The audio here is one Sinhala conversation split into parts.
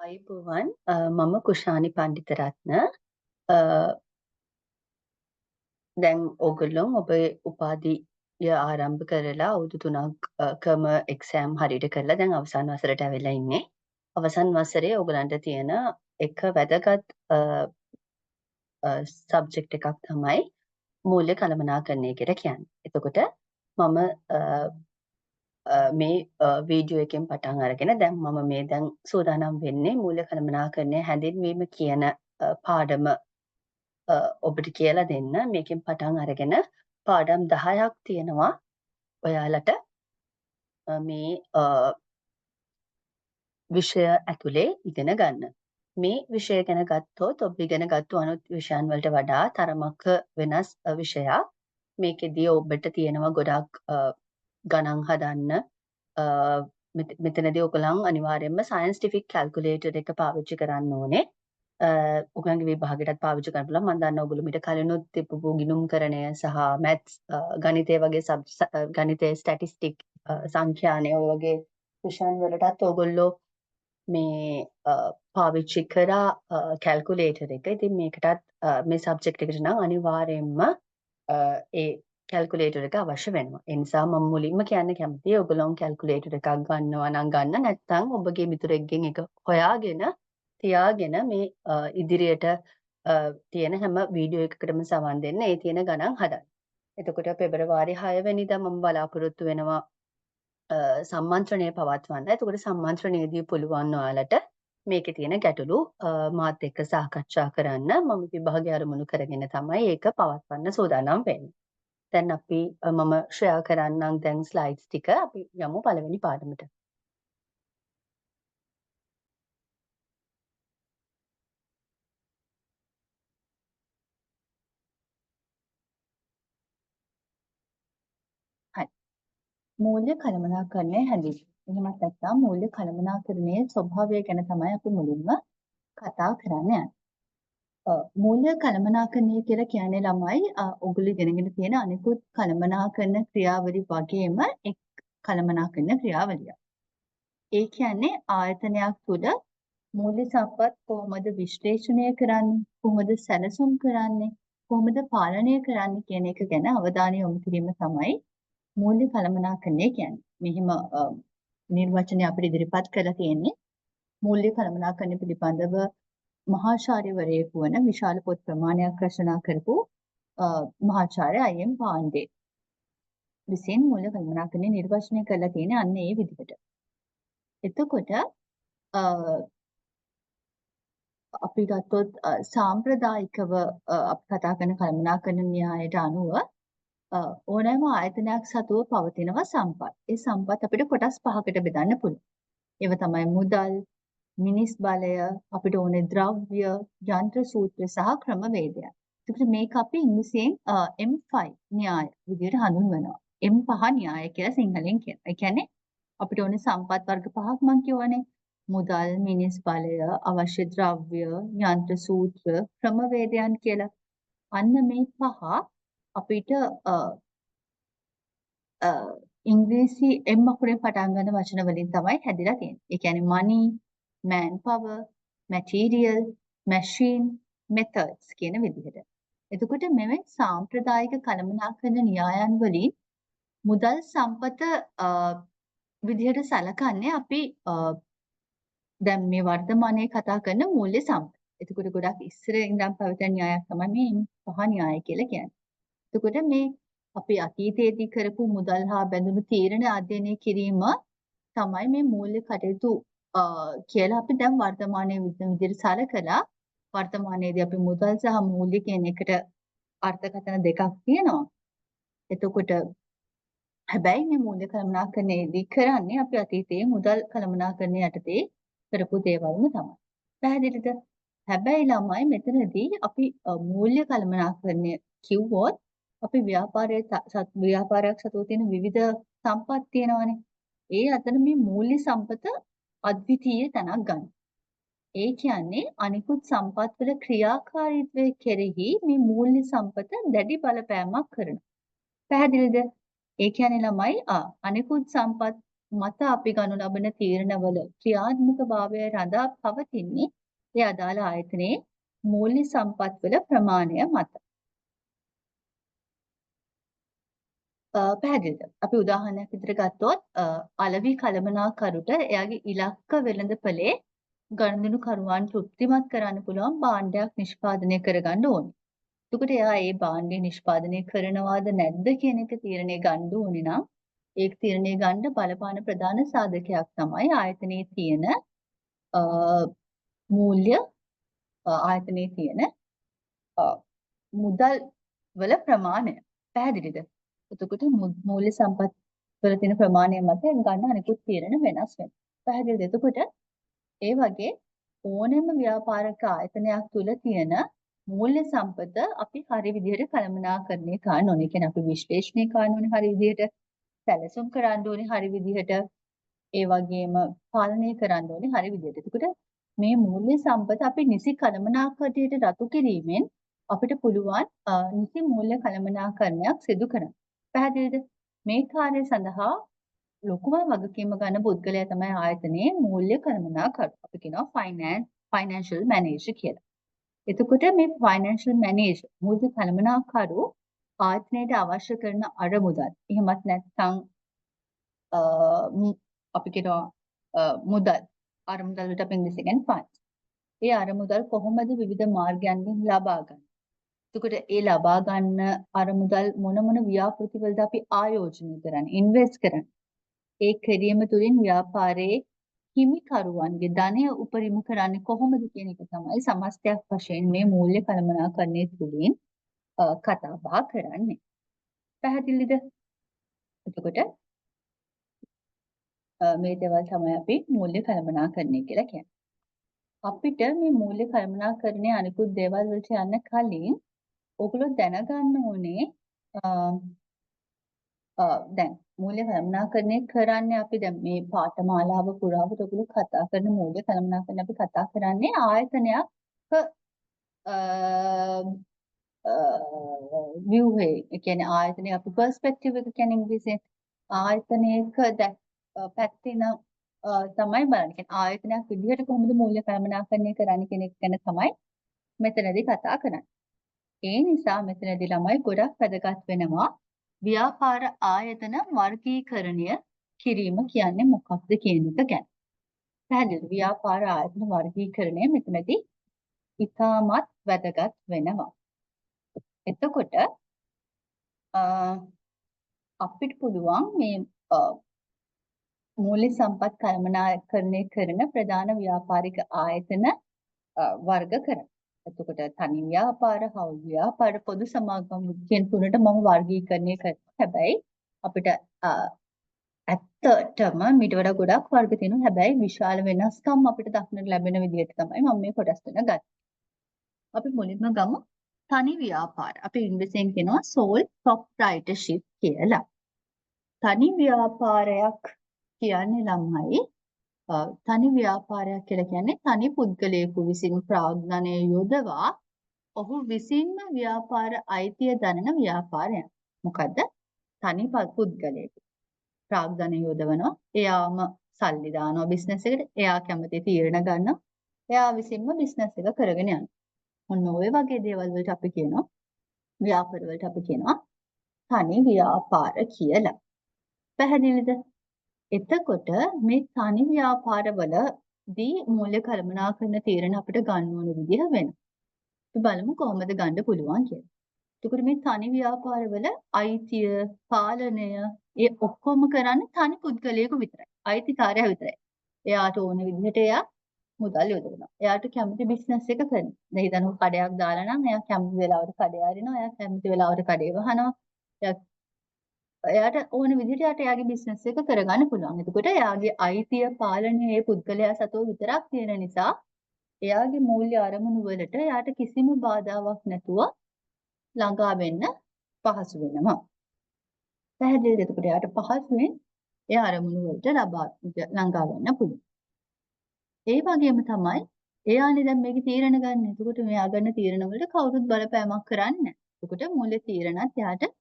අයිබෝවන් මම කුෂානි පණ්ඩිතරත්න දැන් ඕගොල්ලොන් ඔබේ උපාධිය ආරම්භ කරලා අවුරුදු 3ක්ම එක්සෑම් හරියට කරලා දැන් අවසන් වසරට ඇවිල්ලා ඉන්නේ. අවසන් වසරේ ඕගලන්ට තියෙන එක වැදගත් සබ්ජෙක්ට් එකක් තමයි මූල්‍ය කළමනාකරණය කියලා කියන්නේ. එතකොට මම මේ වීඩියෝ එකෙන් පටන් අරගෙන දැන් මම මේ දැන් සූදානම් වෙන්නේ මූල්‍ය කළමනාකරණය හැඳින්වීම කියන පාඩම ඔබට කියලා දෙන්න. මේකෙන් පටන් අරගෙන පාඩම් 10ක් තියෙනවා ඔයාලට මේ විෂය ඇතුලේ ඉගෙන ගන්න. මේ විෂය ගැන ගත්තොත් ඔබ ඉගෙන ගත්තු අනිත් විෂයන් වලට වඩා තරමක වෙනස් විෂයක්. මේකෙදී ඔබට තියෙනවා ගොඩක් ගණන් හදන්න. මෙතනදී ඔයගොල්ලන් අනිවාර්යයෙන්ම සයන්ටිෆික් කැල්කියුලේටර් එක පාවිච්චි කරන්න ඕනේ. ඔයගලගේ විභාගයටත් පාවිච්චි කරන්න පුළුවන්. මම දන්නවා ඔයගොල්ලෝ මීට කලිනුත් තිබ්බු ගිණුම්කරණය සහ මැත්ස් ගණිතය වගේ ගණිතයේ ස්ටැටිස්ටික් සංඛ්‍යානය ඔය වගේ විෂයන් වලටත් ඔයගොල්ලෝ මේ පාවිච්චි කරා කැල්කියුලේටර් එක. ඉතින් මේකටත් මේ සබ්ජෙක්ට් එකට නම් අනිවාර්යයෙන්ම ඒ කැල්කියුලේටර් එක අවශ්‍ය වෙනවා. ඒ නිසා මම මුලින්ම කියන්න කැමතියි ඔයගොල්ලෝ කැල්කියුලේටර් එකක් ගන්නවා නම් ගන්න, නැත්නම් ඔබගේ මිතුරෙක්ගෙන් එක හොයාගෙන තියාගෙන මේ ඉදිරියට තියෙන හැම වීඩියෝ එකකටම සවන් දෙන්න. ඒ තියෙන ගණන් හදන්න. එතකොට පෙබරවාරි 6 වෙනිදා මම බලාපොරොත්තු වෙනවා සම්මන්ත්‍රණය පවත්වන්න. එතකොට සම්මන්ත්‍රණයේදී පුළුවන් ඔයාලට මේකේ තියෙන ගැටලු මාත් එක්ක සාකච්ඡා කරන්න. මම විභාගය අරමුණු කරගෙන තමයි ඒක පවත්වන්න සූදානම් වෙන්නේ. දැන් අපි මම ෂෙයා කරන්නම් දැන් ස්ලයිඩ්ස් ටික. අපි යමු පළවෙනි පාඩමට. හරි. මූල්‍ය කළමනාකරණය හැඳින්වීම. එහෙමත් නැත්නම් මූල්‍ය කළමනාකරණයේ ස්වභාවය ගැන තමයි අපි මුලින්ම කතා කරන්න යන්නේ. මූල්‍ය කළමනාකරණය කියලා කියන්නේ ළමයි ඔයගොල්ලෝ ඉගෙනගෙන තියෙන අනිකුත් කළමනාකරණ ක්‍රියාවලි වගේම එක් කළමනාකරණ ක්‍රියාවලියක්. ඒ කියන්නේ ආයතනයක් තුළ මූල්‍ය සම්පත් කොහොමද විශ්ලේෂණය කරන්නේ, කොහොමද සැලසුම් කරන්නේ, කොහොමද පාලනය කරන්නේ කියන එක ගැන අවධානය යොමු කිරීම තමයි මූල්‍ය කළමනාකරණය කියන්නේ. මෙහිම නිර්වචනය අපිට ඉදිරිපත් කරලා තියෙන්නේ මූල්‍ය කළමනාකරණය පිළිබඳව මහාචාර්යවරයෙකු වන විශාල පොත් ප්‍රමාණයක් රචනා කරපු මහාචාර්ය අයිඑම් පාණ්ඩේ විසින් මූල්‍ය කළමනාකරණය නිර්වචනය කරලා තියෙන අන්න ඒ විදිහට. එතකොට අපි ගත්තොත් සාම්ප්‍රදායිකව අපි කතා කරන කළමනාකරණ න්‍යායයට අනුව ඕනෑම ආයතනයක් සතුව පවතිනවා සම්පත්. ඒ සම්පත් අපිට කොටස් 5කට බෙදන්න පුළුවන්. ඒව තමයි මුදල්, මිනිස් බලය, අපිට ඕනේ ද්‍රව්‍ය, යන්ත්‍ර සූත්‍ර සහ ක්‍රමවේදයන්. ඒකට මේක අපි ඉංග්‍රීසියෙන් M5 න්‍යාය විදිහට හඳුන්වනවා. M5 න්‍යාය කියලා සිංහලෙන් කියනවා. ඒ කියන්නේ අපිට ඕනේ සම්පත් වර්ග 5ක් මම කියවනේ. මුදල්, මිනිස් බලය, අවශ්‍ය ද්‍රව්‍ය, යන්ත්‍ර සූත්‍ර, ක්‍රමවේදයන් කියලා. අන්න මේ පහ අපිට ඉංග්‍රීසි M අකුරෙන් පටන් ගන්න වචන වලින් තමයි හැදිලා තියෙන්නේ. ඒ කියන්නේ money, manpower, material, machine, methods කියන විදිහට. එතකොට මෙවැනි සාම්ප්‍රදායික කළමනාකරණ න්‍යායන් වලින් මුදල් සම්පත විදිහට සලකන්නේ අපි දැන් මේ වර්තමානයේ කතා කරන මූල්‍ය සම්පත. එතකොට ගොඩක් ඉස්සර ඉඳන් පවතින න්‍යායක් තමයි මේ පහ න්‍යාය කියලා කියන්නේ. එතකොට මේ අපි අතීතයේදී කරපු මුදල් හා බැඳුණු තීරණ අධ්‍යයනය කිරීම තමයි මේ මූල්‍ය කටයුතු කියලා අපි දැන් වර්තමානයේ විදිහට සලකලා වර්තමානයේදී අපි මුදල් සහ මූල්‍ය කියන එකට අර්ථකථන දෙකක් තියෙනවා. එතකොට හැබැයි මේ මූල්‍ය කළමනාකරණයේදී කරන්නේ අපි අතීතයේ මුදල් කළමනාකරණය යටතේ කරපු දේවල්ම තමයි. පැහැදිලිද? හැබැයි ළමයි මෙතනදී අපි මූල්‍ය කළමනාකරණය කිව්වොත් අපි ව්‍යාපාරයක් සතුව තියෙන විවිධ සම්පත් තියෙනවානේ. ඒ අතර මේ මූල්‍ය සම්පත අද්විතීය තැනක් ගන්න. ඒ කියන්නේ අනිකුත් සම්පත් වල ක්‍රියාකාරීත්වය කෙරෙහි මේ මූල්‍ය සම්පත දැඩි බලපෑමක් කරනවා. පැහැදිලිද? ඒ කියන්නේ ළමයි අනිකුත් සම්පත් මත අපි ගනු ලබන තීරණවල ක්‍රියාත්මකභාවය රඳා පවතින්නේ ඒ අදාළ ආයතනයේ මූල්‍ය සම්පත්වල ප්‍රමාණය මත. පැහැදිලිද? අපි උදාහරණයක් විදිහට ගත්තොත් අලෙවි කළමනාකරුට එයාගේ ඉලක්ක වෙළඳපොලේ ගනුදෙනුකරුවන් තෘප්තිමත් කරන්න පුළුවන් භාණ්ඩයක් නිෂ්පාදනය කරගන්න ඕනේ. එතකොට එයා ඒ භාණ්ඩය නිෂ්පාදනය කරනවාද නැද්ද කියන එක තීරණය ගන්න ඕනේ නම් ඒක තීරණය ගන්න බලපාන ප්‍රධාන සාධකයක් තමයි ආයතනයේ තියෙන මූල්‍ය ආයතනයේ තියෙන මුදල් වල ප්‍රමාණය. පැහැදිලිද? එතකොට මූල්‍ය සම්පත් වල තියෙන ප්‍රමාණය මත ගන්න අනිකුත් තීරණ වෙනස් වෙනවා. පැහැදිලිද? එතකොට ඒ වගේ ඕනෑම ව්‍යාපාරික ආයතනයක් තුල තියෙන මූල්‍ය සම්පත අපි හරි විදිහට කළමනාකරණය කරන්න ඕනේ. කියන්නේ අපි විශ්ලේෂණය කරන්න ඕනේ හරි විදිහට, සැලසුම් කරන්න ඕනේ හරි විදිහට, ඒ වගේම පාලනය කරන්න ඕනේ හරි විදිහට. එතකොට මේ මූල්‍ය සම්පත අපි නිසි කළමනාකරණයට රතු කිරීමෙන් අපිට පුළුවන් නිසි මූල්‍ය කළමනාකරණයක් සිදු කරන්න. පැහැදිලිද? මේ කාර්යය සඳහා ලොකුම වගකීම ගන්න පුද්ගලයා තමයි ආයතනයේ මූල්‍ය කළමනාකරු. අපි කියනවා ෆයිනෑන්ෂල් මැනේජර් කියලා. එතකොට මේ ෆයිනෑන්ෂල් මැනේජර් මූල්‍ය කළමනාකරු ආයතනයට අවශ්‍ය කරන අරමුදල්. එහෙමත් නැත්නම් අපි කියනවා මුදල්. අරමුදල් වලට අපි ඉංග්‍රීසියෙන් funds. ඒ අරමුදල් කොහොමද විවිධ මාර්ගයන්ගෙන් ලබා ගන්නේ? එතකොට ඒ ලබා ගන්න අරමුදල් මොන ව්‍යාපෘති වලද අපි ආයෝජනය කරන්නේ, ඉන්වෙස්ට් කරන්නේ. ඒ කිරීම තුළින් ව්‍යාපාරයේ හිමිකරුවන්ගේ ධනය උපරිම කරන්නේ කොහොමද කියන එක තමයි සමස්තයක් වශයෙන් මේ මූල්‍ය කළමනාකරණය තුළින් කතා බහ කරන්නේ. පැහැදිලිද? එතකොට මේ දේවල් තමයි අපි මූල්‍ය කළමනාකරණය කියලා කියන්නේ. අපිට මේ මූල්‍ය කළමනාකරණයේ අනිකුත් දේවල් වලට යන්න කලින් ඔයගොල්ලෝ දැනගන්න ඕනේ දැන් මූල්‍ය කළමනාකරණය කරන්නේ අපි දැන් මේ පාඨමාලාව පුරාවට ඔයගොල්ලෝ කතා කරන මූල්‍ය කළමනාකරණය අපි කතා කරන්නේ ආයතනයක් ව්‍යුහේ. ඒ කියන්නේ ආයතනය අපි පර්ස්පෙක්ටිව් එක කියන්නේ ඉංග්‍රීසියෙන් ආයතනයක පැත්තේ නම් තමයි බලන්නේ. කියන්නේ ආයතනයක් විදිහට කොහොමද මූල්‍ය කළමනාකරණය කරන්නේ කියන එක ගැන තමයි මෙතනදී කතා කරන්නේ. ඒ නිසා මෙතනදී ළමයි ගොඩක් වැදගත් වෙනවා ව්‍යාපාර ආයතන වර්ගීකරණය කිරීම කියන්නේ මොකක්ද කියන එක ගැන. පැහැදිලිද? ව්‍යාපාර ආයතන වර්ගීකරණය මෙතනදී ඉතාමත් වැදගත් වෙනවා. එතකොට අපිට පුළුවන් මේ මූල්‍ය සම්පත් කළමනාකරණය කරන ප්‍රධාන ව්‍යාපාරික ආයතන වර්ග කරන්න. එතකොට තනි ව්‍යාපාර, හවුල් ව්‍යාපාර, පොදු සමාගම් කියන තුනට මම වර්ගීකරණය කරනවා. හැබැයි අපිට ඇත්තටම මීට වඩා ගොඩක් වර්ග තියෙනවා. හැබැයි විශාල වෙනස්කම් අපිට දක්නට ලැබෙන විදිහට තමයි මම මේ කොටස් තුන ගත්තේ. අපි මුලින්ම ගමු තනි ව්‍යාපාර. අපි ඉංග්‍රීසියෙන් කියනවා sole proprietorship කියලා. තනි ව්‍යාපාරයක් කියන්නේ ළමයි තනි ව්‍යාපාරයක් කියලා කියන්නේ තනි පුද්ගලයෙකු විසින් ප්‍රාග්ධනය යොදවා ඔහු විසින්ම ව්‍යාපාර අයිතිය දනන ව්‍යාපාරයක්. මොකද්ද? තනි පුද්ගලයෙකු ප්‍රාග්ධනය යොදවනවා. එයාම සල්ලි දානවා බිස්නස් එකට. එයා කැමති තීරණ ගන්නවා. එයා විසින්ම බිස්නස් එක කරගෙන යනවා. ඔන්න ඔය වගේ දේවල් වලට අපි කියනවා ව්‍යාපාර වලට අපි කියනවා තනි ව්‍යාපාර කියලා. පැහැදිලිද? එතකොට මේ තනි ව්‍යාපාරවලදී මූල්‍ය කළමනාකරණ තීරණ අපිට ගන්න ඕන විදිහ වෙනවා. අපි බලමු කොහොමද ගන්න පුළුවන් කියලා. එතකොට මේ තනි ව්‍යාපාරවල අයිතිය, පාලනය ඒ ඔක්කොම කරන්නේ තනි පුද්ගලයෙකු විතරයි. අයිතිකාරයා විතරයි. එයාට ඕන විදිහට එයා මුදල් යොදවනවා. එයාට කැමති බිස්නස් එක කරනවා. දැන් හිතන්න කඩයක් දාලා නම් එයා කැමති වෙලාවට කඩේ අරිනවා. එයා කැමති වෙලාවට කඩේ වහනවා. එයාට ඕන විදිහට එයාගේ බිස්නස් එක කරගන්න පුළුවන්. එතකොට එයාගේ අයිතිය පාලනය ඒ පුද්ගලයා සතුව විතරක් තියෙන නිසා එයාගේ මූල්‍ය අරමුණු වලට එයාට කිසිම බාධාවක් නැතුව ළඟා වෙන්න පහසු වෙනවා. පැහැදිලිද? එතකොට එයාට පහසුවෙන් ඒ අරමුණු වලට ළඟා වෙන්න පුළුවන්. ඒ වගේම තමයි එයානේ දැන් මේකේ තීරණ ගන්න. එතකොට මෙයා ගන්න තීරණ වලට කවුරුත් බලපෑමක් කරන්නේ නැහැ. එතකොට මූල්‍ය තීරණත් එයාට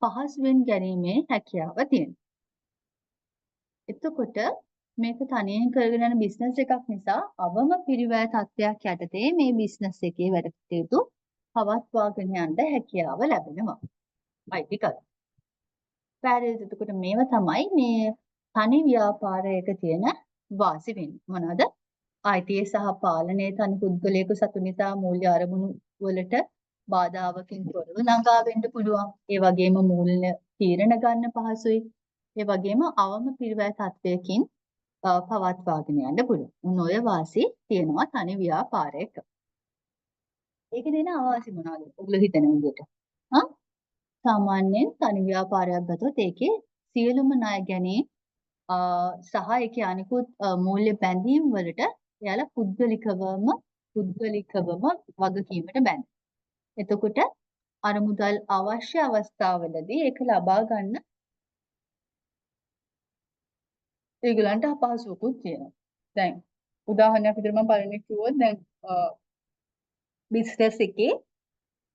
පහසුවෙන් ගැනීමේ හැකියාව තියෙනවා. එතකොට මේක තනියෙන් කරගෙන යන බිස්නස් එකක් නිසා අවම පිරිවැය තත්ත්වයක් යටතේ මේ බිස්නස් එකේ වැඩ කටයුතු පවත්වාගෙන යන්න හැකියාව ලැබෙනවා. අයිතිකරු. පැහැදිලිද? එතකොට මේවා තමයි මේ තනි ව්‍යාපාරයක තියෙන වාසි වෙන්නේ. මොනවද? අයිතිය සහ පාලනය තනි පුද්ගලයෙකු සතු නිසා මූල්‍ය අරමුණු වලට බාධාවකින් තොරව ළඟා වෙන්න පුළුවන්. ඒ වගේම මූල්‍ය තීරණ ගන්න පහසුයි. ඒ වගේම අවම පිරිවැය තත්වයකින් පවත්වාගෙන යන්න පුළුවන්. ඔය වාසි තියෙනවා තනි ව්‍යාපාරයක. ඒකේ දෙන අවාසි මොනවද? ඔයගොල්ලෝ හිතන විදිහට. හා සාමාන්‍යයෙන් තනි ව්‍යාපාරයක් ගත්තොත් ඒකේ සියලුම ණය ගැනීම සහ ඒකේ අනිකුත් මූල්‍ය බැඳීම් වලට එයාලා පුද්ගලිකවම වගකීමට බැඳෙනවා. එතකොට අර මුදල් අවශ්‍ය අවස්ථාවලදී ඒක ලබා ගන්න ඒගොල්ලන්ට අපහසුකුත් තියෙනවා. දැන් උදාහරණයක් විදිහට මම පළවෙනි කිව්වොත් දැන් බිස්නස් එකේ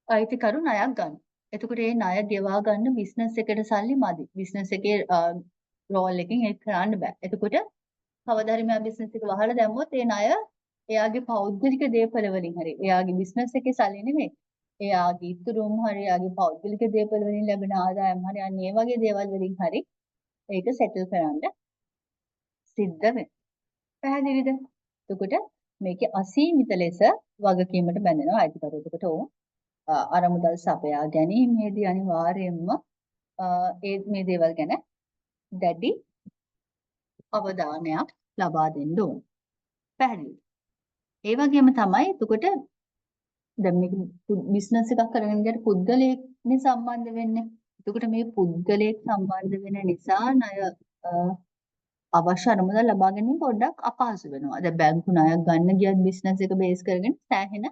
අයිතිකරු ණයක් ගන්න. එතකොට ඒ ණය ගෙවා ගන්න බිස්නස් එකට සල්ලි මදි. බිස්නස් එකේ රෝල් එකකින් ඒක කරන්න බෑ. එතකොට කවදා හරි මෙයා බිස්නස් එක වහලා දැම්මොත් ඒ ණය එයාගේ පෞද්ගලික දේපල වලින් හරි එයාගේ බිස්නස් එකේ සල්ලි නෙමෙයි. එයාගේ ඉතුරුම් හරි එයාගේ පෞද්ගලික දේපල වලින් ලැබෙන ආදායම් හරි අන්න ඒ වගේ දේවල් වලින් හරි ඒක සෙටල් කරන්න සිද්ධ වෙනවා. පැහැදිලිද? එතකොට මේකේ අසීමිත ලෙස වගකීමට බැඳෙනවා අයිතිකරු. එතකොට අර මුදල් සපයා ගැනීමේදී අනිවාර්යයෙන්ම මේ දේවල් ගැන දැඩි අවධානයක් ලබා දෙන්න ඕන. පැහැදිලිද? ඒ වගේම තමයි එතකොට දැන් මේක බිස්නස් එකක් කරගෙන යනකොට පුද්ගලයෙක්නේ සම්බන්ධ වෙන්නේ. එතකොට මේ පුද්ගලයෙක් සම්බන්ධ වෙන නිසා ණය අවශ්‍ය අරමුදල් ලබා ගැනීම පොඩ්ඩක් අපහසු වෙනවා. දැන් බැංකු ණයක් ගන්න ගියත් බිස්නස් එක බේස් කරගෙන සෑහෙන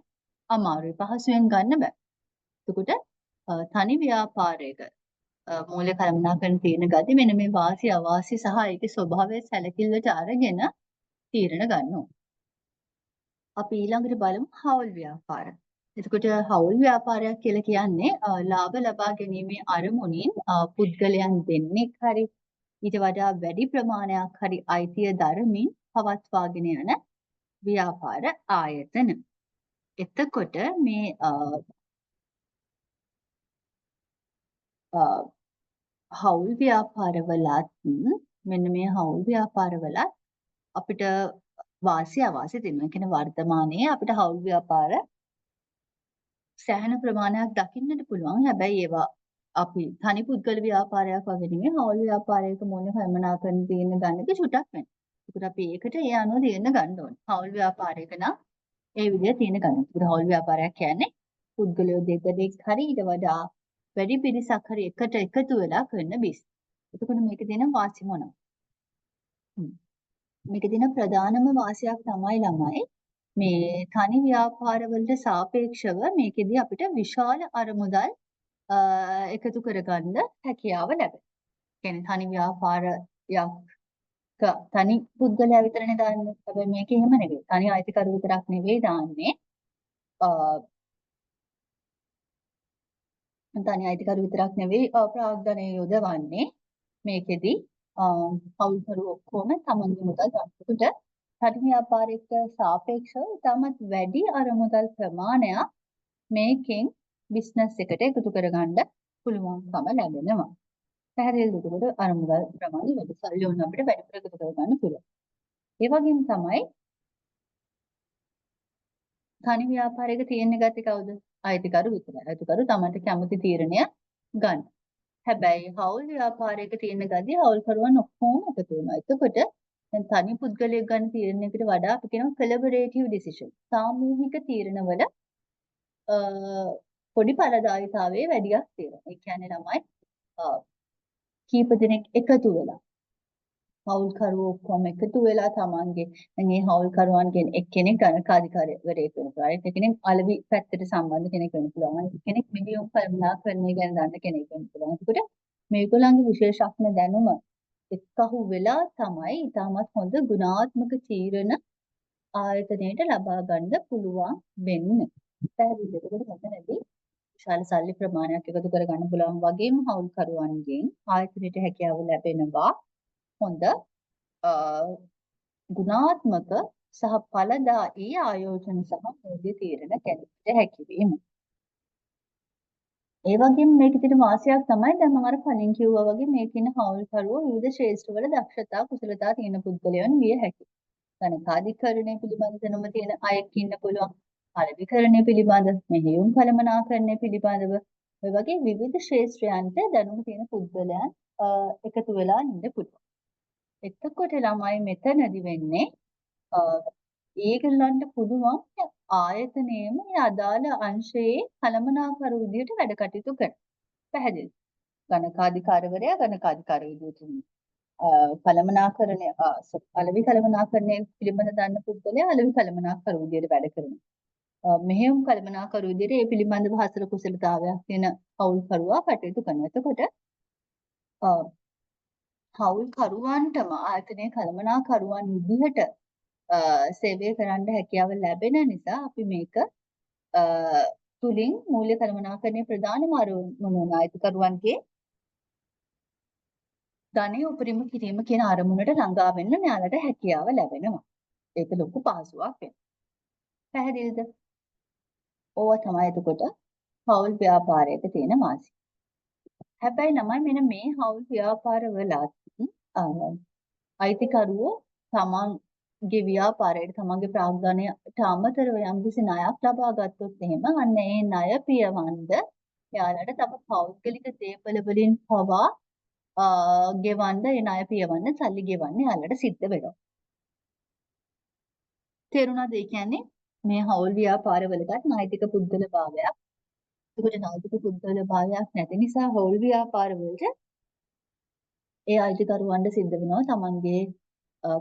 අමාරුයි. පහසුවෙන් ගන්න බෑ. එතකොට තනි ව්‍යාපාරයක මූල්‍ය කළමනාකරන තීරණ ගති මෙන්න මේ වාසි අවාසි සහ ඒකේ ස්වභාවය සැලකිල්ලට අරගෙන තීරණ ගන්නවා. අපි ඊළඟට බලමු හවුල් ව්‍යාපාර. එතකොට හවුල් ව්‍යාපාරයක් කියලා කියන්නේ ලාභ ලබා ගැනීමේ අරමුණින් පුද්ගලයන් දෙන්නෙක් හරි ඊට වඩා වැඩි ප්‍රමාණයක් හරි අයිතිය දරමින් පවත්වාගෙන යන ව්‍යාපාර ආයතන. එතකොට මේ හවුල් ව්‍යාපාරවලත් මෙන්න මේ හවුල් ව්‍යාපාරවලත් අපිට වාසි අවාසි තියෙනවා. කියන්නේ වර්තමානයේ අපිට හවුල් ව්‍යාපාර සෑහෙන ප්‍රමාණයක් දකින්නට පුළුවන්. හැබැයි ඒවා අපි තනි පුද්ගල ව්‍යාපාරයක් වගේ නෙමෙයි හවුල් ව්‍යාපාරයක මොන කළමනාකරන තීරණ ගන්න එක චුටක් වෙනවා. ඒකට අපි ඒකට ඒ අනුව තීරණ ගන්න ඕනේ. හවුල් ව්‍යාපාරයක නම් ඒ විදිහට තීරණ ගන්න. ඒකට හවුල් ව්‍යාපාරයක් කියන්නේ පුද්ගලයෝ දෙකෙක් හරි ඊට වඩා වැඩි පිරිසක් හරි එකට එකතු වෙලා කරන බිස්. එතකොට මේක දෙන වාසි මොනවද? මේක දෙන ප්‍රධානම වාසියක් තමයි ළමයි මේ තනි ව්‍යාපාරවලට සාපේක්ෂව මේකෙදි අපිට විශාල අරමුදල් එකතු කරගන්න හැකියාව ලැබෙනවා. කියන්නේ තනි ව්‍යාපාරයක් තනි පුද්ගලයා විතරනේ දාන්නේ. හැබැයි මේක එහෙම නෙවෙයි. තනි අයිතිකරු විතරක් නෙවෙයි දාන්නේ. තනි අයිතිකරු විතරක් නෙවෙයි ප්‍රාග්ධනය යොදවන්නේ. මේකෙදි හවුල්කරු ඔක්කොම තමන්ගේ මුදල් ගන්නකොට තනි ව්‍යාපාරයකට සාපේක්ෂව ඉතාමත් වැඩි අරමුදල් ප්‍රමාණයක් මේකෙන් බිස්නස් එකට එකතු කරගන්න පුළුවන්කම ලැබෙනවා. පැහැදිලිද? එතකොට අරමුදල් ප්‍රමාණය වැඩි සල්ලි වුණ අපිට වැඩිපුර එකතු කරගන්න පුළුවන්. ඒ වගේම තමයි තනි ව්‍යාපාරයක තියෙන ගති කවුද? අයිතිකරු විතරයි. අයිතිකරු තමන්ට කැමති තීරණය ගන්න. හැබැයි හවුල් ව්‍යාපාරයක තියෙන ගතිය හවුල්කරුවන් ඔක්කොම එකතු වෙනවා. එතකොට දැන් තනි පුද්ගලයෙක් ගන්න තීරණයකට වඩා අපි කියනවා කොලැබොරේටිව් ඩිසිෂන්. සාමූහික තීරණවල පොඩි ඵලදායීතාවයේ වැඩියක් තියෙනවා. ඒ කියන්නේ ළමයි කීප දෙනෙක් එකතු වෙලා හවුල්කරුවෝ ඔක්කොම එකතු වෙලා තමන්ගේ දැන් මේ හවුල්කරුවන්ගෙන් එක්කෙනෙක් ගණකාධිකාරිවරයෙක් වෙන්න පුළුවන්. අනිත් කෙනෙක් අලෙවි පැත්තට සම්බන්ධ කෙනෙක් වෙන්න පුළුවන්. අනිත් කෙනෙක් මිලියන් කළමනාකරණය ගැන දන්න කෙනෙක් වෙන්න පුළුවන්. ඒකට මේගොල්ලන්ගේ විශේෂඥ දැනුම එක්කහු වෙලා තමයි ඉතාමත් හොඳ ගුණාත්මක තීරණ ආයතනයට ලබා ගන්න පුළුවන් වෙන්නේ. පැහැදිලිද? ඒකට මෙතනදී විශාල සල්ලි ප්‍රමාණයක් එකතු කරගන්න පුළුවන් වගේම හවුල්කරුවන්ගෙන් ආයතනයට හැකියාව ලැබෙනවා. හොඳ අ, ගුණාත්මක සහ ඵලදායී ආයෝජන සහ මූල්‍ය තීරණ ගැනීමට හැකිවීම. ඒ වගේම මේකේ තියෙන වාසියක් තමයි දැන් මම අර කලින් කිව්වා වගේ මේකේ ඉන්න හවුල්කරුවෝ විවිධ ශ්‍රේෂ්ඨවල දක්ෂතා කුසලතා තියෙන පුද්ගලයන් විය හැකියි. ගණකාධිකරණය පිළිබඳ දැනුම තියෙන අයෙක් ඉන්න පුළුවන්. අලෙවිකරණය පිළිබඳ, මෙහෙයුම් කළමනාකරණය පිළිබඳව ඔය වගේ විවිධ ක්ෂේත්‍රයන්ට දැනුම තියෙන පුද්ගලයන් එකතු වෙලා ඉන්න පුළුවන්. එතකොට ළමයි මෙතනදි වෙන්නේ ඒගොල්ලන්ට පුළුවන් ආයතනයේම ඒ අදාළ අංශයේ කළමනාකරු විදියට වැඩ කටයුතු කරන්න. පැහැදිලිද? ගණකාධිකාරවරයා ගණකාධිකාර විදියට කළමනාකරණය අලෙවි කළමනාකරණය පිළිබඳ දන්න පුද්ගලයා අලෙවි කළමනාකරු විදියට වැඩ කරනවා. මෙහෙයුම් කළමනාකරු විදියට ඒ පිළිබඳව හසල කුසලතාවයක් තියෙන හවුල්කරුවා කටයුතු කරනවා. එතකොට හවුල්කරුවන්ටම ආයතනයේ කළමනාකරුවන් විදිහට සේවය කරන්න හැකියාව ලැබෙන නිසා අපි මේක තුලින් මූල්‍ය කළමනාකරණයේ ප්‍රධානම අරමුණ අයිතිකරුවන්ගේ ධනය උපරිම කිරීම කියන අරමුණට ළඟා වෙන්න මෙයාලට හැකියාව ලැබෙනවා. ඒක ලොකු පහසුවක් වෙනවා. පැහැදිලිද? ඕවා තමයි එතකොට හවුල් ව්‍යාපාරයක තියෙන වාසි. හැබැයි ළමයි මෙන්න මේ හවුල් ව්‍යාපාරවලත් අයිතිකරුවෝ තමන්ගේ ව්‍යාපාරයට තමන්ගේ ප්‍රාග්ධනයට අමතරව යම්කිසි ණයක් ලබා ගත්තොත් එහෙම අන්න ඒ ණය පියවන්ද එයාලට තම පෞද්ගලික දේපල වලින් පවා ගෙවන්න ඒ ණය පියවන්න සල්ලි ගෙවන්න එයාලට සිද්ධ වෙනවා. තේරුණාද? ඒ කියන්නේ මේ හවුල් ව්‍යාපාරවලට නෛතික පුද්ගල භාවයක්. ඒකට නෛතික පුද්ගල භාවයක් නැති නිසා හවුල් ව්‍යාපාරවලට ඒ අයිතිකරුවන්ට සිද්ධ වෙනවා තමන්ගේ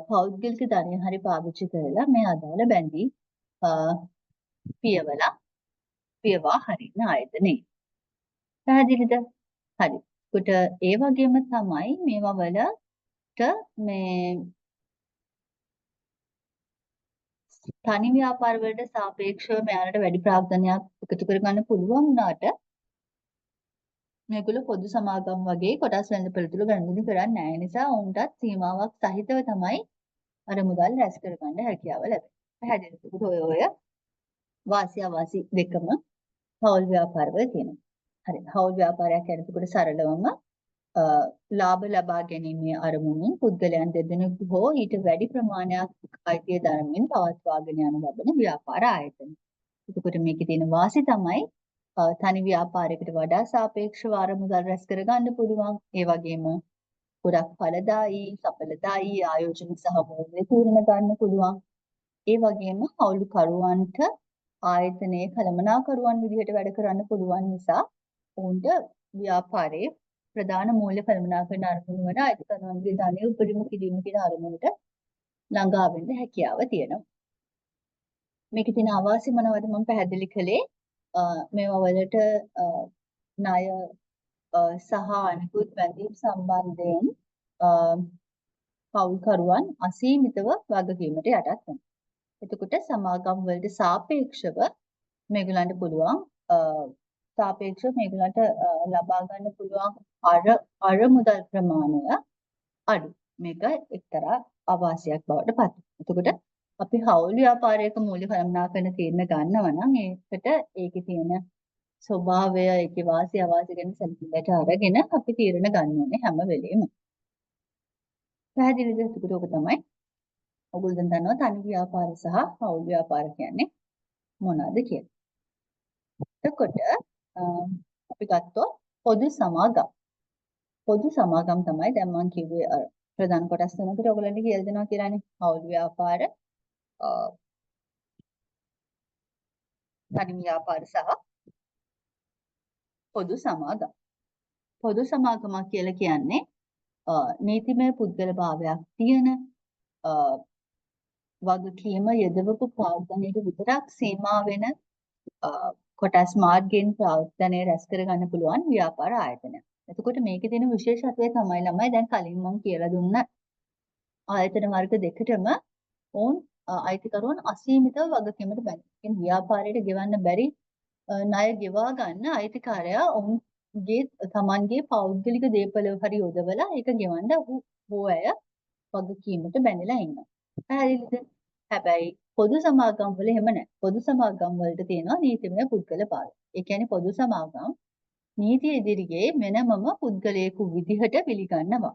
පෞද්ගලික ධනය හරි පාවිච්චි කරලා මේ අදාළ බැඳී පියවා හරින ආයතනේ. පැහැදිලිද? හරි. ඒකට ඒ වගේම තමයි මේවා වලට මේ තනි ව්‍යාපාර වලට සාපේක්ෂව මෙයාලට වැඩි ප්‍රාග්ධනයක් එකතු කරගන්න පුළුවන් වුණාට මේගොල්ලෝ පොදු සමාගම් වගේ කොටස් වෙළඳපොළ ගනුදෙනු කරන්නේ නැහැ. ඒ නිසා උන්ටත් සීමාවක් සහිතව තමයි අර මුදල් රැස් කරගන්න හැකියාව ලැබෙන්නේ. පැහැදිලිද? ඔය වාසි අවාසි දෙකම හවුල් ව්‍යාපාරවල තියෙනවා. හරි. හවුල් ව්‍යාපාරයක් කරනකොට සරලවම ලාභ ලබා ගැනීමේ අරමුණින් පුද්ගලයන් දෙදෙනෙකු හෝ ඊට වැඩි ප්‍රමාණයක් අයිතිය දරමින් පවත්වාගෙන යනු ලබන ව්‍යාපාර ආයතන. එතකොට මේකේ තියෙන වාසි තමයි තනි ව්‍යාපාරයකට වඩා සාපේක්ෂව අරමුදල් රැස් කරගන්න පුළුවන්. ඒ වගේම ගොඩක් ඵලදායී, සඵලදායී ආයෝජන සහ මූල්‍ය තීරණ ගන්න පුළුවන්. ඒ වගේම හවුල්කරුවන්ට ආයතනයේ කළමනාකරුවන් විදිහට වැඩ කරන්න පුළුවන් නිසා ඔවුන්ට ව්‍යාපාරයේ ප්‍රධාන මූල්‍ය කළමනාකරන අරමුණ වන අයිතිකරුවන්ගේ ධනය උපරිම කිරීම කියන අරමුණට ළඟා වෙන්න හැකියාව තියෙනවා. මේකේ තියෙන අවාසි මොනවද මම පැහැදිලි කළේ මේවා වලට ණය සහ අනිකුත් බැඳීම් සම්බන්ධයෙන් පවුල්කරුවන් අසීමිතව වගකීමට යටත් වෙනවා. එතකොට සමාගම් වලට සාපේක්ෂව මේගොල්ලන්ට පුළුවන් මේගොල්ලන්ට ලබා ගන්න පුළුවන් අර මුදල් ප්‍රමාණය අඩු. මේක එක්තරා අවාසියක් බවට පත් වෙනවා. එතකොට අපි හවුල් ව්‍යාපාරයක මූල්‍ය කළමනාකරන තීරණ ගන්නවා නම් ඒකට ඒකේ තියෙන ස්වභාවය, ඒකේ වාසි අවාසි ගැන සැලකිල්ලට අරගෙන අපි තීරණ ගන්න ඕනේ හැම වෙලෙම. පැහැදිලිද? එතකොට ඔක තමයි ඔයගොල්ලෝ දැන් දන්නවා තනි ව්‍යාපාර සහ හවුල් ව්‍යාපාර කියන්නේ මොනවද කියලා. එතකොට අපි ගත්තොත් පොදු සමාගම්. පොදු සමාගම් තමයි දැන් මම කිව්වේ ප්‍රධාන කොටස් තුනකට ඔයගොල්ලන්ට කියලා දෙනවා කියලානේ. හවුල් ව්‍යාපාර, තනි ව්‍යාපාර සහ පොදු සමාගම්. පොදු සමාගමක් කියලා කියන්නේ නීතිමය පුද්ගල භාවයක් තියෙන වගකීම යදවපු ප්‍රාග්ධනයට විතරක් සීමා වෙන කොටස් මාර්ගයෙන් ප්‍රාග්ධනය රැස් කරගන්න පුළුවන් ව්‍යාපාර ආයතනයක්. එතකොට මේකේ තියෙන විශේෂත්වය තමයි ළමයි දැන් කලින් මම කියලා දුන්න ආයතන වර්ග දෙකටම ඔවුන් අයිතිකරුවන් අසීමිතව වගකීමට බැඳෙන. ව්‍යාපාරයට ගෙවන්න බැරි ණය ගෙවා ගන්න අයිතිකාරයා ඔවුන්ගේ තමන්ගේ පෞද්ගලික දේපල හරි යොදවලා ඒක ගෙවන්න ඔහු අය වගකීමට බැඳලා ඉන්නවා. පැහැදිලිද? හැබැයි පොදු සමාගම් වල එහෙම නැහැ. පොදු සමාගම් වලට තියෙනවා නීතිමය පුද්ගල භාවය. ඒ කියන්නේ පොදු සමාගම් නීතිය ඉදිරියේ වෙනමම පුද්ගලයෙකු විදිහට පිළිගන්නවා.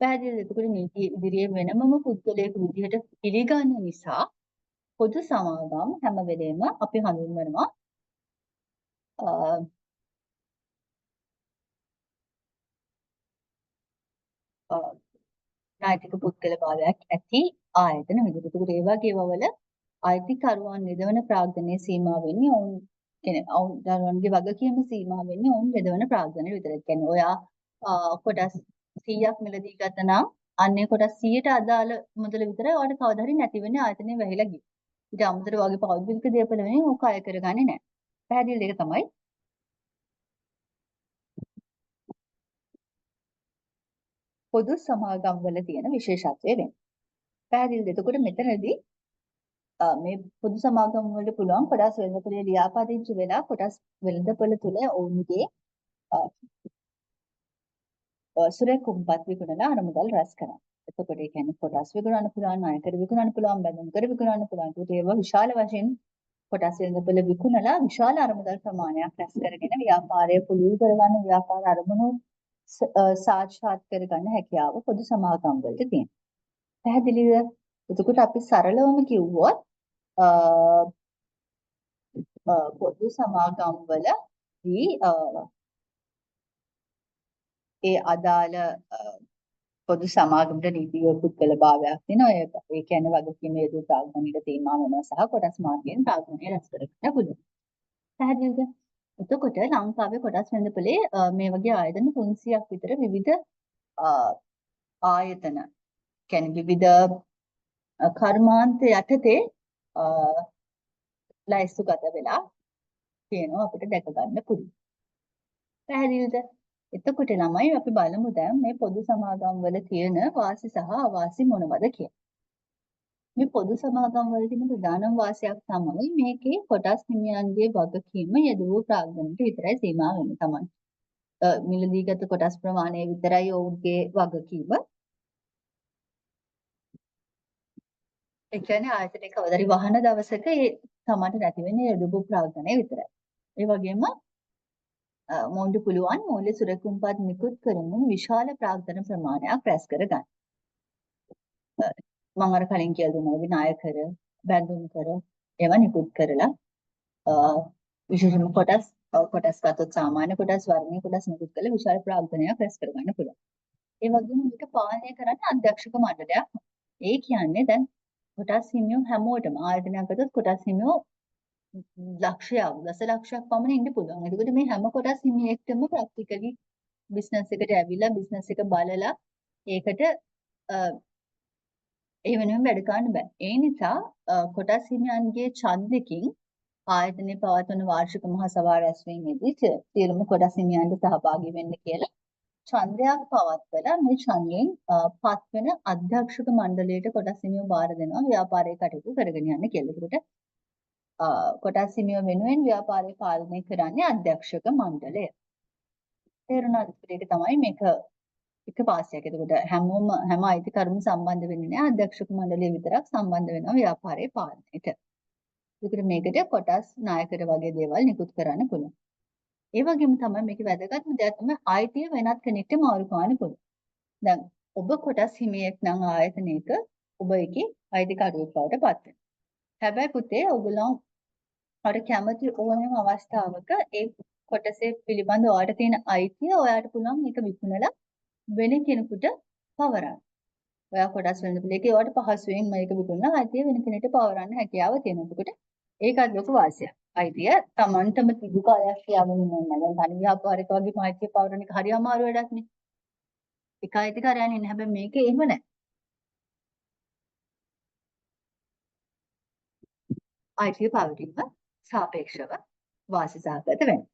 පැහැදිලිද? එතකොට නීතිය ඉදිරියේ වෙනමම පුද්ගලයෙකු විදිහට පිළිගන්න නිසා පොදු සමාගම් හැම වෙලේම අපි හඳුන්වනවා නෛතික පුද්ගල භාවයක් ඇති ආයතන විදිහට. ඒකට ඒ වගේ වල අයිතිකරුවන් නිදවන ප්‍රාග්ධනයේ සීමා වෙන්නේ ඔවුන් ඔවුන් දරුවන්ගේ වගකීම සීමා වෙන්නේ ඔවුන් නිදවන ප්‍රාග්ධනය විතරයි. කියන්නේ ඔයා කොටස් 100ක් මිලදී ගත්තා නම් අන්නේ කොටස් 100ට අදාළ මුදල විතරයි ඔයාලට කවදා හරි නැති වෙන්නේ ආයතනය වැහිලා ගියේ. ඊට අමතරව වගේ පෞද්ගලික දේපල වෙනින් ඕක අය කරගන්නේ නැහැ. පැහැදිලි දෙක තමයි පොදු සමාගම් වල තියෙන විශේෂත්වය වෙන්නේ. පැහැදිලිද? එතකොට මෙතනදී මේ පොදු සමාගම් වලට පුළුවන් කොටස් වෙළඳපොලේ ලියාපදිංචි වෙලා කොටස් වෙළඳපොළ තුල ඔවුන්ගේ සුරේ කුම්පත් විකුණලා අරමුදල් රැස් කරනවා. එතකොට ඒ කියන්නේ කොටස් විකුණන්න පුළුවන්, ණයකර විකුණන්න පුළුවන්, බැඳුම් කර විකුණන්න පුළුවන්. ඒකට ඒවා විශාල වශයෙන් කොටස් වෙළඳපොළ විකුණලා විශාල අරමුදල් ප්‍රමාණයක් රැස් කරගෙන ව්‍යාපාරය පුළුල් කරගන්න, ව්‍යාපාර අරමුණු සාක්ෂාත් කරගන්න හැකියාව පොදු සමාගම් වලට තියෙනවා. පැහැදිලිද? එතකොට අපි සරලවම කිව්වොත් පොදු සමාගම් වලදී ඒ අදාළ පොදු සමාගමට නීතිය පුද්ගල භාවයක් තියෙනවා. ඒ කියන්නේ වගකීම යොදු ප්‍රාග්ධනයට තේමා වෙනවා සහ කොටස් මාර්ගයෙන් ප්‍රාග්ධනය රැස් කරගන්න පුළුවන්. පැහැදිලිද? එතකොට ලංකාවේ කොටස් වෙළඳපොලේ මේ වගේ ආයතන 300ක් විතර විවිධ ආයතන කියන්නේ විවිධ කර්මාන්ත යටතේ ලයිස්තුගත වෙලා තියෙනවා අපිට දැක ගන්න පුළුවන්. පැහැදිලිද? එතකොට ළමයි අපි බලමු දැන් මේ පොදු සමාගම් වල තියෙන වාසි සහ අවාසි මොනවද කියලා. මේ පොදු සමාගම් වල තියෙන ප්‍රධානම වාසියක් තමයි මේකේ කොටස් හිමියන්ගේ වගකීම යදුව ප්‍රාග්ධනයට විතරයි සීමා වෙන්නේ තමයි. මිලදී ගත කොටස් ප්‍රමාණය විතරයි ඔවුන්ගේ වගකීම. ඒ කියන්නේ ආයතනයේ කවදාරි වහන දවසක ඒ තමන්ට නැති වෙන්නේ යදුව ප්‍රාග්ධනය විතරයි. ඒ වගේම මොවුන්ට පුළුවන් මූල්‍ය සුරකුම්පත් නිකුත් කරමින් විශාල ප්‍රාග්ධන ප්‍රමාණයක් රැස් කරගන්න. මම අර කලින් කියලා දුන්නා වගේ ණයකර, බැඳුම් කර ඒවා නිකුත් කරලා විශේෂම කොටස් ගත්තොත් සාමාන්‍ය කොටස් වර්ණීය කොටස් නිකුත් කරලා විශාල ප්‍රාග්ධනයක් රැස් කරගන්න පුළුවන්. ඒ වගේම මේක පාලනය කරන්නේ අධ්‍යක්ෂක මණ්ඩලයක්. ඒ කියන්නේ දැන් කොටස් හිමියෝ හැමෝටම ආයතනයක් ගත්තොත් කොටස් හිමියෝ ලක්ෂයක් දසලක්ෂයක් පමණ ඉන්න පුළුවන්. එතකොට මේ හැම කොටස් හිමියෙක්ටම ප්‍රැක්ටිකලි බිස්නස් එකට ඇවිල්ලා බිස්නස් එක බලලා ඒකට ඒ වෙනුවෙන් වැඩ කරන්න බෑ. ඒ නිසා කොටස් හිමියන්ගේ ඡන්දකින් ආයතනයේ පවත්වන වාර්ෂික මහා සභාව රැස්වීමේදී සියලුම කොටස් හිමියන්ට සහභාගී වෙන්න කියලා ඡන්දයක් පවත්වලා මේ ඡන්දයෙන් පත්වෙන අධ්‍යක්ෂක මණ්ඩලයට කොටස් හිමියෝ බාර දෙනවා ව්‍යාපාරයේ කටයුතු කරගෙන යන්න කියලා. ඒකට කොටස් හිමියෝ වෙනුවෙන් ව්‍යාපාරය පාලනය කරන්නේ අධ්‍යක්ෂක මණ්ඩලය. තේරුණාද? ඒක තමයි මේක එක පාසයක්. එතකොට හැම අයිතිකරුම සම්බන්ධ වෙන්නේ නැහැ. අධ්‍යක්ෂක මණ්ඩලය විතරක් සම්බන්ධ වෙනවා ව්‍යාපාරයේ පාලනයට. ඒකට මේකට කොටස් නායකර වගේ දේවල් නිකුත් කරන්න පුළුවන්. ඒ වගේම තමයි මේකේ වැදගත්ම දෙයක් තමයි අයිතිය වෙනත් කෙනෙක්ට මාරු කරන්න පුළුවන්. දැන් ඔබ කොටස් හිමියෙක් නම් ආයතනයක ඔබ එකේ අයිතිකරුවෙක් බවට පත් වෙනවා. හැබැයි පුතේ ඔයගොල්ලෝ අර කැමති ඕනෑම අවස්ථාවක ඒ කොටසේ පිළිබඳ ඔයාලට තියෙන අයිතිය ඔයාලට පුළුවන් මේක විකුණලා වෙන කෙනෙකුට පවරන්න. ඔයා කොටස් වෙළඳපොලේක ඔයාලට පහසුවෙන් මේක විකුණලා අයිතිය වෙන කෙනෙකුට පවරන්න හැකියාව තියෙනවා. එතකොට ඒකත් ලොකු වාසියක්. අයිතිය Tamanටම තිබු කාලයක් තියාගෙන ඉන්න ඕනේ. දැන් තනි ව්‍යාපාරික වගේ මායිතිය පවරන එක හරි අමාරු වැඩක් නේ. එක අයිතිකාරයන් ඉන්නේ. හැබැයි මේක එහෙම නැහැ. අයිතිය පවතින සාපේක්ෂව වාසි සහගත වෙනවා.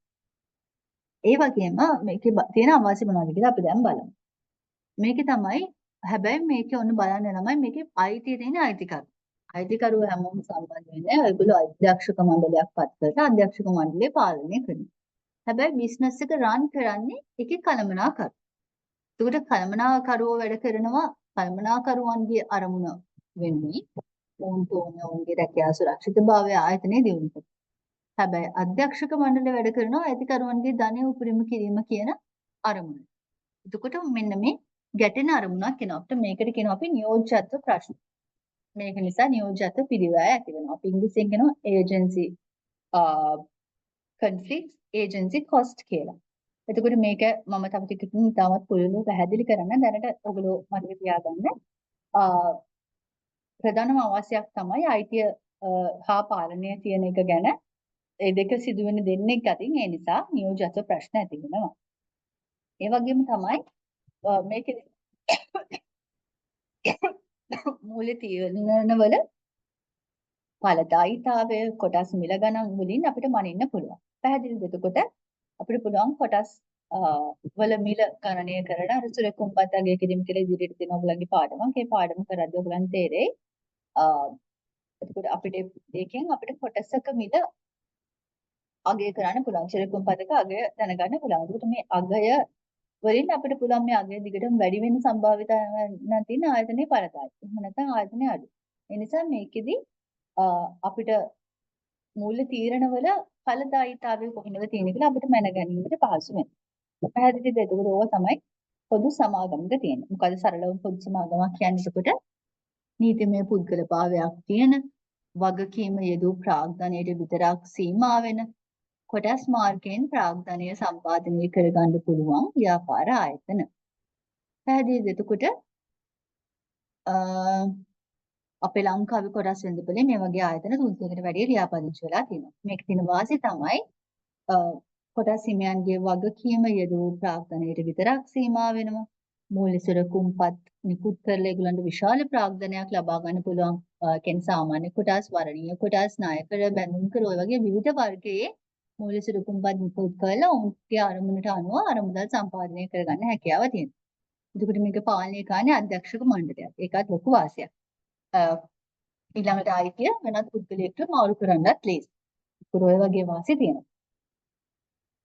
ඒ වගේම මේකේ තියෙන අවාසි මොනවද කියලා අපි දැන් බලමු. මේකේ තමයි හැබැයි මේකේ ඔන්න බලන්න ළමයි මේකේ අයිතිය තියෙන අයිතිකරු. අයිතිකරුව හැමෝම සම්බන්ධ වෙන්නේ. ඒගොල්ලෝ අධ්‍යක්ෂක මණ්ඩලයක් පත් කරලා අධ්‍යක්ෂක මණ්ඩලය පාලනය කරනවා. හැබැයි බිස්නස් එක රන් කරන්නේ එකේ කළමනාකරු. ඒකට කළමනාකරුවෝ වැඩ කරනවා කළමනාකරුවන්ගේ අරමුණ වෙනුයි ඔවුන්ට ඕන ඔවුන්ගේ රැකියා සුරක්ෂිතභාවය ආයතනයේ දියුණු කරනවා. හැබැයි අධ්‍යක්ෂක මණ්ඩලය වැඩ කරනවා අයිතිකරුවන්ගේ ධනය උපරිම කිරීම කියන අරමුණ. එතකොට මෙන්න මේ ගැටෙන අරමුණක් එනවා. අපිට මේකට කියනවා අපි නියෝජ්‍යත්ව ප්‍රශ්න. මේක නිසා නියෝජ්‍යත්ව පිළිවෙය ඇති වෙනවා. අපි ඉංග්‍රීසියෙන් කියනවා ඒජන්සි conflicts agency cost කියලා. එතකොට මේක මම තව ටිකකින් ඉතාමත් පුළුල්ව පැහැදිලි කරන්න. දැනට ඔයගොල්ලෝ මතක තියාගන්න. ප්‍රධානම අවශ්‍යයක් තමයි අයිතිය හා පාලනය කියන එක ගැන ඒ දෙක සිදුවෙන දෙන්නෙක් අතින් ඒ නිසා නියෝජ්‍යත්ව ප්‍රශ්න ඇති වෙනවා. ඒ වගේම තමයි මේකේ මූල්‍ය තීරණවල ඵලදායීතාවය කොටස් මිල ගණන් වලින් අපිට මනින්න පුළුවන්. පැහැදිලිද? එතකොට අපිට පුළුවන් කොටස් වල මිල ගණනය කරන අර සුරකුම්පත් අගය කිරීම කියලා ඉදිරියට තියෙන ඔයගලගේ පාඩමක්. ඒ පාඩම කරද්දී ඔයගලන්ට තේරෙයි. එතකොට අපිට ඒකෙන් අපිට කොටසක මිල අගය කරන්න පුළුවන්. සුරකුම්පතක අගය දැනගන්න පුළුවන්. එතකොට මේ අගය වලින් අපිට පුළුවන් මේ අගය දිගටම වැඩි වෙන්න සම්භාවිතාවක් තියෙන ආයතනයේ ඵලදායී. එහෙම නැත්නම් ආයතනයේ අඩු. ඒ නිසා මේකෙදි අපිට මූල්‍ය තීරණවල ඵලදායීතාවය කොහොමද තියෙන්නේ කියලා අපිට මැනගැනීමට පහසු වෙනවා. පැහැදිලිද? එතකොට ඕවා තමයි පොදු සමාගමක තියෙන්නේ. මොකද සරලව පොදු සමාගමක් කියන්නේ එතකොට නීතිමය පුද්ගලභාවයක් තියෙන වගකීම යෙදූ ප්‍රාග්ධනයට විතරක් සීමා වෙන කොටස් මාර්ගයෙන් ප්‍රාග්ධනය සම්පාදනය කරගන්න පුළුවන් ව්‍යාපාර ආයතන. පැහැදිලිද? එතකොට අපේ ලංකාවේ කොටස් වෙළඳපොලේ මේ වගේ ආයතන 300කට වැඩි ලියාපදිංචි වෙලා තියෙනවා. මේක තියෙන වාසිය තමයි කොටස් හිමියන්ගේ වගකීම යෙදූ ප්‍රාග්ධනයට විතරක් සීමා වෙනවා. මූල්‍ය සුරකුම්පත් නිකුත් කරලා ඒගොල්ලන්ට විශාල ප්‍රාග්ධනයක් ලබා ගන්න පුළුවන්. කියන්නේ සාමාන්‍ය කොටස්, වරණීය කොටස්, ණයකර, බැඳුම් කර ඔය වගේ විවිධ වර්ගයේ මූල්‍ය සුරකුම්පත් නිකුත් කරලා ඔවුන්ගේ අරමුණට අනුව අරමුදල් සම්පාදනය කරගන්න හැකියාව තියෙනවා. එතකොට මේක පාලනය කරන්නේ අධ්‍යක්ෂක මණ්ඩලයක්. ඒකත් ලොකු වාසියක්. ඊළඟට ආයිතිය වෙනත් පුද්ගලයෙක්ට මාරු කරන්නත් ලේසි. ඒක ඔය වගේ වාසි තියෙනවා.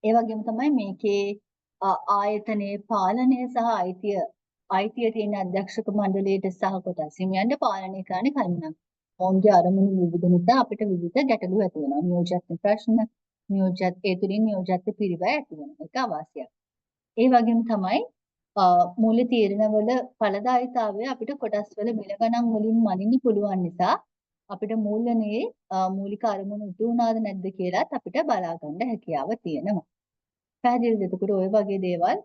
ඒ වගේම තමයි මේකේ ආයතනයේ පාලනය සහ අයිතිය තියෙන අධ්‍යක්ෂක මණ්ඩලයට සහ කොටස් හිමියන්ට පාලනය කරන්නේ කලින්නම්. ඔවුන්ගේ අරමුණු විවිධ නිසා අපිට විවිධ ගැටලු ඇති වෙනවා. නියෝජ්‍යත්ව ප්‍රශ්න, ඒ තුළින් නියෝජ්‍යත්ව පිරිවැය ඇති වෙනවා. ඒක අවශ්‍යයි. ඒ වගේම තමයි මූල්‍ය තීරණවල ඵලදායීතාවය අපිට කොටස්වල මිල ගණන් වලින් මනින්න පුළුවන් නිසා අපිට මූල්‍යනේ මූලික අරමුණු ඉටු වුණාද නැද්ද කියලාත් අපිට බලා ගන්න හැකියාව තියෙනවා. පැහැදිලිද? එතකොට ඔය වගේ දේවල්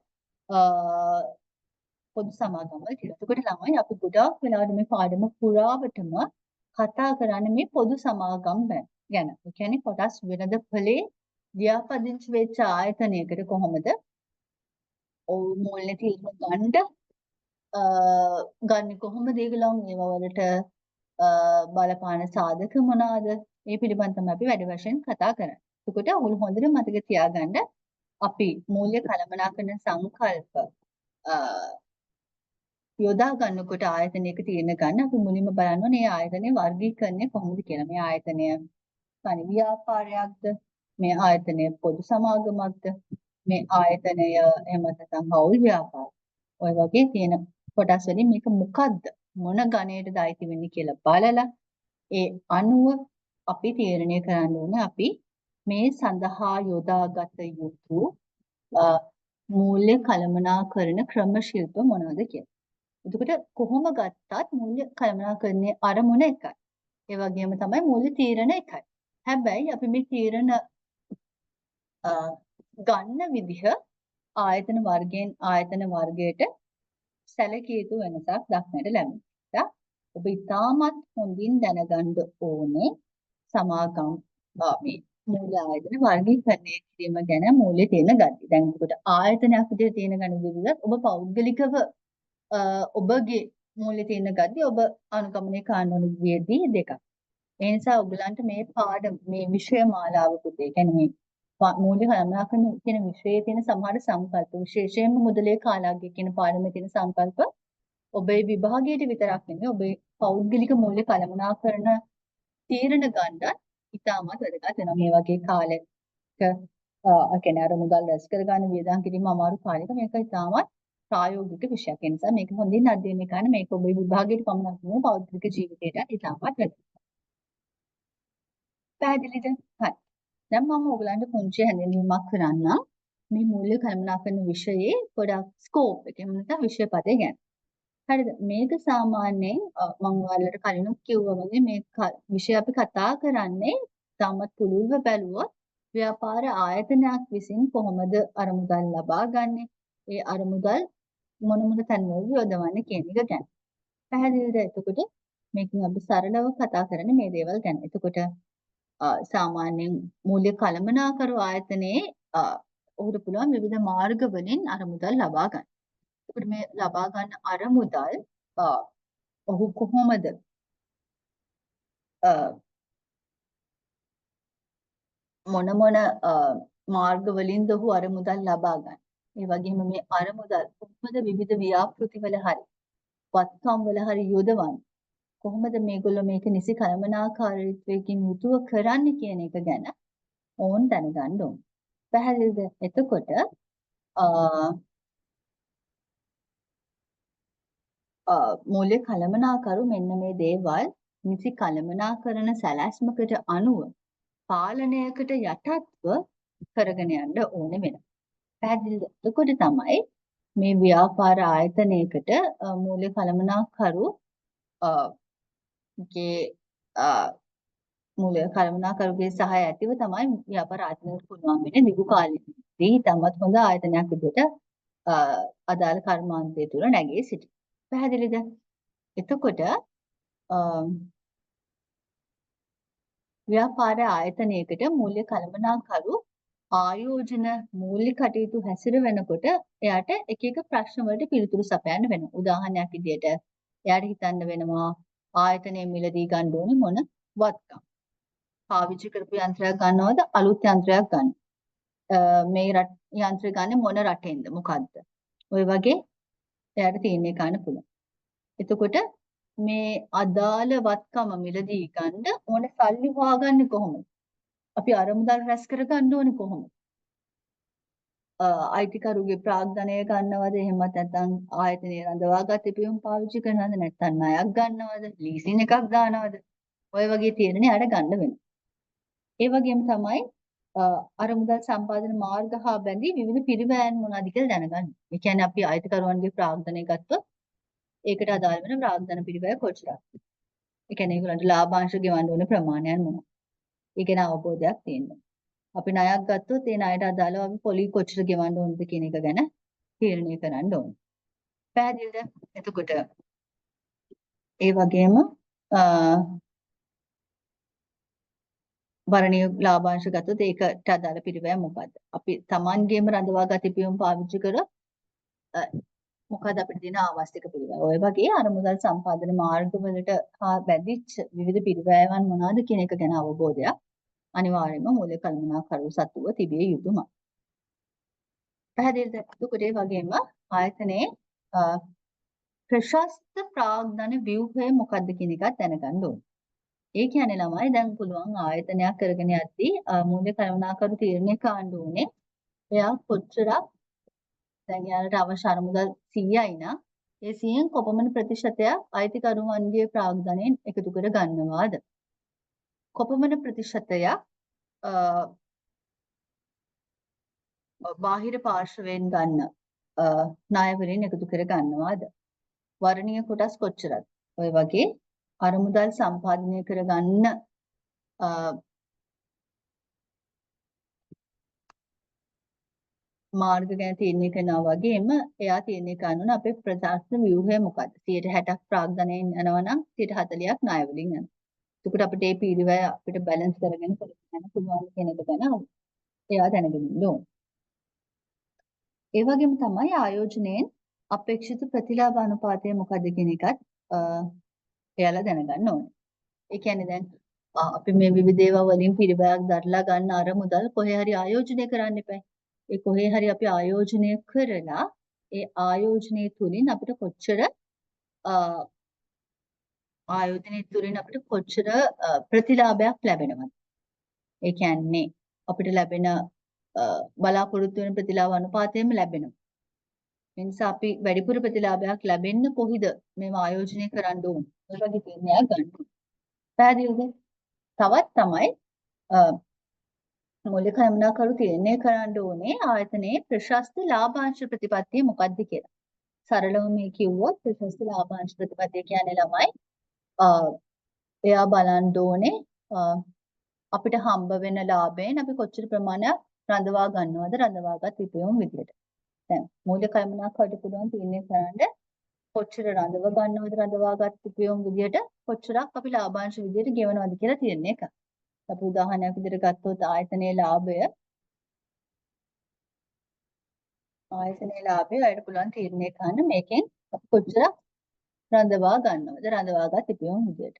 පොදු සමාගම්වල තියෙනවා. එතකොට ළමයි අපි ගොඩාක් වෙලාවට මේ පාඩම පුරාවටම කතා කරන්නේ මේ පොදු සමාගම් ගැන. ඒ කියන්නේ කොටස් වෙළඳපොලේ ලියාපදිංචි වෙච්ච ආයතනයකට කොහොමද මූල්‍ය තීරණ ගන්න කොහොමද ඒගොල්ලන් ඒවා වලට බලපාන සාධක මොනවාද? මේ පිළිබඳව තමයි අපි වැඩි වශයෙන් කතා කරන්නේ. එතකොට ඔයගොල්ලෝ හොඳට මතක තියාගන්න අපි මූල්‍ය කළමනාකරන සංකල්ප යොදා ගන්නකොට ආයතනයක තීරණ ගන්න අපි මුලින්ම බලන්න ඕනේ මේ ආයතනයේ වර්ගීකරණය කොහොමද කියලා. මේ ආයතනය තනි ව්‍යාපාරයක්ද? මේ ආයතනය පොදු සමාගමක්ද? මේ ආයතනය එහෙම නැත්නම් හවුල් ව්‍යාපාරය. ඔය වගේ තියෙන කොටස් වලින් මේක මොකද්ද? මොන ගණයටද අයිති වෙන්නේ කියලා බලලා ඒ අනුව අපි තීරණය කරන්න ඕනේ අපි මේ සඳහා යොදාගත යුතු මූල්‍ය කළමනාකරන ක්‍රම ශිල්ප මොනවද කියලා. එතකොට කොහොම ගත්තත් මූල්‍ය කළමනාකරණයේ අරමුණ එකයි. ඒ වගේම තමයි මූල්‍ය තීරණ එකයි. හැබැයි අපි මේ තීරණ ගන්න විදිහ ආයතන වර්ගයෙන් ආයතන වර්ගයට සැලකිය යුතු වෙනසක් දක්නට ලැබෙනවා. ඔබ ඉතාමත් හොඳින් දැනගන්න ඕනේ සමාගම් මේ මූල්‍ය ආයතන වර්ගීකරණය කිරීම ගැන මූල්‍ය තීරණ ගන්න. දැන් ඔබට ආයතනයක් විදිහට තීරණ ගන්න විදිහත් ඔබ පෞද්ගලිකව ඔබගේ මූල්‍ය තීරණ ගද්දී ඔබ අනුගමනය කරන විදිහදී දෙකක්. ඒ නිසා ඔයගලන්ට මේ පාඩම මේ විෂය මාලාවකුත් ඒ කියන්නේ මූල්‍ය කළමනාකරන කියන විෂයේ තියෙන සමහර සංකල්ප විශේෂයෙන්ම මුදලේ කාලාග්ගය කියන පාඩමේ තියෙන සංකල්ප ඔබේ විභාගයට විතරක් නෙමෙයි ඔබේ පෞද්ගලික මූල්‍ය කළමනාකරන තීරණ ගන්නත් ඉතාමත් වැදගත් වෙනවා. මේ වගේ කාලයක කියන්නේ අර මුදල් රැස් කරගන්න වියදම් කිරීම අමාරු කාලයක මේක ඉතාමත් ප්‍රායෝගික විෂයක්. ඒ නිසා මේක හොඳින් අධ්‍යයනය කරන්න. මේක ඔබේ විභාගයට පමණක් නෙවෙයි පෞද්ගලික ජීවිතයට ඉතාමත් වැදගත්. පැහැදිලිද? හරි. දැන් මම ඔයගලන්ට පුංචි හැඳින්වීමක් කරන්නම්. මේ මූල්‍ය කළමනාකරන විෂයේ ගොඩක් ස්කෝප් එක එහෙම නැත්නම් විෂය පදේ ගැන. හරිද? මේක සාමාන්‍යයෙන් මම ඔයාලට කලිනුත් කිව්වා වගේ මේ විෂය අපි කතා කරන්නේ තාමත් පුළුල්ව බැලුවොත් ව්‍යාපාර ආයතනයක් විසින් කොහොමද අරමුදල් ලබා ගන්නෙ? ඒ අරමුදල් මොන මොන තැන්වලද යොදවන්නේ කියන එක ගැන. පැහැදිලිද? එතකොට මේකෙන් අපි සරලව කතා කරන්නේ මේ දේවල් ගැන. එතකොට සාමාන්‍යයෙන් මූල්‍ය කළමනාකරු ආයතනයේ ඔහුට පුළුවන් විවිධ මාර්ග වලින් අරමුදල් ලබා ගන්න. එතකොට මේ ලබා ගන්න අරමුදල් ඔහු කොහොමද මොන මොන මාර්ග වලින්ද ඔහු අරමුදල් ලබා ගන්න. ඒ වගේම මේ අරමුදල් කොහොමද විවිධ ව්‍යාපෘතිවල හරි වත්කම් වල හරි යොදවන්නේ. කොහොමද මේගොල්ලෝ මේක නිසි කළමනාකාරීත්වයකින් යුතුව කරන්නේ කියන එක ගැන ඕන් දැනගන්න ඕන. පැහැදිලිද? එතකොට මූල්‍ය කළමනාකරු මෙන්න මේ දේවල් නිසි කළමනාකරන සැලැස්මකට අනුව පාලනයකට යටත්ව කරගෙන යන්න ඕනේ වෙනවා. පැහැදිලිද? එතකොට තමයි මේ ව්‍යාපාර ආයතනයකට මූල්‍ය කළමනාකරු ගේ මූල්‍ය කළමනාකරුගේ සහාය ඇතිව තමයි ව්‍යාපාර ආයතනයකට පුළුවන් වෙන්නේ දිගු කාලෙකදී තමත් හොඳ ආයතනයක් විදිහට අදාළ කර්මාන්තය තුළ නැගී සිටින. පැහැදිලිද? එතකොට ව්‍යාපාර ආයතනයකට මූල්‍ය කළමනාකරු ආයෝජන මූල්‍ය කටයුතු හැසිරවෙනකොට එයාට එක එක ප්‍රශ්න වලට පිළිතුරු සපයන්න වෙනවා. උදාහරණයක් විදිහට එයාට හිතන්න වෙනවා ආයතනයේ මිලදී ගන්න ඕනේ මොන වත්කම්. පාවිච්චි කරපු යන්ත්‍රයක් ගන්නවද අලුත් යන්ත්‍රයක් ගන්න. මේ යන්ත්‍රය ගන්න මොන රටෙන්ද මොකද්ද? ඔය වගේ එයාට තීරණය ගන්න පුළුවන්. එතකොට මේ අදාළ වත්කම මිලදී ගන්න ඕන සල්ලි හොයාගන්නේ කොහොමද? අපි අරමුදල් රැස් කරගන්න ඕනේ කොහොමද? අයිතිකරුගේ ප්‍රාග්ධනය ගන්නවද? එහෙමත් නැත්නම් ආයතනයේ රඳවාගත් පියුම් පාවිච්චි කරනවද? නැත්නම් ණයක් ගන්නවද? ලීසින් එකක් දානවද? ඔය වගේ තීරණ යාට ගන්න වෙනවා. ඒ වගේම තමයි අරමුදල් සම්පාදන මාර්ග හා බැඳී විවිධ පිරිවැයන් මොනවද කියලා දැනගන්න. ඒ කියන්නේ අපි අයිතිකරුවන්ගේ ප්‍රාග්ධනය ගත්තොත් ඒකට අදාළ වෙන ප්‍රාග්ධන පිරිවැය කොච්චරද? ඒ කියන්නේ ඒගොල්ලන්ට ලාභාංශ ගෙවන්න ඕන ප්‍රමාණයන් මොනවද? ඒ ගැන අවබෝධයක් තියෙනවා. අපි ණයක් ගත්තොත් ඒ ණයට අදාළව අපි පොලි කොච්චර ගෙවන්න ඕනද කියන එක ගැන තීරණය කරන්න ඕනේ. පැහැදිලිද? එතකොට ඒ වගේම වරණීය ලාභාංශ ගත්තොත් ඒකට අදාළ පිරිවැය මොකද්ද? අපි Tamanගේම රඳවාගත පියුම් පාවිච්චි කරොත් මොකද අපිට දෙන අවශ්‍යක පිරිවැය. ඔය වගේ අරමුදල් සම්පාදන මාර්ගවලට හා බැඳිච්ච විවිධ පිරිවැයවන් මොනවාද කියන එක ගැන අවබෝධයක් අනිවාර්යයෙන්ම මූල්‍ය කළමනාකරු සතුව තිබිය යුතුමයි. පැහැදිලිද? එතකොට ඒ වගේම ආයතනයේ ප්‍රශස්ත ප්‍රාග්ධන ව්‍යුහය මොකක්ද කියන එකත් දැනගන්න ඕනේ. ඒ කියන්නේ ළමයි දැන් පුළුවන් ආයතනයක් කරගෙන යද්දී මූල්‍ය කළමනාකරු තීරණය කාණ්ඩ උනේ එයා කොච්චරක් දැන් යාලට අවශ්‍ය අරමුදල් 100යි නම් ඒ 100න් කොපමණ ප්‍රතිශතයක් අයිතිකරුවන්ගේ ප්‍රාග්ධනයෙන් එකතු කර ගන්නවාද? කොපමණ ප්‍රතිශතයක් බාහිර පාර්ශවයෙන් ගන්න ණය වලින් එකතු කර ගන්නවාද? වර්ණීය කොටස් කොච්චරද? ඔය වගේ අරමුදල් සම්පාදනය කරගන්න මාර්ග ගැන තීරණය කරනවා වගේම එයා තීරණය කරන අපේ ප්‍රශස්ත ව්‍යුහය මොකක්ද? 60% ප්‍රාග්ධනයෙන් යනවා නම් 40%ක් ණය වලින් යනවා. එතකොට අපිට මේ පිරිවැය අපිට බැලන්ස් කරගෙන කරගෙන පුළුවන් කියන එක ගැන එයා දැනගෙන ඉන්න ඕන. ඒ වගේම තමයි ආයෝජනයෙන් අපේක්ෂිත ප්‍රතිලාභ අනුපාතය මොකක්ද කියන එකත් එයාලා දැනගන්න ඕනේ. ඒ කියන්නේ දැන් අපි මේ විවිධ දේවල් වලින් පිරිවැයක් දරලා ගන්න අරමුදල් කොහේ හරි ආයෝජනය කරන්න එපා. ඒ කොහේ හරි අපි ආයෝජනය කරලා ඒ ආයෝජනයේ තුලින් අපිට කොච්චර ප්‍රතිලාභයක් ලැබෙනවද? ඒ කියන්නේ අපිට ලැබෙන බලාපොරොත්තු වෙන ප්‍රතිලාභ අනුපාතයම ලැබෙනවා. ඒ නිසා අපි වැඩිපුර ප්‍රතිලාභයක් ලැබෙන්න කොහිද මේව ආයෝජනය කරන්න ඕන. ඔය වගේ තීරණයක් ගන්න ඕන. පැහැදිලිද? තවත් තමයි මූලික කළමනාකරු තීරණය කරන්න ඕනේ ආයතනයේ ප්‍රශස්ත ලාභාංශ ප්‍රතිපත්තිය මොකක්ද කියලා. සරලව මේ කිව්වොත් ප්‍රශස්ත ලාභාංශ ප්‍රතිපත්තිය කියන්නේ ළමයි එයා බලන්න ඕනේ අපිට හම්බ වෙන ලාභයෙන් අපි කොච්චර ප්‍රමාණයක් රඳවා ගන්නවද රඳවාගත් විපයුම් විදියට. දැන් මූලික කළමනාකරුට පුළුවන් තීරණය කරන්න කොච්චර රඳව ගන්නවද රඳවාගත් විපයුම් විදියට කොච්චරක් අපි ලාභාංශ විදියට ගෙවනවද කියලා තීරණය කරන්න. අපි උදාහරණයක් විදිහට ගත්තොත් ආයතනයේ ලාභය අයට පුළුවන් තීරණය කරන්න මේකෙන් අපි කොච්චරක් රඳවා ගන්නවද රඳවාගත් ඉපයුම් විදියට.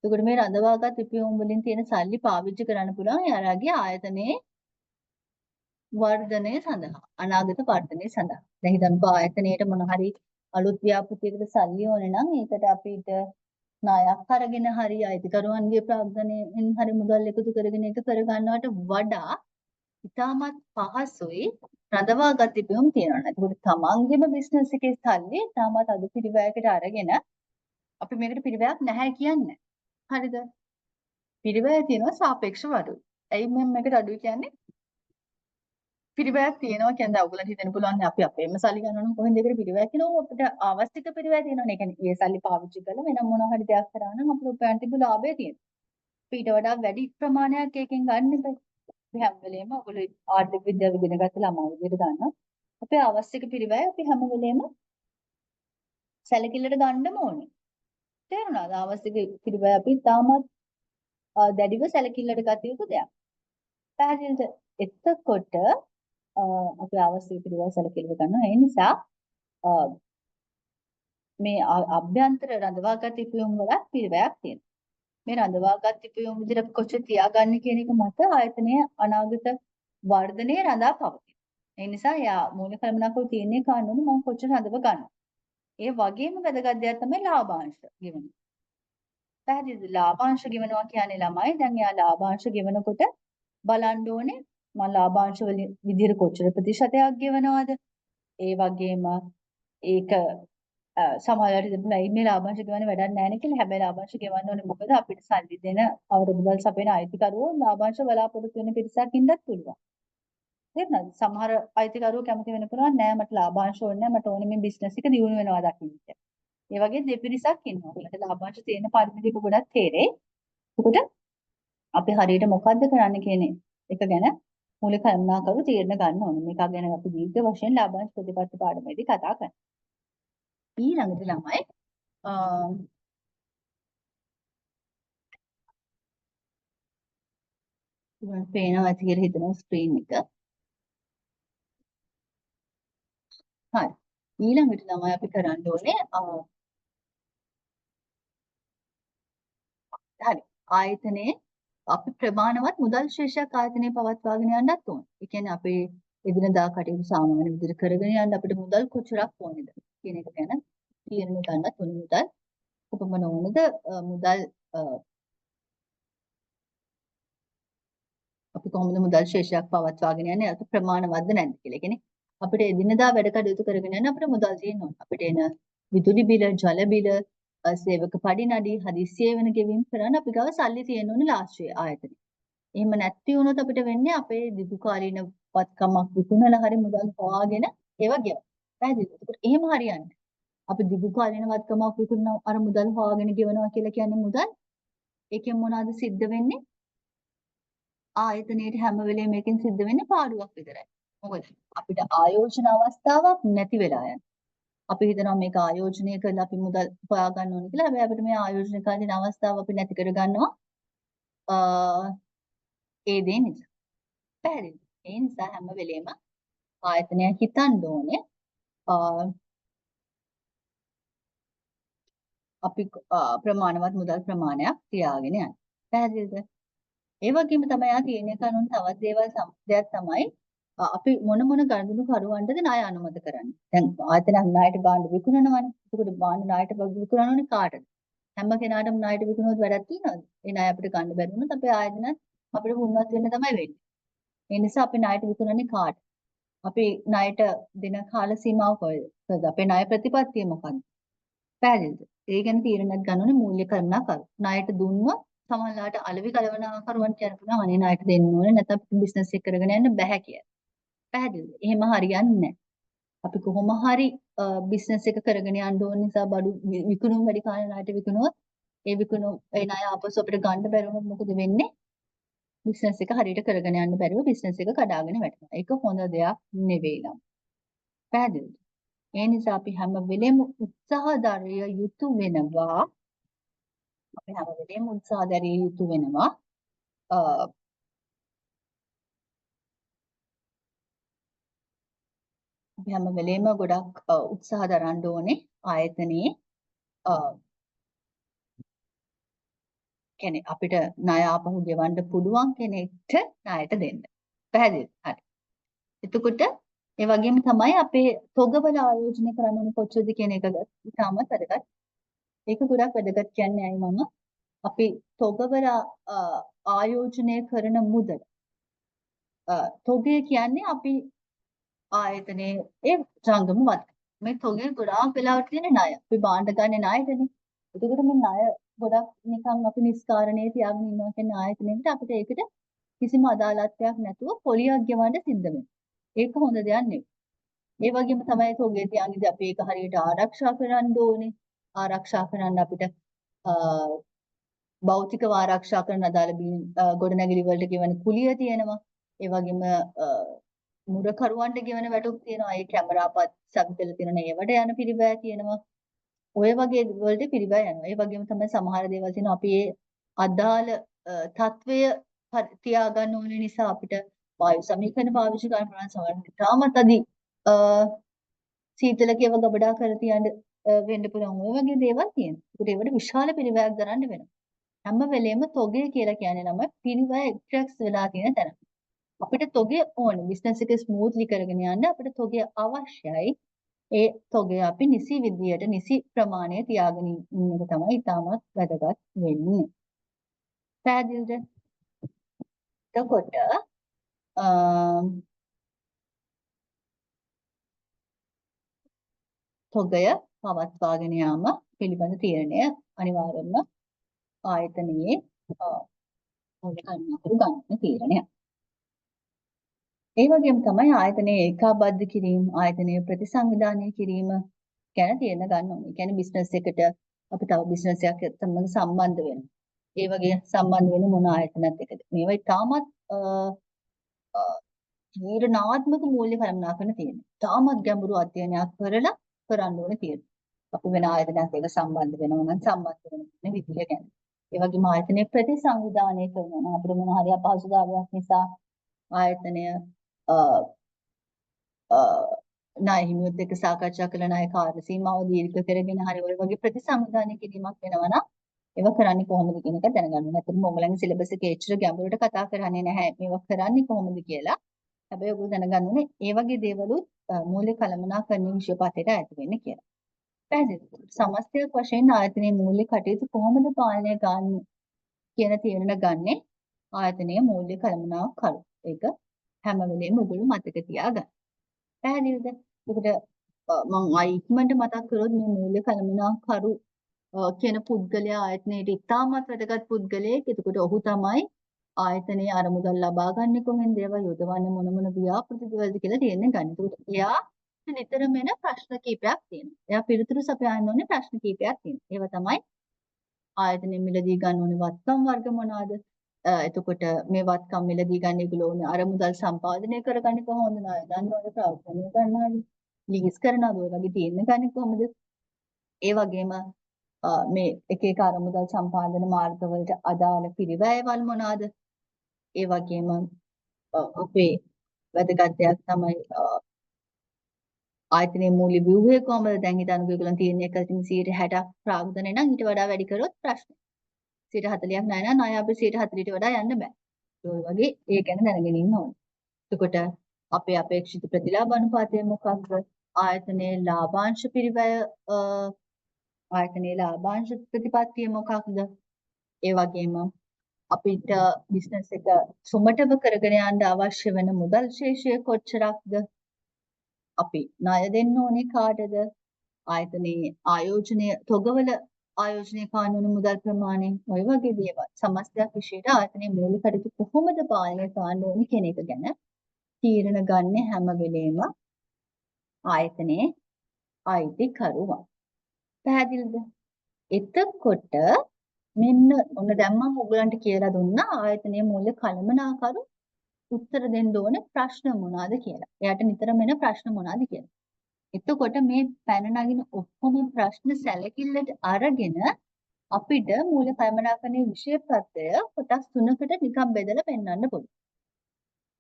එතකොට මේ රඳවාගත් ඉපයුම් වලින් තියෙන සල්ලි පාවිච්චි කරන්න පුළුවන් යාළුවාගේ ආයතනයේ වර්ධනය සඳහා අනාගත වර්ධනය සඳහා. දැන් හිතන්නකෝ ආයතනයේට මොන හරි අලුත් ව්‍යාපෘතියකට සල්ලි ඕනේ නම් ඒකට අපිට ණයක් අරගෙන හරි අයිතිකරුවන්ගේ ප්‍රාග්ධනයෙන් හරි මුදල් එකතු කරගෙන ඒක කර ගන්නවට වඩා ඉතාමත් පහසුයි රඳවාගත් ඉපයුම් තියෙනවා. ඒකට තමන්ගේම බිස්නස් එකේ සල්ලි ඉතාමත් අඩු පිරිවැයකට අරගෙන අපි මේකට පිරිවැයක් නැහැ කියන්නේ. හරිද? පිරිවැය තියෙනවා සාපේක්ෂව අඩුයි. ඇයි මම මේකට අඩුයි කියන්නේ? පිරිවැයක් තියෙනවා කියන්නේ ඔයගොල්ලන්ට හිතෙන්න පුළුවන් අපි අපේම සල්ලි ගන්නවා නම් කොහෙන්ද ඒකට පිරිවැයක් කියනවා අපිට අවශ්‍යක පිරිවැය තියෙනවා. ඒ කියන්නේ ඒ සල්ලි පාවිච්චි කරලා වෙන මොනවා හරි දෙයක් කරා නම් අපිට උපයන්න තිබු ලාභය තියෙනවා. ඊට වඩා වැඩි ප්‍රමාණයක් එකෙන් ගන්න බෑ. අපි හැම වෙලේම ඔයගොල්ලෝ ආර්ථික විද්‍යාව ඉගෙන ගත්ත ළමයි විදිහට ගන්නවා. අපේ අවශ්‍යක පිරිවැය අපි හැම වෙලේම සැලකිල්ලට ගන්නම ඕනේ. තේරුණාද? අවශ්‍යක පිරිවැය අපි තාමත් දැඩිව සැලකිල්ලට ගත යුතු දෙයක්. පැහැදිලිද? එතකොට අපි අවශ්‍ය පිළිවෙල සැලකිලි ගන්නවා. ඒ නිසා මේ අභ්‍යන්තර රඳවාගත් ඉපයුම් වල පිළිවෙලක් තියෙනවා. මේ රඳවාගත් ඉපයුම් විදිහට කොච්චර තියාගන්න කියන එක මත ආයතනයේ අනාගත වර්ධනය රඳා පවතී. ඒ නිසා යා මූලික කළමනාකරු තීරණය කරන්න ඕනේ මම කොච්චර රඳව ගන්නවා. ඒ වගේම වැදගත් දෙයක් තමයි ලාභාංශ ගෙවන. පැහැදිලිද? ලාභාංශ ගෙවනවා කියන්නේ ළමයි දැන් යා ලාභාංශ ගෙවනකොට බලන්න ඕනේ මම ලාභාංශ වලින් විදිහට කොච්චර ප්‍රතිශතයක් ගෙවනවද? ඒ වගේම ඒක සමහරවිට තිබුණා මේ ලාභාංශ ගෙවන්න වැඩක් නැහැ නේ කියලා. හැබැයි ලාභාංශ ගෙවන්න ඕනේ මොකද අපිට සල්ලි දෙන අවුරුදුවල් සපයන අයිතිකරුවෝ ලාභාංශ බලාපොරොත්තු වෙන පිරිසක් ඉන්නත් පුළුවන්. තේරුණාද? සමහර අයිතිකරුවෝ කැමති වෙන්න පුළුවන් නෑ මට ලාභාංශ ඕනේ නෑ මට ඕනේ මේ බිස්නස් එක දියුණු වෙනවා දකින්න. ඒ වගේ දෙපිරිසක් ඉන්නවා. ඒකට ලාභාංශ තියෙන පරිමිතික ගොඩක් තේරෙයි. එතකොට අපි හරියට මොකද්ද කරන්න කියන එක ගැන මූලික කළමනාකරු තීරණ ගන්න ඕනේ. මේක ගැන අපි දීර්ඝ වශයෙන් ලාභාංශ ප්‍රතිපත්ති පාඩමේදී කතා කරනවා. ඊළඟට ළමයි මම පේනවා ඇති කියලා හිතනවා ස්ක්‍රීන් එක. හරි. ඊළඟට තමයි අපි කරන්න ඕනේ හරි. ආයතනයේ අපි ප්‍රමාණවත් මුදල් ශේෂයක් ආයතනයේ පවත්වාගෙන යන්නත් ඕනේ. ඒ කියන්නේ අපේ එදිනදා කටයුතු සාමාන්‍ය විදිහට කරගෙන යන්න අපිට මුදල් කොච්චරක් ඕනේද කියන එක ගැන තීරණය ගන්නත් ඕනේ. මුදල් කොපමණ ඕනේද මුදල් අපි කොහොමද මුදල් ශේෂයක් පවත්වාගෙන යන්නේ අත ප්‍රමාණවත්ද නැද්ද කියලා. ඒ කියන්නේ අපිට එදිනදා වැඩ කටයුතු කරගෙන යන්න අපිට මුදල් තියෙන්න ඕනේ. අපිට එන විදුලි බිල, ජල බිල, සේවක පඩි නඩි, හදිස්සියේ වෙන ගෙවීම් කරන්න අපි ගාව සල්ලි තියෙන්න ඕනේ ලාස්ට්‍රයේ ආයතනේ. එහෙම නැති වුණොත් අපිට වෙන්නේ අපේ දිගුකාලීන වත්කමක් විකුණලා හරි මුදල් හොයාගෙන ඒවා ගෙවන්න. පැහැදිලිද? ඒකට එහෙම හරියන්නේ. අපි දිගුකාලීන වත්කමක් විකුණන අර මුදල් හොයාගෙන ගෙවනවා කියලා කියන්නේ මුදල්. ඒකෙන් මොනවාද සිද්ධ වෙන්නේ? ආයතනයේට හැම වෙලේම මේකෙන් සිද්ධ වෙන්නේ පාඩුවක් විතරයි. මොකද අපිට ආයෝජන අවස්ථාවක් නැති වෙලා යනවා. අපි හිතනවා මේක ආයෝජනය කරලා අපි මුදල් හොයා ගන්න ඕනේ කියලා. හැබැයි අපිට මේ ආයෝජන කරන අවස්ථාව අපි නැති කර ගන්නවා. ඒ දේ නිසා. පැහැදිලිද? ඒ නිසා හැම වෙලේම ආයතනය හිතන්න ඕනේ අපි ප්‍රමාණවත් මුදල් ප්‍රමාණයක් තියාගෙන යන්න. පැහැදිලිද? ඒ වගේම තමයි ආ තීරණය කරන තවත් දෙයක් තමයි අපි මොන ගනුදෙනු කරුවන්ටද ණය අනුමත කරන්නේ. දැන් ආයතනයක් ණයට භාණ්ඩ විකුණනවානේ. එතකොට භාණ්ඩ ණයට විකුණනෝනේ කාටද? හැම කෙනාටම ණයට විකුණුවොත් වැඩක් තියනවද? ඒ ණය අපිට ගන්න බැරි වුණොත් අපේ ආයතන අපිට මුන්වත් වෙන්න තමයි වෙන්නේ. ඒ නිසා අපි ණයට විකුණන්නේ කාට? අපි ණයට දෙන කාල සීමාව කොහෙද? අපේ ණය ප්‍රතිපත්තිය මොකක්ද? පැහැදිලිද? ඒ ගැන තීරණයක් ගන්න ඕනේ මූල්‍ය කළමනාකරු. ණයට දුන්නොත් සමහරවිට අලෙවි කළමනාකරුවන් කියන කෙනා අනේ ණයට දෙන්න ඕනේ නැත්නම් බිස්නස් එක කරගෙන යන්න බෑ කියලා. පැහැදිලිද? එහෙම හරියන්නේ නැහැ. අපි කොහොම හරි බිස්නස් එක කරගෙන යන්න ඕන නිසා බඩු විකුණුම් වැඩි කාලේ ණයට විකුණුවොත් ඒ විකුණුම් ඒ ණය ආපසු අපිට ගන්න බැරි වුණොත් මොකද වෙන්නේ? බිස්නස් එක හරියට කරගෙන යන්න බැරිව බිස්නස් එක කඩාගෙන වැටෙනවා. ඒක හොඳ දෙයක් නෙවෙයි නම්. පැහැදිලිද? ඒ නිසා අපි හැම වෙලෙම උත්සාහ දරිය යුතු වෙනවා. අපි හැම වෙලෙම උත්සාහ දරිය යුතු වෙනවා. අපි හැම වෙලෙම ගොඩක් උත්සාහ දරන්න ඕනේ ආයතනයේ කියන්නේ අපිට ණය ආපහු ගෙවන්න පුළුවන් කෙනෙක්ට ණයට දෙන්න. පැහැදිලිද? හරි. එතකොට ඒ වගේම තමයි අපේ තොගවල ආයෝජනය කරන්න ඕනේ කොච්චරද කියන එක ඉතාමත් වැදගත්. ඒක ගොඩක් වැදගත් කියන්නේ ඇයි මම අපි තොගවල ආයෝජනය කරන මුදල තොගය කියන්නේ අපි ආයතනයේ ඒ ජංගම වත්කම. මේ තොගේ ගොඩාක් වෙලාවට තියෙන ණය. අපි බාණ්ඩ ගන්න ණයදනේ. එතකොට මේ ණය ගොඩක් නිකන් අපි නිස්කාරණේ තියාගෙන ඉන්නවා කියන්නේ ආයතනෙට අපිට ඒකට කිසිම අදාළත්වයක් නැතුව පොලියක් ගෙවන්න සිද්ධ වෙනවා. ඒක හොඳ දෙයක් නෙවෙයි. ඒ වගේම තමයි තොගේ තියන්නේ අපි ඒක හරියට ආරක්ෂා කරන්න ඕනේ. ආරක්ෂා කරන්න අපිට භෞතිකව ආරක්ෂා කරන අදාළ ගොඩනැගිලි වලට ගෙවන කුලිය තියෙනවා. ඒ වගේම මුරකරුවන්ට ගෙවන වැටුප් තියෙනවා. ඒ කැමරාපත් සබ්දල තියෙන ඒවට යන පිරිවැය තියෙනවා. ඔය වගේ වලට පිරිවැය යනවා. ඒ වගේම තමයි සමහර දේවල් තියෙනවා අපි ඒ අදාළ තත්වය තියාගන්න ඕන නිසා අපිට වායු සමීකරණ පාවිච්චි කරන්න පුළුවන් සමහරවිට තාමත් අදි සීතලකේව ගබඩා කර තියන්න වෙන්න පුළුවන්. ඔය වගේ දේවල් තියෙනවා. ඒකට විශාල පිරිවැයක් දරන්න වෙනවා. හැම වෙලේම තොගය කියලා කියන්නේ නම පිරිවැය එක්ස්ට්‍රැක්ට්ස් වෙලා තියෙන තැන. අපිට තොගය ඕනේ බිස්නස් එක ස්මූත්ලි කරගෙන යන්න අපිට තොගය අවශ්‍යයි. ඒ තොගය අපි නිසි විදියට නිසි ප්‍රමාණය තියාගෙන ඉන්න එක තමයි ඉතාමත් වැදගත් වෙන්නේ. පැහැදිලිද? එතකොට තොගය පවත්වාගෙන යාම පිළිබඳ තීරණය අනිවාර්යයෙන්ම ආයතනයේ මූල්‍ය කළමනාකරු ගන්න තීරණයක්. ඒ වගේම තමයි ආයතනයේ ඒකාබද්ධ කිරීම, ආයතනයේ ප්‍රතිසංවිධානය කිරීම ගැන තීරණ ගන්න ඕනේ. ඒ කියන්නේ බිස්නස් එකට අපි තව බිස්නස් එකක් සම්බන්ධ සම්බන්ධ වෙනවා. ඒ වගේ සම්බන්ධ වෙන මොන ආයතනත් එක්කද? මේවා ඉතාමත් තීරණාත්මක මූල්‍ය කළමනාකරන තියෙනවා. ඉතාමත් ගැඹුරු අධ්‍යයනයක් කරලා කරන්න ඕනේ තියෙනවා. අපි වෙන ආයතනයක් එක්ක සම්බන්ධ වෙනවා නම් සම්බන්ධ වෙන විදිය ගැන. ඒ වගේම ආයතනයේ ප්‍රතිසංවිධානය කරනවා නම් අපිට මොන හරි අපහසුතාවයක් නිසා ආයතනය ණය හිමියොත් එක්ක සාකච්ඡා කළ ණය කාර්ය සීමාව දීර්ඝ කරගෙන හරි ඔය වගේ ප්‍රතිසංවිධානය කිරීමක් වෙනවා නම් ඒව කරන්නේ කොහොමද කියන එක දැනගන්න ඕනේ. නැත්නම් ඔයගොල්ලන්ගේ සිලබස් එකේ එච්චර ගැඹුරට කතා කරන්නේ නැහැ. මේවා කරන්නේ කොහොමද කියලා. හැබැයි ඔයගොල්ලෝ දැනගන්න ඕනේ ඒ වගේ දේවලුත් මූල්‍ය කළමනාකරණ විෂය පතේට ඇති වෙන්නේ කියලා. පැහැදිලිද? සමස්තයක් වශයෙන් ආයතනයේ මූල්‍ය කටයුතු කොහොමද පාලනය ගන්න කියන තීරණ ගන්නේ ආයතනයේ මූල්‍ය කළමනාකරු. ඒක හැම වෙලේම ඔයගොල්ලෝ මතක තියාගන්න. පැහැදිලිද? එතකොට මම ඉක්මනට මතක් කරොත් මේ මූල්‍ය කළමනාකරු කියන පුද්ගලයා ආයතනයේ ඉතාමත් වැදගත් පුද්ගලයෙක්. එතකොට ඔහු තමයි ආයතනයේ අරමුදල් ලබා ගන්න කොහෙන්ද ඒවා යොදවන්නේ මොන ව්‍යාපෘතිවලද කියලා තීරණය ගන්න. එතකොට එයා නිතරම එන ප්‍රශ්න කීපයක් තියෙනවා. එයා පිළිතුරු සපයන්න ඕනේ ප්‍රශ්න කීපයක් තියෙනවා. ඒවා තමයි ආයතනයේ මිලදී ගන්න ඕනේ වත්කම් වර්ග මොනවාද? එතකොට මේ වත්කම් මිලදී ගන්න ඒගොල්ලෝ ඕනේ අරමුදල් සම්පාදනය කරගන්නේ කොහොමද? ණය ගන්න ඕනේ ප්‍රාප්තණය ගන්නවාද? ලීස් කරනවාද? ඔය වගේ තීරණ ගන්නේ කොහොමද? ඒ වගේම මේ එක එක අරමුදල් සම්පාදන මාර්ගවලට අදාළ පිරිවැයවල් මොනවාද? ඒ වගේම අපේ වැදගත් දෙයක් තමයි ආයතනයේ මූල්‍ය ව්‍යුහය කොහමද? දැන් හිතන්නකෝ ඒගොල්ලන් තීරණය කරලා තියෙන 60ක් ප්‍රාග්ධනය නම් ඊට වඩා වැඩි කරොත් ප්‍රශ්නයක්. 40ක් ණය නම් ණය අපි 40ට වඩා යන්න බෑ. ඒ වගේ ඒ ගැන දැනගෙන ඉන්න ඕනේ. එතකොට අපේ අපේක්ෂිත ප්‍රතිලාභ අනුපාතය මොකක්ද? ආයතනයේ ලාභාංශ පිරිවැය ආයතනයේ ලාභාංශ ප්‍රතිපත්තිය මොකක්ද? ඒ වගේම අපිට බිස්නස් එක සුමටව කරගෙන යන්න අවශ්‍ය වෙන මුදල් ශේෂය කොච්චරක්ද? අපි ණය දෙන්න ඕනේ කාටද? ආයතනයේ ආයෝජනය තොගවල ආයෝජනය කාණුන මුදල් ප්‍රමාණය ඔය වගේ දේවල්. සමස්තයක් විශේෂ ආයතනයේ මූලික කටයුතු කොහොමද පාලනය කරන්න ඕනේ කියන එක ගැන තීරණ ගන්න හැම වෙලේම ආයතනයේ අයිතිකරුවා. පැහැදිලිද? එතකොට මෙන්න ඔන්න දැන් මම ඔයගලන්ට කියලා දුන්නා ආයතනයේ මූල්‍ය කළමනාකරු උත්තර දෙන්න ඕන ප්‍රශ්න මොනවාද කියලා. එයාට නිතරම එන ප්‍රශ්න මොනවාද කියලා. එතකොට මේ පැන නගින ඔක්කොම ප්‍රශ්න සැලකිල්ලට අරගෙන අපිට මූල්‍ය කළමනාකරණයේ විෂය පත්‍රය කොටස් 3කට නිකම් බෙදලා පෙන්වන්න පුළුවන්.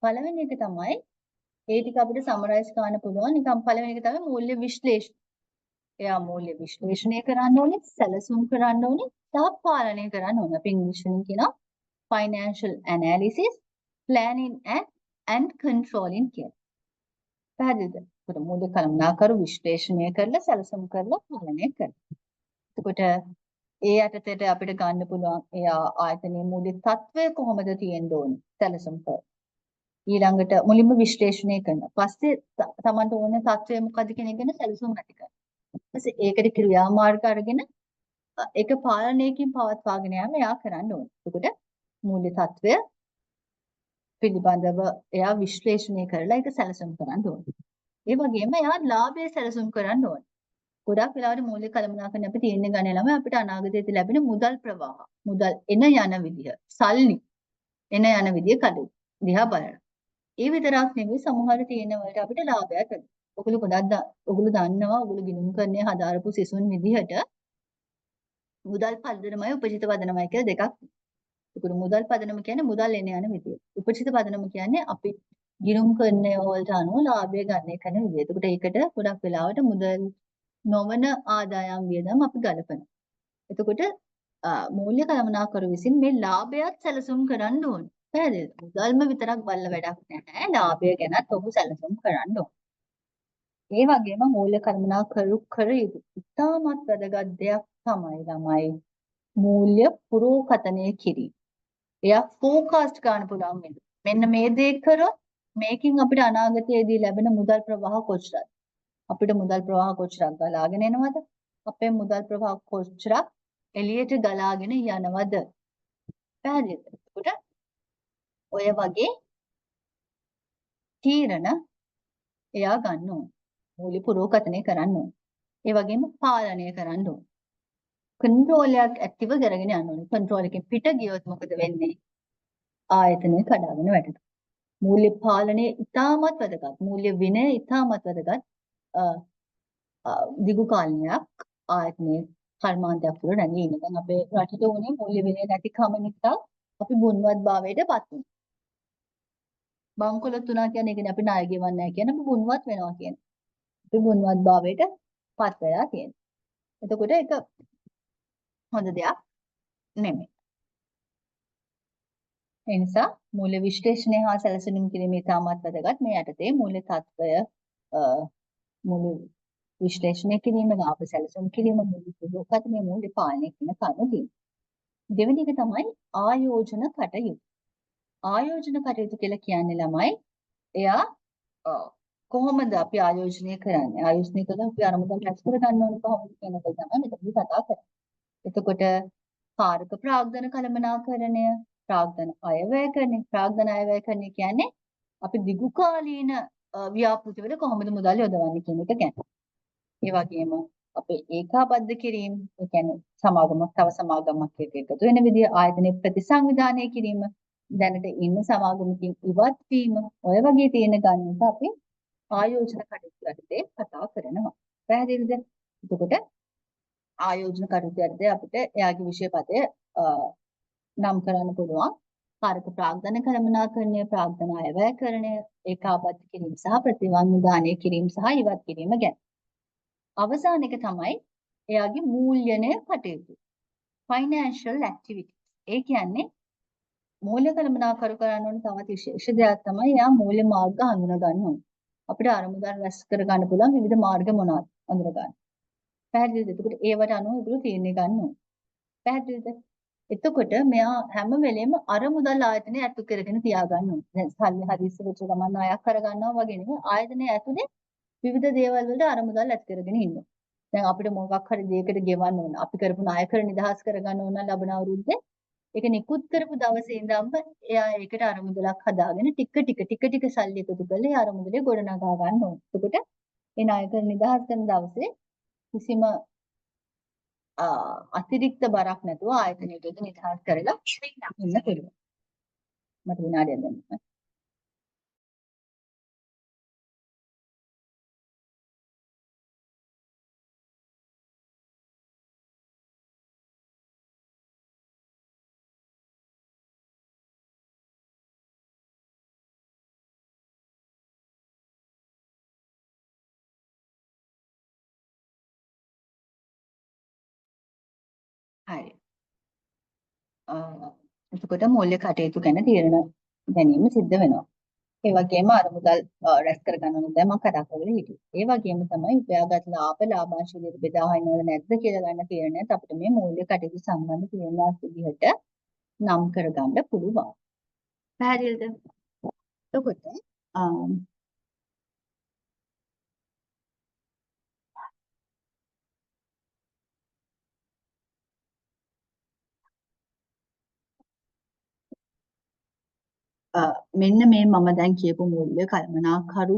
පළවෙනි එක තමයි ඒ ටික අපිට සමරයිස් කරන්න පුළුවන්. නිකම් පළවෙනි එක තමයි මූල්‍ය විශ්ලේෂණ. එයා මූල්‍ය විශ්ලේෂණය කරන්න ඕනේ, සැලසුම් කරන්න ඕනේ, සහ පාලනය කරන්න ඕනේ. අපි ඉංග්‍රීසියෙන් කියනවා financial analysis, planning and controlling කියලා. පැහැදිලිද? ඒකට මූල්‍ය කළමනාකරු විශ්ලේෂණය කරලා සැලසුම් කරලා පාලනය කරනවා. එතකොට ඒ යටතට අපිට ගන්න පුළුවන් එයා ආයතනයේ මූල්‍ය තත්ත්වය කොහොමද තියෙන්න ඕනේ සැලසුම් කරලා. ඊළඟට මුලින්ම විශ්ලේෂණය කරනවා. පස්සේ තමන්ට ඕන තත්ත්වය මොකද්ද කියන එක ගැන සැලසුම් ඇති කරනවා. ඊපස්සේ ඒකට ක්‍රියාමාර්ග අරගෙන ඒක පාලනයකින් පවත්වාගෙන යාම එයා කරන්න ඕනේ. එතකොට මූල්‍ය තත්ත්වය පිළිබඳව එයා විශ්ලේෂණය කරලා ඒක සැලසුම් කරන්න ඕනේ. ඒ වගේම එයා ලාභය සැලසුම් කරන්න ඕනේ. ගොඩක් වෙලාවට මූල්‍ය කළමනාකරණය අපි තීරණය ගන්න ළම අපිට අනාගතයේදී ලැබෙන මුදල් ප්‍රවාහ, මුදල් එන යන විදිය, සල්ලි එන යන විදිය කඩේ දිහා බලනවා. ඒ විතරක් නෙවෙයි සමහර තීරණ වලට අපිට ලාභයක් ලැබෙනවා. ඔගොල්ලෝ දන්නවා ඔගොල්ලෝ ගිණුම් කරන්නේ හදාරපු සිසුන් විදිහට මුදල් පදනමයි උපජිත පදනමයි කියලා දෙකක්. ඒකට මුදල් පදනම කියන්නේ මුදල් එන යන විදිය. උපජිත පදනම කියන්නේ අපි ගිණුම් කරන වලට අනුව ලාභය ගන්න කරන විදිය. ඒකට ඒකට ගොඩක් වෙලාවට මුදල් නොවන ආදායම් වියදම් අපි ගලපනවා. එතකොට මූල්‍ය කළමනාකරු විසින් මේ ලාභයත් සැලසුම් කරන්න ඕනේ. පැහැදිලිද? මුදල්ම විතරක් බලලා වැඩක් නැහැ. ලාභය ගැනත් ඔහු සැලසුම් කරන්න ඕනේ. ඒ වගේම මූල්‍ය කළමනාකරු කර යුතු ඉතාමත් වැදගත් දෙයක් තමයි ළමයි මූල්‍ය පුරෝකථනය කිරීම. එයා ෆෝකාස්ට් ගන්න පුළුවන් වෙන්න. මෙන්න මේ දේ කරොත් මේකින් අපිට අනාගතයේදී ලැබෙන මුදල් ප්‍රවාහ කොච්චරද? අපිට මුදල් ප්‍රවාහ කොච්චරක් ගලාගෙන එනවද? අපේ මුදල් ප්‍රවාහ කොච්චරක් එළියට ගලාගෙන යනවද? පැහැදිලිද? එතකොට ඔය වගේ තීරණ එයා ගන්න ඕන. මූල්‍ය පුරෝකථනය කරන්න ඕන. ඒ වගේම පාලනය කරන්න ඕන. කන්ට්‍රෝල් එකක් ඇක්ටිව කරගෙන යන්න ඕනේ. කන්ට්‍රෝල් එකෙන් පිට ගියොත් මොකද වෙන්නේ? ආයතනය කඩාගෙන වැටෙනවා. මූල්‍ය පාලනය ඉතාමත් වැදගත්. මූල්‍ය විනය ඉතාමත් වැදගත්. දිගු කාලයක් ආයතනයේ කර්මාන්තයක් තුළ රැඳී ඉන්න. දැන් අපේ රටට උනේ මූල්‍ය විනය නැතිකම නිසා අපි ගුණවත් භාවයට පත් වෙනවා. බංකොලොත් වුණා කියන්නේ ඒ කියන්නේ අපි ණය ගෙවන්නේ නැහැ කියන්නේ අපි ගුණවත් වෙනවා කියන්නේ. අපි ගුණවත් භාවයට පත් වෙලා තියෙනවා. එතකොට ඒක හොඳ දෙයක් නෙමෙයි. ඒ නිසා මූල්‍ය විශ්ලේෂණය හා සැලසුම් කිරීම ඉතාමත් වැදගත්. මේ යටතේ මූල්‍ය තත්ත්වය මූල්‍ය විශ්ලේෂණය කිරීම, ලාභ සැලසුම් කිරීම, මූල්‍ය පුරෝකථනය, මූල්‍ය පාලනය කියන කරුණු තියෙනවා. දෙවෙනි එක තමයි ආයෝජන කටයුතු. ආයෝජන කටයුතු කියලා කියන්නේ ළමයි එයා කොහොමද අපි ආයෝජනය කරන්නේ? ආයෝජනය කළා අපි අරමුදල් රැස් කර ගන්න ඕනේ කොහොමද කියන එක තමයි මෙතනදී කතා කරන්නේ. එතකොට කාරක ප්‍රාග්ධන කළමනාකරණය, ප්‍රාග්ධන අයවැයකරණය, ප්‍රාග්ධන අයවැයකරණය කියන්නේ අපි දිගු කාලීන ව්‍යාපෘතිවල කොහොමද මුදල් යොදවන්නේ කියන එක ගැන. ඒ වගේම අපේ ඒකාබද්ධ කිරීම, ඒ කියන්නේ සමාගමක් තව සමාගමක් එක්ක එකතු වෙන විදිය, ආයතනයේ ප්‍රතිසංවිධානය කිරීම, දැනට ඉන්න සමාගමකින් ඉවත් වීම, ඔය වගේ තියෙන ගන්නට අපි ආයෝජන කටයුතු යටතේ කතා කරනවා. පැහැදිලිද? එතකොට ආයෝජන කටයුතු යටතේ අපිට එයාගේ විෂය පදය නම් කරන්න පුළුවන්. කාරක ප්‍රාග්ධන කළමනාකරණය, ප්‍රාග්ධන අයවැයකරණය, ඒකාබද්ධ කිරීම සහ ප්‍රතිසංවිධානය කිරීම සහ ඉවත් කිරීම ගැන. අවසාන එක තමයි එයාගේ මූල්‍යණය කටයුතු. financial activities. ඒ කියන්නේ මූල්‍ය කළමනාකරු කරන්න ඕන තවත් විශේෂ දෙයක් තමයි එයා මූල්‍ය මාර්ග හඳුනා ගන්න ඕනේ. අපිට අරමුදල් රැස් කර ගන්න පුළුවන් විවිධ මාර්ග මොනවද හඳුනා ගන්න. පැහැදිලිද? එතකොට ඒවට අනුව ඒගොල්ලෝ තීරණය ගන්න ඕනේ. පැහැදිලිද? එතකොට මෙයා හැම වෙලෙම අරමුදල් ආයතනය ඇතු කරගෙන තියාගන්න ඕනේ. දැන් සල්ලි හදිස්සි වෙච්ච ගමන් අයක් කර ගන්නවා වගේ නෙමෙයි ආයතනය ඇතුලේ විවිධ දේවල් වලට අරමුදල් ඇති කරගෙන ඉන්නවා. දැන් අපිට මොකක් හරි දෙයකට ගෙවන්න ඕන. අපි කරපු ණය කර නිදහස් කරගන්න ඕන නම් ලබන අවුරුද්දේ ඒක නිකුත් කරපු දවසේ ඉඳන්ම එයා ඒකට අරමුදලක් හදාගෙන ටික ටික සල්ලි එකතු කරලා ඒ අරමුදලේ ගොඩනගා ගන්න ඕන. එතකොට ඒ ණය කර නිදහස් කරන දවසේ කිසිම අතිරික්ත බරක් නැතුව ආයතනයේදී නිදහස් කරලා ඉන්න පුළුවන්. මට විනාඩියක් දෙන්න. හරි. එතකොට මූල්‍ය කටයුතු ගැන තීරණ ගැනීම සිද්ධ වෙනවා. ඒ වගේම අරමුදල් රැස් කරගන්න ඕන දැන් මම කතා කරලා හිටියේ. ඒ වගේම තමයි උපයාගත් ලාභාංශ විදිහට බෙදා හරිනවද නැද්ද කියලා ගන්න තීරණයත් අපිට මේ මූල්‍ය කටයුතු සම්බන්ධ තීරණයක් විදිහට නම් කරගන්න පුළුවන්. පැහැදිලිද? එතකොට මෙන්න මේ මම දැන් කියපු මූල්‍ය කළමනාකරු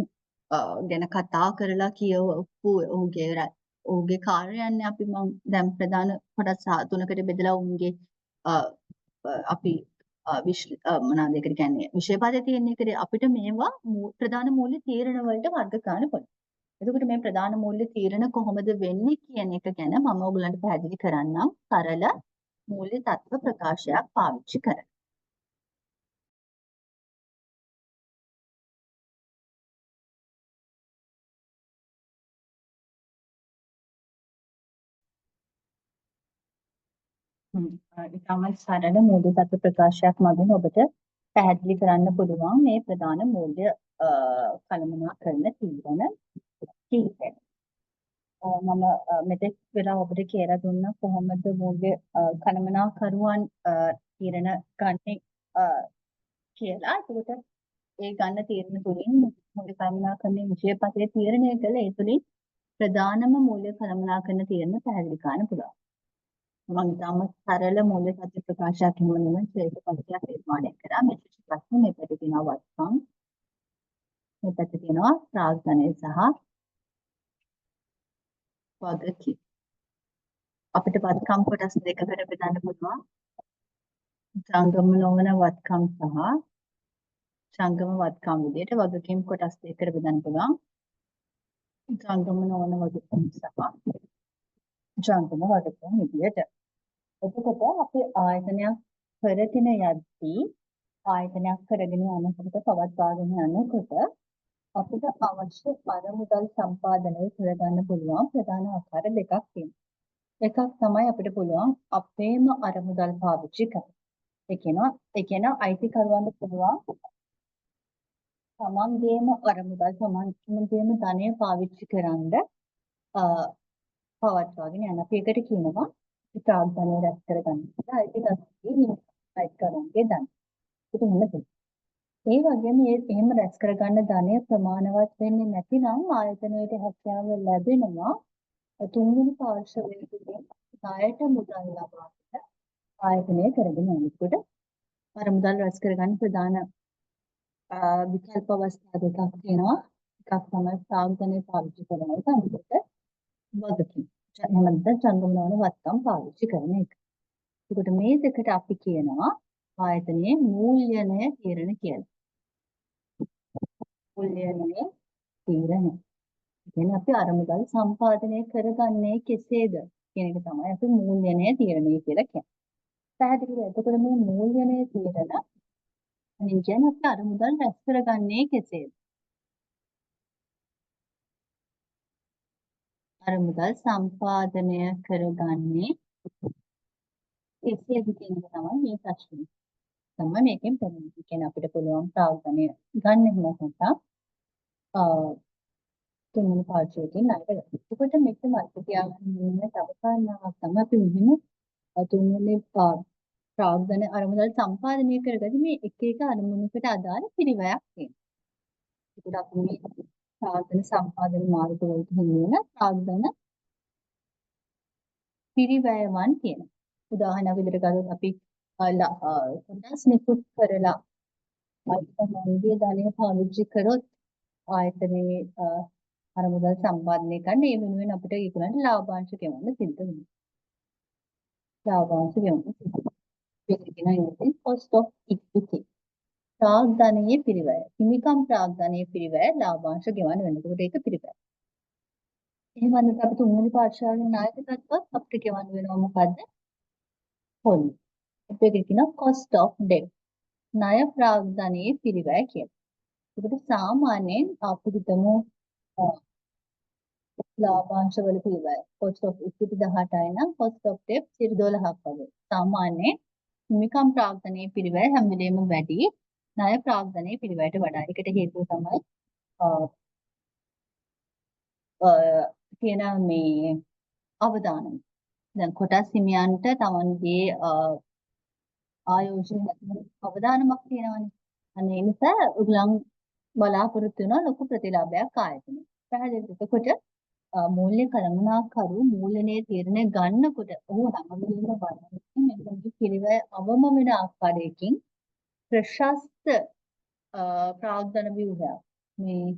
ගැන කතා කරලා කියවපු ඔහුගේ කාර්යයන්නේ අපි මම දැන් ප්‍රධාන කොටස් තුනකට බෙදලා උන්ගේ අපි මොනවාද ඒකට කියන්නේ විෂය පදේ තියෙන එකට අපිට මේවා ප්‍රධාන මූල්‍ය තීරණ වලට වර්ග කරන්න පුළුවන්. එතකොට මේ ප්‍රධාන මූල්‍ය තීරණ කොහොමද වෙන්නේ කියන එක ගැන මම ඔයගලන්ට පැහැදිලි කරන්නම් සරල මූල්‍ය තත්ත්ව ප්‍රකාශයක් පාවිච්චි කරලා. ඉතාමත් සරල මූල්‍ය තත්ත්ව ප්‍රකාශයක් මගින් ඔබට පැහැදිලි කරන්න පුළුවන් මේ ප්‍රධාන මූල්‍ය කළමනාකරන තීරණ කිහිපයක්. මම මෙතෙක් වෙලා ඔබට කියලා දුන්නා කොහොමද මූල්‍ය කළමනාකරුවන් තීරණ ගන්නේ කියලා. ඒකට ඒ ගන්න තීරණ තුලින් මූල්‍ය කළමනාකරණයේ විෂය පදයේ තීරණය කළ ඒ තුලින් ප්‍රධානම මූල්‍ය කළමනාකරන තීරණ පැහැදිලි කරන්න පුළුවන්. මම ඉතාම සරල මූල්‍ය සත්‍ය ප්‍රකාශයක් හිමිවන ශ්‍රේෂ්ඨ පද්ධතියක් නිර්මාණය කරා. මේ ප්‍රශ්න මේ පැත්තේ තියෙනවා වත්කම්. මේ පැත්තේ තියෙනවා ප්‍රාග්ධනය සහ වගකීම්. අපිට වත්කම් කොටස් දෙකකට බෙදන්න පුළුවන්. ජංගම නොවන වත්කම් සහ ජංගම වත්කම් විදිහට වගකීම් කොටස් දෙකකට බෙදන්න පුළුවන්. ජංගම නොවන වගකීම් සහ ජංගම වගකීම් විදිහට. එතකොට අපි ආයතනයක් කරගෙන යද්දී ආයතනයක් කරගෙන යනකොට පවත්වාගෙන යනකොට අපිට අවශ්‍ය අරමුදල් සම්පාදනය කරගන්න පුළුවන් ප්‍රධාන ආකාර දෙකක් තියෙනවා. එකක් තමයි අපිට පුළුවන් අපේම අරමුදල් පාවිච්චි කරන්න. ඒ කියන අයිතිකරුවන්ට පුළුවන් තමන්ගේම අරමුදල් තමන්ගේම ධනය පාවිච්චි කරන්න පවත්වාගෙන යන. අපි ඒකට කියනවා ප්‍රාග්ධනය රැස් කරගන්න. අයිතිකරුවන්ගේ ධනය. ඒක නෙමෙයි. ඒ වගේම එහෙම රැස් කරගන්න ධනය ප්‍රමාණවත් වෙන්නේ නැතිනම් ආයතනයට හැකියාව ලැබෙනවා තුන්වෙනි පාර්ශවයෙන් ණයට මුදල් ලබාගෙන ආයතනය කරගෙන යනකොට අර මුදල් රැස් කරගන්න ප්‍රධාන විකල්ප අවස්ථා දෙකක් තියෙනවා. එකක් තමයි ප්‍රාග්ධනය පාවිච්චි කරන එක. අනිත් එක වගකීම්. එහෙම නැත්නම් ජංගම නොවන වත්කම් පාවිච්චි කරන එක. ඒකට මේ දෙකට අපි කියනවා ආයතනයේ මූල්‍යණය තීරණ කියලා. මූල්‍යණය තීරණ. කියන්නේ අපි අරමුදල් සම්පාදනය කරගන්නේ කෙසේද කියන එක තමයි අපි මූල්‍යණය තීරණය කියලා කියන්නේ. පැහැදිලිද? එතකොට මේ මූල්‍යණය තීරණ කියන්නේ අපි අරමුදල් රැස් කරගන්නේ කෙසේද? අරමුදල් සම්පාදනය කරගන්නේ කෙසේද කියන එක තමයි මේ ප්‍රශ්නේ. තමයි මේකෙන් පැහැදිලි. කියන්නේ අපිට පුළුවන් ප්‍රාග්ධනය ගන්න එහෙම නැත්නම් තුන්වෙනි පාර්ශ්වයෙන් ණයට ගන්න. එතකොට මේක මතක තියාගන්න ඉන්න තව කාරණාවක් තමයි අපි මෙහෙම තුන්වෙනි ප්‍රාග්ධන අරමුදල් සම්පාදනය කරගදී මේ එක එක අරමුණකට අදාළ පිරිවැයක් තියෙනවා. ඒකට අපි මේ ප්‍රාග්ධන සම්පාදන මාර්ගවලට හිමි වෙන ප්‍රාග්ධන පිරිවැයවන් කියනවා. උදාහරණයක් විදිහට ගත්තොත් අපි කොටස් නිකුත් කරලා අයිතිකරණයේ ධනය පාවිච්චි කරොත් ආයතනයේ අරමුදල් සම්පාදනය කරන්න ඒ වෙනුවෙන් අපිට ඒගොල්ලන්ට ලාභාංශ ගෙවන්න සිද්ධ වෙනවා. ලාභාංශ ගෙවන්න සිද්ධ වෙනවා. ඒක කියන ඉංග්‍රීසියෙන් cost of equity. ප්‍රාග්ධනයේ පිරිවැය. හිමිකම් ප්‍රාග්ධනයේ පිරිවැය ලාභාංශ ගෙවන්න වෙනවා. ඒකට ඒක පිරිවැය. එහෙම නැත්නම් අපි තුන්වෙනි පාර්ශ්වයෙන් ණයට ගත්තොත් අපිට ගෙවන්න වෙනවා මොකද්ද? පොලි. ඒක කියනවා cost of debt. ණය ප්‍රාග්ධනයේ පිරිවැය කියලා. ඒකට සාමාන්‍යයෙන් අපි හිතමු ලාභාංශ වල පිරිවැය. cost of equity 18යි නම් cost of debt 12ක් වගේ. සාමාන්‍යයෙන් හිමිකම් ප්‍රාග්ධනයේ පිරිවැය හැම වෙලේම වැඩි ණය ප්‍රාග්ධනයේ පිරිවැයට වඩා. ඒකට හේතුව තමයි කියන මේ අවදානම. දැන් කොටස් හිමියන්ට තමන්ගේ ආයෝජන නැතිව අවදානමක් තියෙනවානේ. අන්න ඒ නිසා උගලන් බලාපොරොත්තු වෙන ලොකු ප්‍රතිලාභයක් ආයතන. පැහැදිලිද? එතකොට මූල්‍ය කළමනාකරු මූල්‍යනේ තීරණය ගන්නකොට ඔහු හැම වෙලේම බලන්නේ මේකේ පිළිවෙල අවම වෙන ආකාරයකින් ප්‍රශස්ත ප්‍රාග්ධන ව්‍යුහයක්. මේ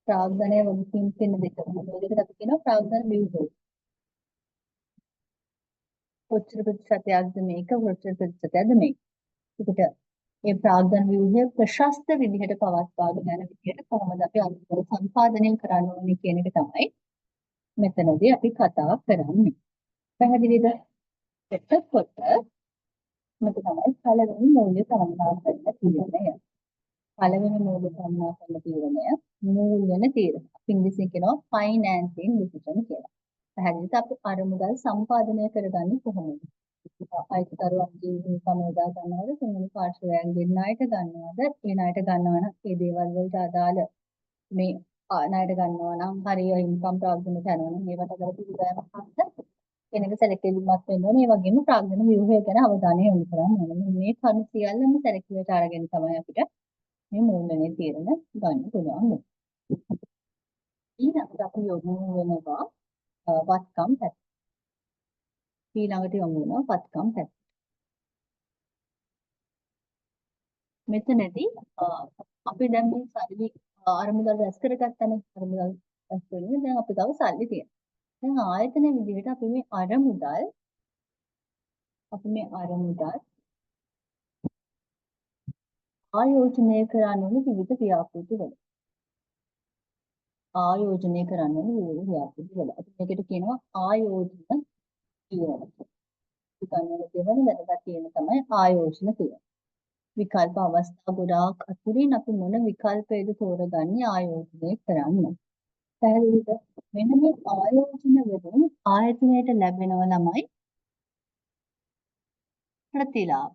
ප්‍රාග්ධනය වගකීම් කියන දෙක. මේකට අපි කියනවා ප්‍රාග්ධන ව්‍යුහය. කොච්චර ප්‍රතිශතයක්ද මේක කොච්චර ප්‍රතිශතයක්ද මේක. ඒකට මේ ප්‍රාග්ධන ව්‍යුහය ප්‍රශස්ත විදිහට පවත්වාගෙන යන විදිහට කොහොමද අපි අනුකූල සම්පාදනය කරන්න ඕනේ කියන එක තමයි මෙතනදී අපි කතා කරන්නේ. පැහැදිලිද? එතකොට මේක තමයි පළවෙනි මූල්‍ය සම්මාන කරන තීරණය. පළවෙනි මූල්‍ය සම්මාන කරන තීරණය මූල්‍යන තීරණ. ඉංග්‍රීසියෙන් කියනවා ෆයිනෑන්සින් ඩිසිෂන් කියලා. පැහැදිලිද? අපි අරමුදල් සම්පාදනය කරගන්නේ කොහොමද? අයිතිකරුවන්ගේ ඉන්කම් යොදා ගන්නවද? තුන්වෙනි පාර්ශ්වයන්ගෙන් ණයට ගන්නවද? ඒ ණයට ගන්නවා නම් ඒ දේවල් වලට අදාළ මේ ණයට ගන්නවා නම් හරිය ඉන්කම් ප්‍රාග්ධනයට යනවා නම් ඒවට කරපු විදයන්ක් හරිද? කෙනෙක් සැලකිලිමත් වෙන්න ඕනේ. ඒ වගේම ප්‍රාග්ධන ව්‍යුහය ගැන අවධානය යොමු කරන්න ඕනේ. මේ කරුණු සියල්ලම සැලකිලිමත් අරගෙන තමයි අපිට මේ මූල්‍යනේ තීරණ ගන්න පුළුවන්. ඊළඟට අපි යොමු වෙනවා වත්කම් පැත්ත. ඊළඟට යොමු වෙනවා වත්කම් පැත්ත. මෙතනදී අපි දැන් මේ සල්ලි අරමුදල් රැස් කරගත්තනේ. අරමුදල් රැස් කරගෙන දැන් අපි ගාව සල්ලි තියෙනවා. දැන් ආයතන විදිහට අපි මේ අරමුදල් ආයෝජනය කරන්න ඕනේ විවිධ ව්‍යාපෘති වල. ආයෝජනය කරන්න ඕනේ විවිධ ව්‍යාපෘති වල. අපි මේකට කියනවා ආයෝජන තීරණ. ඉතින් දෙවන වැදගත් තීරණ තමයි ආයෝජන තීරණ. විකල්ප අවස්ථා ගොඩාක් අතුරින් අපි මොන විකල්පයද තෝරගන්නේ ආයෝජනය කරන්න. පැහැදිලිද? මෙන්න මේ ආයෝජන වලින් ආයතනයට ලැබෙනව ළමයි ප්‍රතිලාභ.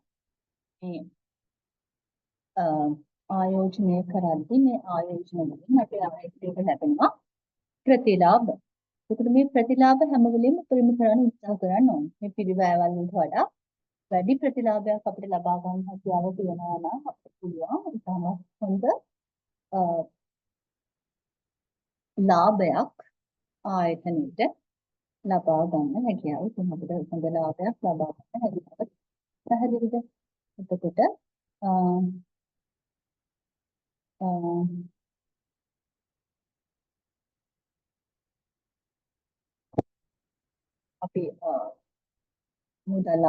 මේ ආයෝජනය කරද්දී මේ ආයෝජන වලින් අපේ ආයතනයට ලැබෙනවා ප්‍රතිලාභ. ඒකට මේ ප්‍රතිලාභ හැම වෙලෙම උපරිම කරන්න උත්සාහ කරන්න ඕනේ. මේ පිළිවෙලවල් වලට වඩා වැඩි ප්‍රතිලාභයක් අපිට ලබා ගන්න හැකියාව තියෙනවා නම් අපිට පුළුවන් ඉතාම හොඳ ලාභයක් ආයතනෙට ලබා ගන්න හැකියාව තියෙනවා. අපිට හොඳ ලාභයක් ලබා ගන්න හැකියාව. පැහැදිලිද? එතකොට අපි මුදල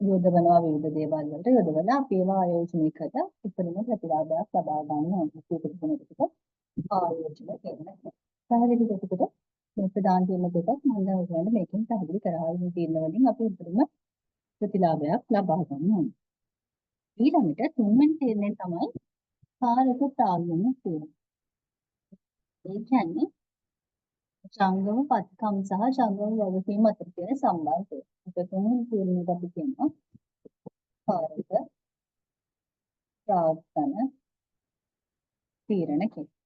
යොදවනවා විවිධ දේවල් වලට යොදවලා අපි ඒවා ආයෝජනය කරලා උපරිම ප්‍රතිලාභයක් ලබා ගන්න ඕනේ. ඒක කෙනෙකුට ආයෝජන කරනවා. පැහැදිලිද? එතකොට මේ ප්‍රධාන තීරණ දෙකක් මම දැන් ඔයගොල්ලන්ට මේකෙන් පැහැදිලි කරා. මේ තීරණ වලින් අපි උපරිම ප්‍රතිලාභයක් ලබා ගන්න ඕනේ. ඊළඟට තුන්වෙනි තීරණය තමයි කාරක ප්‍රාග්ධන තීරණ. ඒ කියන්නේ ජංගම පත්කම් සහ ජංගම වගකීම් අතර තියෙන සම්බන්ධය. ඒක තුන්වෙනි තීරණයට අපි කියනවා කාරක ප්‍රාග්ධන තීරණ කියලා.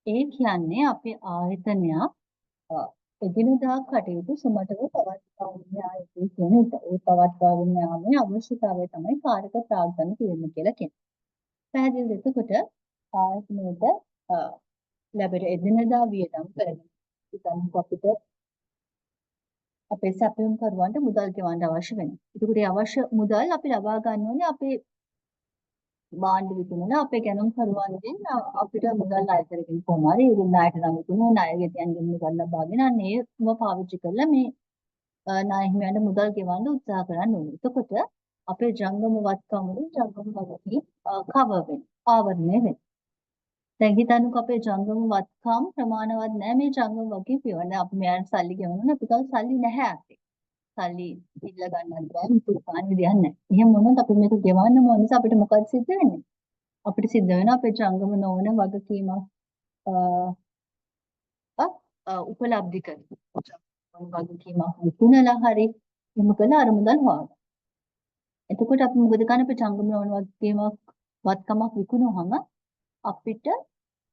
ඒ කියන්නේ අපේ ආයතනයක් එදිනදා කටයුතු සමටව පවත්වාගෙන යායුතුයි කියන එක. ඒ පවත්වාගෙන යාමේ අවශ්‍යතාවය තමයි කාරක ප්‍රාග්ධන තීරණ කියලා කියන්නේ. පැහැදිලිද? එතකොට ආයතනයට ලැබෙන එදිනෙදා වියදම් කරගෙන. ඉතින් අපිට අපේ සැපයුම් කරුවන්ට මුදල් ගෙවන්න අවශ්‍ය වෙනවා. ඒකට ඒ අවශ්‍ය මුදල් අපි ලබා ගන්න ඕනේ අපේ භාණ්ඩ විකුණලා අපේ ගැනුම් කරුවන්ගෙන් අපිට මුදල් අය කරගෙන කොහොම හරි ඒ ණයට නම් විකුණන ණය ගෙතියන්ගෙන් මුදල් ලබාගෙන අන්න ඒව පාවිච්චි කරලා මේ ණය හිමියන්ට මුදල් ගෙවන්න උත්සාහ කරන්න ඕනේ. එතකොට අපේ ජංගම වත්කම් වලින් ජංගම වගකීම් කවර් වෙනවා. ආවරණය වෙනවා. දැන් හිතන්නකෝ අපේ ජංගම වත්කම් ප්‍රමාණවත් නැහැ මේ ජංගම වගකීම් පියවන්න. අපි මෙයාට සල්ලි ගෙවනවා අපි ගාව සල්ලි නැහැ අපේ. සල්ලි ඉල්ල ගන්නත් බෑ මුතු පාන විදියක් නැහැ. එහෙම වුණොත් අපි මේක ගෙවන්න ඕන නිසා අපිට මොකද සිද්ධ වෙන්නේ? අපිට සිද්ධ වෙනවා අපේ ජංගම නොවන වගකීමක් උපලබ්ධි කරගන්න. වගකීමක් විකුණලා හරි එහෙම කළා අර මුදල් හොයන්න. එතකොට අපි මොකද කරන්නේ අපේ ජංගම නොවන වගකීමක් වත්කමක් විකුණුවහම අපිට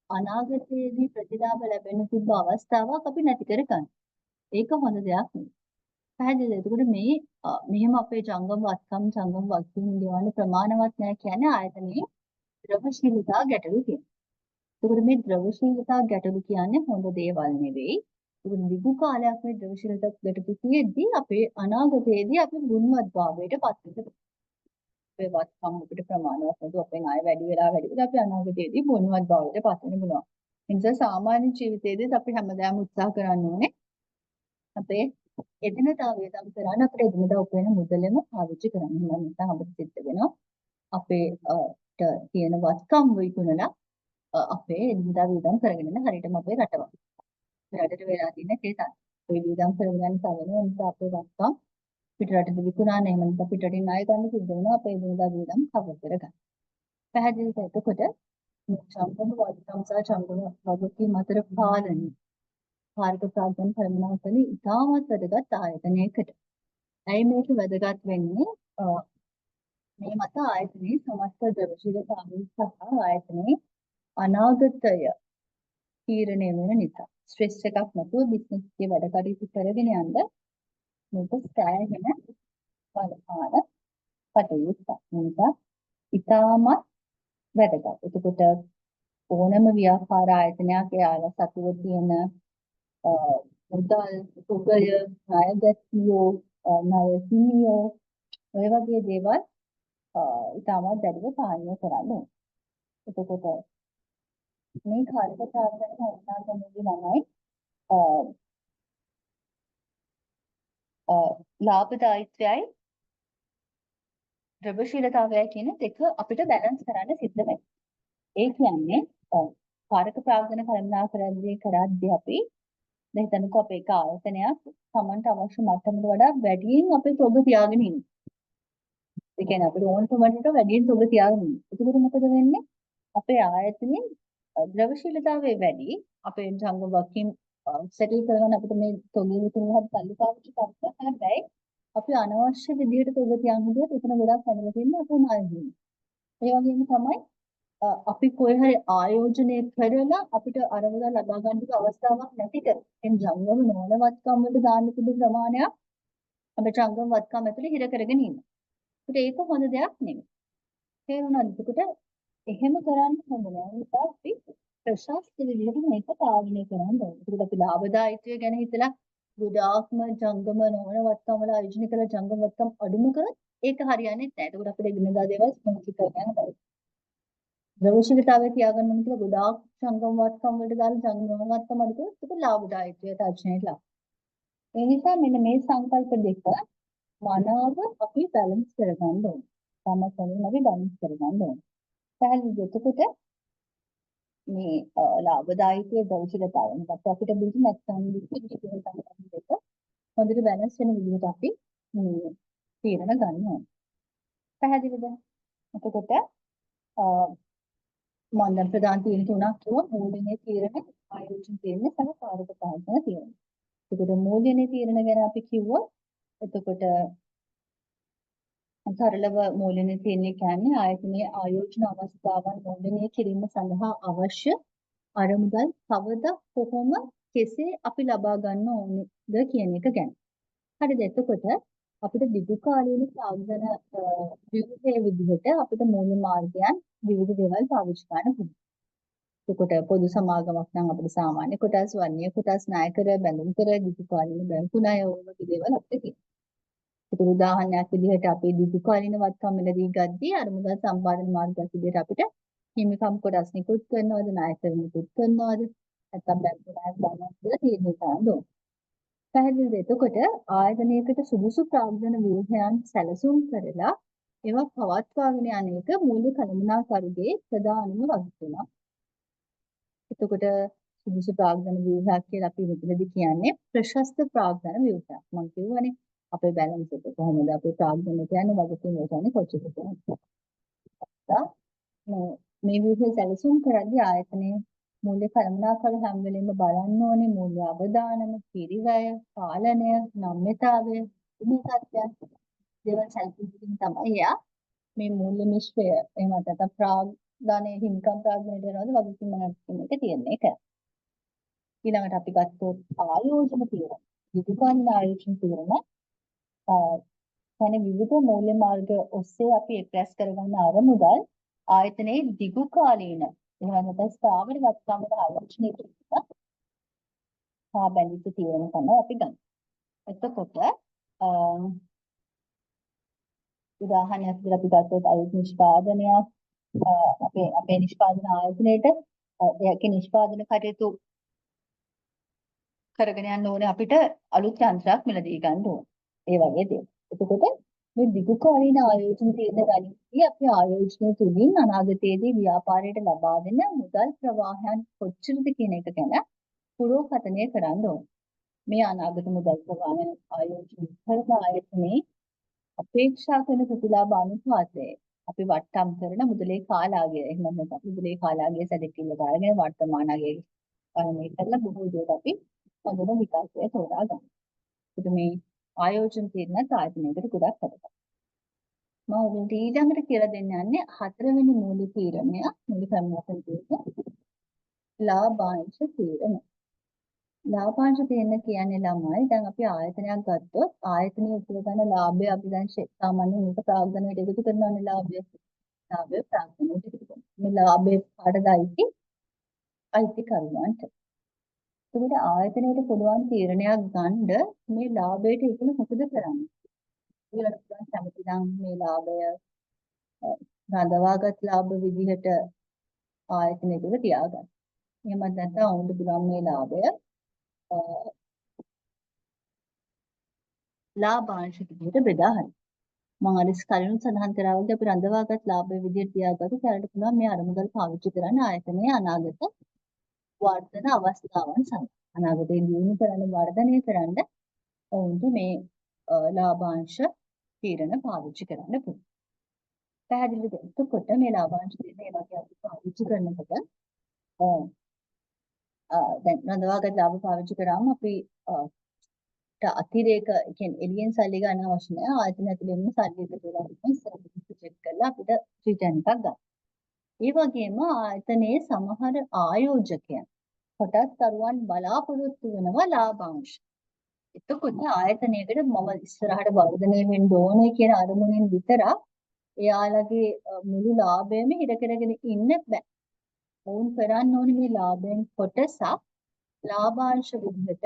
අනාගතයේදී ප්‍රතිලාභ ලැබෙන්න තිබ්බ අවස්ථාවක් අපි නැති කර ගන්න. ඒක හොඳ දෙයක් නෙවෙයි. පැහැදිලිද? එතකොට මේ මෙහෙම අපේ ජංගම වත්කම් ජංගම වගකීම් ගෙවන්න ප්‍රමාණවත් නැහැ කියන්නේ ආයතනයේ ද්‍රවශීලතා ගැටලු තියෙනවා. එතකොට මේ ද්‍රවශීලතා ගැටලු කියන්නේ හොඳ දේවල් නෙවෙයි. ඒක දිගු කාලයක් මේ ද්‍රවශීලතා ගැටලු තියෙද්දී අපේ අනාගතයේදී අපි ගුණවත් භාවයට පත් වෙනවා. අපේ වත්කම් අපිට ප්‍රමාණවත් නැතුව අපේ ණය වැඩි වෙලා අපි අනාගතයේදී ගුණවත් භාවයට පත් වෙන්න පුළුවන්. ඒ නිසා සාමාන්‍ය ජීවිතයේදීත් අපි හැමදාම උත්සාහ කරන්න ඕනේ අපේ එදිනදා වේදම් කරන්න අපේ එදිනදා උපයන මුදලෙම පාවිච්චි කරන්න. එහෙම නැත්නම් අපිට සිද්ධ වෙනවා අපේ තියෙන වත්කම් විකුණලා අපේ එදිනදා වේදම් කරගෙන යන හරියටම අපේ රටවල්. රටට වෙලා තියෙන කේතන. ඔය වේදම් කරගෙන යන සමන නිසා අපේ වත්කම් පිටරටට විකුණා නැත්නම් නැත්නම් පිටරටින් ණය ගන්න සිද්ධ වෙනවා අපේ එදිනදා වේදම් කවර් කරගන්න. පැහැදිලිද? එතකොට ජංගම වත්කම් සහ ජංගම වගකීම් අතර පාලනය කාර්ක ප්‍රාග්ධන කළමනාකරණය ඉතාමත් වැදගත් ආයතනයකට. ඇයි මේක වැදගත් වෙන්නේ? මේ මත ආයතනයේ සමස්ත ද්‍රවශීලතාවය සහ ආයතනයේ අනාගතය තීරණය වෙන නිසා. ස්ට්‍රෙස් එකක් නැතුව බිස්නස් එකේ වැඩ කටයුතු කරගෙන යන්න මේක සෑහෙන බලපාන කටයුත්තක්. මේක ඉතාමත් වැදගත්. එතකොට ඕනම ව්‍යාපාර ආයතනයක් එයාලා සතුව තියෙන මුදල් උගය ණයගැතියෝ ණය හිමියෝ ඔය වගේ දේවල් ඉතාමත් දැඩිව පාලනය කරන්න ඕනේ. එතකොට මේ කාර්යක ප්‍රාග්ධන හඳුනාගන්නේදී ළමයි ලාභදායීත්වයයි ද්‍රවශීලතාවයයි කියන දෙක අපිට බැලන්ස් කරන්න සිද්ධ වෙනවා. ඒ කියන්නේ කාර්යක ප්‍රාග්ධන කළමනාකරණය කරද්දී අපි දැන් හිතන්නකෝ අපේ එක ආයතනයක් Tamanට අවශ්‍ය මට්ටමට වඩා වැඩියෙන් අපේ තොග තියාගෙන ඉන්නවා. ඒ කියන්නේ අපිට ඕන ප්‍රමාණයට වැඩියෙන් තොග තියාගෙන ඉන්නවා. එතකොට මොකද වෙන්නේ? අපේ ආයතනයේ ද්‍රවශීලතාවය වැඩි. අපේ ජංගම වගකීම් සෙටල් කරගන්න අපිට මේ තොගේ විතර හරි සල්ලි පාවිච්චි කරන්න හැබැයි අපි අනවශ්‍ය විදිහට තොග තියන් හිටියොත් එතන ගොඩක් පැනලා තියෙනවා අපේ ණය හිමි. ඒ වගේම තමයි අපි කොහේ හරි ආයෝජනය කරලා අපිට අරමුණ ලබා ගන්නට අවස්ථාවක් නැති කර. එන් ජංගම නොවන වත්කම් වලට දාන්න තිබු ප්‍රමාණයක් අපේ ජංගම වත්කම් ඇතුලේ හිර කරගෙන ඉන්නවා. ඒක හොඳ දෙයක් නෙමෙයි. තේරුණාද? එතකොට එහෙම කරන්න හොඳ නෑ. ඒක අපි ප්‍රශස්ත විදිහට මේක පාලනය කරන්න ඕනේ. ඒකට අපි ලාභදායීත්වය ගැන හිතලා ගොඩාක්ම ජංගම නොවන වත්කම් වල ආයෝජනය කරලා ජංගම වත්කම් අඩුම කරොත් ඒක හරියන්නේ නැහැ. ඒකට අපිට ඉගෙනදා දේවල් ස්මූති කරගන්න බැහැ. ද්‍රවශීලතාවය තියාගන්න ඕන කියලා ගොඩාක් ජංගම වත්කම් වලට දාලා ජංගම නොවන වත්කම් අඩු කරොත් ඒක ලාභදායීත්වයට අර්ජනයට ලක්. ඒ නිසා මෙන්න මේ සංකල්ප දෙක මනාව අපි බැලන්ස් කරගන්න ඕනේ. සමතලින් අපි බැලන්ස් කරගන්න ඕනේ. පැහැදිලිද? එතකොට මේ ලාභදායීත්වයේ දෞශිලතාවය. නැත්නම් අපිට බිස්නස් නැත්නම් දෙක හොඳට බැලන්ස් වෙන විදිහට අපි මේ තීරණ ගන්න ඕනේ. පැහැදිලිද? එතකොට මම දැන් ප්‍රධාන තීරණ තුනක් කිව්වා. මූල්‍යනීය තීරණ, ආයෝජන තීරණ සහ කාර්යක ප්‍රාග්ධන තීරණ. එතකොට මූල්‍යනීය තීරණ ගැන අපි කිව්වොත් එතකොට සරලව මූල්‍යනීය තීරණය කියන්නේ ආයතනයේ ආයෝජන අවස්ථාවන් මූල්‍යනීය කිරීම සඳහා අවශ්‍ය අරමුදල් කවදා කොහොම කෙසේ අපි ලබා ගන්න ඕනේද කියන එක ගැන. හරිද? එතකොට අපිට දිගු කාලීන ප්‍රාග්ධන විවිධ විදිහට අපිට මූල්‍ය මාර්ගයන් විවිධ දේවල් පාවිච්චි කරන්න පුළුවන්. එතකොට පොදු සමාගමක් නම් අපිට සාමාන්‍ය කොටස්, වන්‍ය කොටස්, ණයකර, බැඳුම් කර, දීර්ඝකාලීන බැංකු ණය ඕන වගේ දේවල් අපිට තියෙනවා. ඒක උදාහරණයක් විදිහට අපි දීර්ඝකාලීන වත්කම් මිලදී ගද්දී අරමුදල් සම්පාදන මාර්ගයක් විදිහට අපිට හිමිකම් කොටස් නිකුත් කරනවද, ණයකර නිකුත් කරනවද, නැත්නම් බැංකු ණයක් ගන්නවද කියලා තීරණය කරන්න ඕන. පැහැදිලිද? එතකොට ආයතනයකට සුදුසු ප්‍රාග්ධන ව්‍යුහයන් සැලසුම් කරලා ඒවා පවත්වාගෙන යන එක මූල්‍ය කළමනාකරුගේ ප්‍රධානම වගකීමක්. එතකොට සුදුසු ප්‍රාග්ධන ව්‍යුහයක් කියලා අපි මෙතනදී කියන්නේ ප්‍රශස්ත ප්‍රාග්ධන ව්‍යුහයක්. මම කියවනේ අපේ බැලන්ස් එක කොහොමද අපේ ප්‍රාග්ධන කියන්නේ වගකීම් වලට කොච්චර තියෙනවද? මේ ව්‍යුහය සැලසුම් කරද්දී ආයතනයේ මූල්‍ය කළමනාකරු හැම වෙලෙම බලන්න ඕනේ මූල්‍ය අවදානම, පිරිවැය, පාලනය, නම්‍යතාවය, මේ තත්ත්වයන් දේවල් සැලසුම් කිරීම තමයි එයා මේ මූල්‍ය මිශ්‍රය එහෙම නැත්නම් ප්‍රාග්ධනයේ හිමිකම් ප්‍රාග්ධනයට යනවාද වගකීම් මොනවද කියන එක තීරණය කරනවා. ඊළඟට අපි ගත්තොත් ආයෝජන තීරණ. විදුකාලීන ආයෝජන තීරණ කියන්නේ විවිධ මූල්‍ය මාර්ග ඔස්සේ අපි එක්රැස් කරගන්න අරමුදල් ආයතනයේ දිගු කාලීන එහෙම නැත්නම් ස්ථාවර වත්කමකට ආයෝජනය කිරීම හා බැඳිච්ච තීරණ තමයි අපි ගන්න. එතකොට උදාහරණයක් විදිහට අපි ගත්තොත් අයුත් නිෂ්පාදනයක් අපේ නිෂ්පාදන ආයතනයේට ඒකේ නිෂ්පාදන කටයුතු කරගෙන යන්න ඕනේ අපිට අලුත් යන්ත්‍රයක් මිලදී ගන්න ඕනේ. ඒ වගේ දේවල්. එතකොට මේ දිගුකාලීන ආයෝජන තීරණ ගනිද්දී අපි ආයෝජනය තුළින් අනාගතයේදී ව්‍යාපාරයට ලබා දෙන මුදල් ප්‍රවාහයන් කොච්චරද කියන එක ගැන පුරෝකථනය කරන්න ඕනේ. මේ අනාගත මුදල් ප්‍රවාහයන් ආයෝජනය කරන ආයතනයේ අපේක්ෂා කරන ප්‍රතිලාභ අනුපාතය අපි වට්ටම් කරන මුදලේ කාලාගය එහෙම නැත්නම් මුදලේ කාලාගය සැලකිල්ල ගන්න වර්තමාන අගය ගණනය කරලා බොහෝ දුරට අපි හොඳම විකල්පය තෝරා ගන්න. ඒක මේ ආයෝජන තීරණ ආයතනයකට ගොඩක් වැදගත්. මම ඔබට ඊළඟට කියලා දෙන්න යන්නේ හතරවෙනි මූල්‍ය තීරණය මූල්‍ය කර්මයන් තීරණ ලාභාංශ තීරණ. ලාභාංශ තීරණ කියන්නේ ළමයි දැන් අපි ආයතනයක් ගත්තොත් ආයතනයේ උපයන ගන්න ලාභය අපි දැන් සාමාන්‍යයෙන් මේක ප්‍රාග්ධනයට එකතු කරනවානේ ලාභය ප්‍රාග්ධනයට එකතු කරනවා. මේ ලාභේ කාටද අයිතිකරුවන්ට. ඒකට ආයතනයට පුළුවන් තීරණයක් ගන්න මේ ලාභයට ඉක්ම මොකද කරන්නේ? ඊළඟට පුළුවන් කැමතිනම් මේ ලාභය රඳවාගත් ලාභ විදිහට ආයතනය තුළ තියාගන්න. එහෙම නැත්නම් වුණ පුළුවන් මේ ලාභය ලාභාංශ විදිහට බෙදා හරින්න. මම අර කලින් සඳහන් කරා වගේ අපි රඳවාගත් ලාභය විදිහට තියාගත්තොත් යාලට පුළුවන් මේ අරමුදල් පාවිච්චි කරන්න ආයතනයේ අනාගත වර්ධන අවස්ථාවන් සඳහා. අනාගතයේ දියුණු කරන්න වර්ධනය කරන්න ඔවුන්ට මේ ලාභාංශ තීරණ පාවිච්චි කරන්න පුළුවන්. පැහැදිලිද? එතකොට මේ ලාභාංශ තීරණ ඒ වගේ අපි පාවිච්චි කරනකොට දැන් රඳවාගත් ලාභ පාවිච්චි කරාම අපි අතිරේක කියන්නේ එළියෙන් සල්ලි ගන්න අවශ්‍ය නැහැ. ආයතන ඇතුළෙන්ම සල්ලි එකතු වෙලා ඉස්සරහට චෙක් කරලා අපිට රිටර්න් එකක් ගන්න. ඒ වගේම ආයතනයේ සමහර ආයෝජකයන් කොටස් කරුවන් බලාපොරොත්තු වෙනවා ලාභාංශ. එතකොට ආයතනයකට මම ඉස්සරහට වර්ධනය වෙන්න ඕනේ කියන අරමුණෙන් විතරක් එයාලගේ මුළු ලාභයම හිර කරගෙන ඉන්න බෑ. වුන් කරන්න ඕනේ මේ ලාභයෙන් කොටසක් ලාභාංශ විදිහට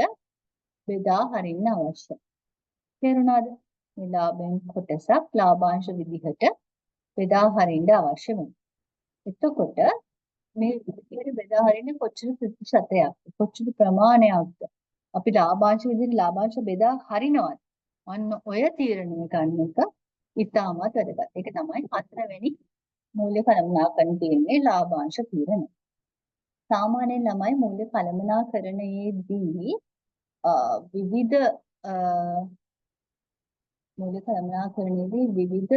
බෙදා හරින්න අවශ්‍යයි. තේරුණාද? මේ ලාභයෙන් කොටසක් ලාභාංශ විදිහට බෙදා හරින්න අවශ්‍ය වෙනවා. එතකොට මේ විදිහට බෙදා හරින්නේ කොච්චර ප්‍රතිශතයක් කොච්චර ප්‍රමාණයක්ද අපි ලාභාංශ විදිහට ලාභාංශ බෙදා හරිනවද? අන්න ඔය තීරණය ගන්න එක ඉතාමත් වැදගත්. ඒක තමයි හතරවෙනි මූල්‍ය කළමනාකරණ තීරණේ ලාභාංශ තීරණය. සාමාන්‍යයෙන් ළමයි මූල්‍ය කළමනාකරණයේදී විවිධ මූල්‍ය කළමනාකරණයේදී විවිධ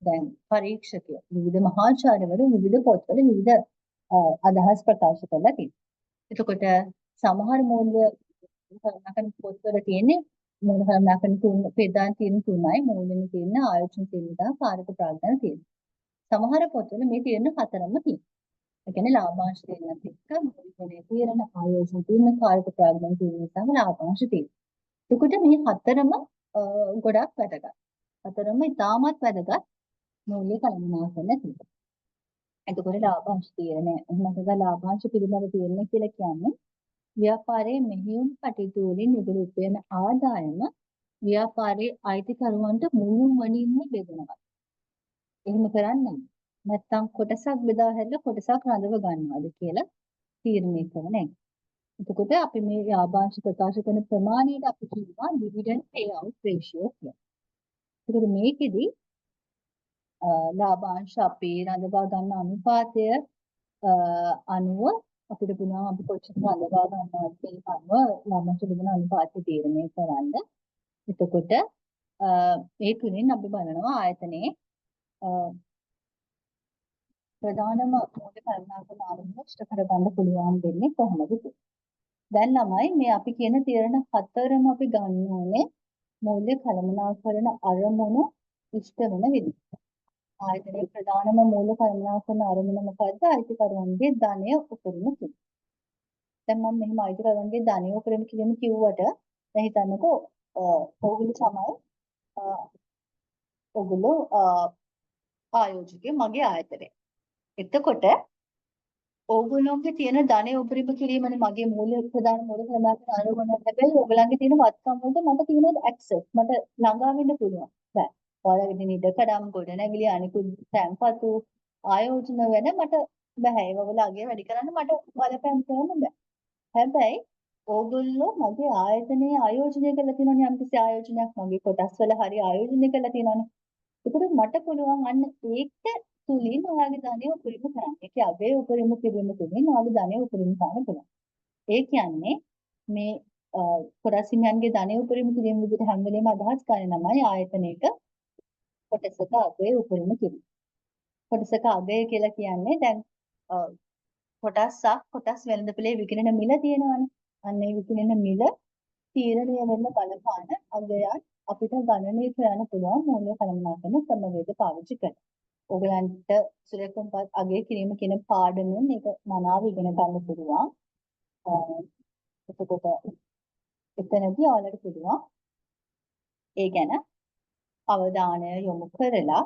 දැන් පරීක්ෂකයෝ විවිධ මහාචාර්යවරු විවිධ පොත්වල විවිධ අදහස් ප්‍රකාශ කරලා තියෙනවා. එතකොට සමහර මූල්‍ය කළමනාකරණ පොත්වල තියෙන්නේ මූල්‍ය කළමනාකරණ තුන ප්‍රධාන තියෙන තුනයි මූල්‍යන තියෙන ආයෝජන තියෙන දා කාරක ප්‍රාග්ධන තියෙනවා. සමහර පොත්වල මේ තියෙන හතරම තියෙනවා. ඒ කියන්නේ ලාභාංශ තීරණත් එක්ක මූල්‍යනේ තීරණ ආයෝජන තීරණ කාරක ප්‍රාග්ධන තීරණ සහ ලාභාංශ තීරණ. එතකොට මේ හතරම ගොඩක් වැදගත්. හතරම ඉතාමත් වැදගත් මූල්‍ය කළමනාකරණ තීරණ. එතකොට ලාභාංශ තීරණය. එහෙම නැත්නම් ලාභාංශ පිළිබඳ තීරණය කියලා කියන්නේ ව්‍යාපාරයේ මෙහෙයුම් කටයුතු වලින් නිදුල උපයන ආදායම ව්‍යාපාරයේ අයිතිකරුවන්ට මුළුමනින්ම බෙදනවා. එහෙම කරන්නේ නැත්නම් කොටසක් බෙදා හැරලා කොටසක් රඳව ගන්නවාද කියලා තීරණය කරන එක. එතකොට අපි මේ ලාභාංශ ප්‍රකාශ කරන ප්‍රමාණයට අපි කියනවා dividend payout ratio කියලා. එතකොට මේකෙදි ලාභාංශ අපි රඳවා ගන්න අනුපාතය අනුව අපිට පුළුවන් අපි කොච්චර රඳවා ගන්නවද කියන අනුව ලාභාංශ බෙදන අනුපාතය තීරණය කරන්න. එතකොට ඒ තුنين අපි බලනවා ආයතනයේ ප්‍රධානම මූල්‍ය කළමනාකරන ආරම්භ ඉෂ්ට කරගන්න පුළුවන් වෙන්නේ කොහොමද කියලා. දැන් ළමයි මේ අපි කියන තීරණ හතරම අපි ගන්න ඕනේ මූල්‍ය කළමනාකරන අරමුණු ඉෂ්ට වෙන විදිහට. ආයතනයේ ප්‍රධානම මූල්‍ය කළමනාකරන අරමුණ මොකද්ද? අයිතිකරුවන්ගේ ධනය උපරිම කිරීම. දැන් මම මෙහෙම අයිතිකරුවන්ගේ ධනය උපරිම කිරීම කිව්වට දැන් හිතන්නකෝ ඕගොල්ලෝ තමයි ඕගොල්ලෝ ආයෝජකේ මගේ ආයතනය. එතකොට ඕගොල්ලෝගේ තියෙන ධනය උපරිම කිරීමනේ මගේ මූල්‍ය ප්‍රධාන මූල්‍ය කළමනාකරන අරමුණ. හැබැයි ඕගොල්ලන්ගේ තියෙන වත්කම් වලට මට තියෙන ඇක්සස් මට ළඟා වෙන්න පුළුවන්. බෑ. ඔයාලගේ තියෙන ඉඩකඩම් ගොඩනැගිලි අනිකුත් තැන්පතු ආයෝජන වෙන මට බෑ. ඒව වල අගය වැඩි කරන්න මට බලපෑම් කරන්න බෑ. හැබැයි ඕගොල්ලෝ මගේ ආයතනයේ ආයෝජනය කරලා තියෙනවනේ යම්කිසි ආයෝජනයක් මගේ කොටස් වල හරි ආයෝජනය කරලා තියෙනවනේ. ඒකට මට පුළුවන් අන්න ඒක තුලින් ඔයාගේ ධනය උපරිම කරන්න. ඒකේ අගය උපරිම කිරීම තුලින් ඔයාගේ ධනය උපරිම කරන්න පුළුවන්. ඒ කියන්නේ මේ කොරසිමියන්ගේ ධනය උපරිම කිරීම විදිහට හැම වෙලේම අදහස් කරන්නේ නමයි ආයතනයක කොටසක අගය උපරිම කිරීම. කොටසක අගය කියලා කියන්නේ දැන් කොටස් වෙළඳපොලේ විකිණෙන මිල තියෙනවානේ. අන්න ඒ විකිණෙන මිල තීරණය වෙන්න බලපාන අගයන් අපිට ගණනය කරන්න පුළුවන් මූල්‍ය කළමනාකරන ක්‍රමවේද පාවිච්චි කරලා. ඔයගලන්ට සුරේකම්පත් අගය කිරීම කියන පාඩමෙන් මේක මනාව ඉගෙන ගන්න පුළුවන්. එතකොට එතනදී ඔයාලට පුළුවන් ඒ ගැන අවධානය යොමු කරලා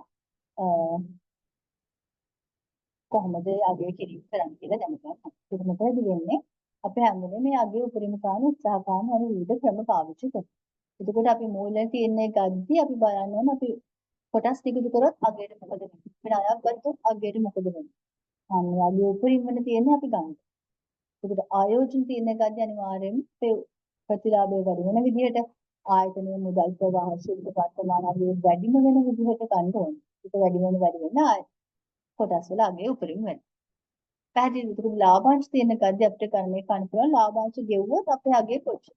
කොහොමද අගය කිරීම කරන්නේ කියලා දැනගන්න. ඒක මොකද වෙන්නේ? අපි හැම වෙලේම මේ අගය උපරිම කරන උත්සාහ කරන අර විවිධ ක්‍රම පාවිච්චි කරනවා. එතකොට අපි මූල්‍ය තීරණය ගද්දී අපි බලන්න ඕන අපි කොටස් ටිකද කරොත් අගයට මොකද වෙන්නේ? අපිට අයක් ගත්තොත් අගයට මොකද වෙන්නේ? අන්න අගය උපරිම වෙන තියෙන්නේ අපි ගන්න. ඒකට ආයෝජන තීරණය ගද්දී අනිවාර්යෙන්ම ප්‍රතිලාභය වැඩි වෙන විදිහට ආයතනයේ මුදල් ප්‍රවාහ ශුද්ධ වර්තමාන අගය වැඩිම වෙන විදිහට ගන්න ඕනේ. ඒක වැඩි වෙන කොටස් වල අගය උපරිම වෙනවා. පැහැදිලිද? ඒක ලාභාංශ තියෙන ගද්දී අපිට කරන්නේ කන්න පුළුවන් ලාභාංශ ගෙවුවොත් අපේ අගය කොච්චර?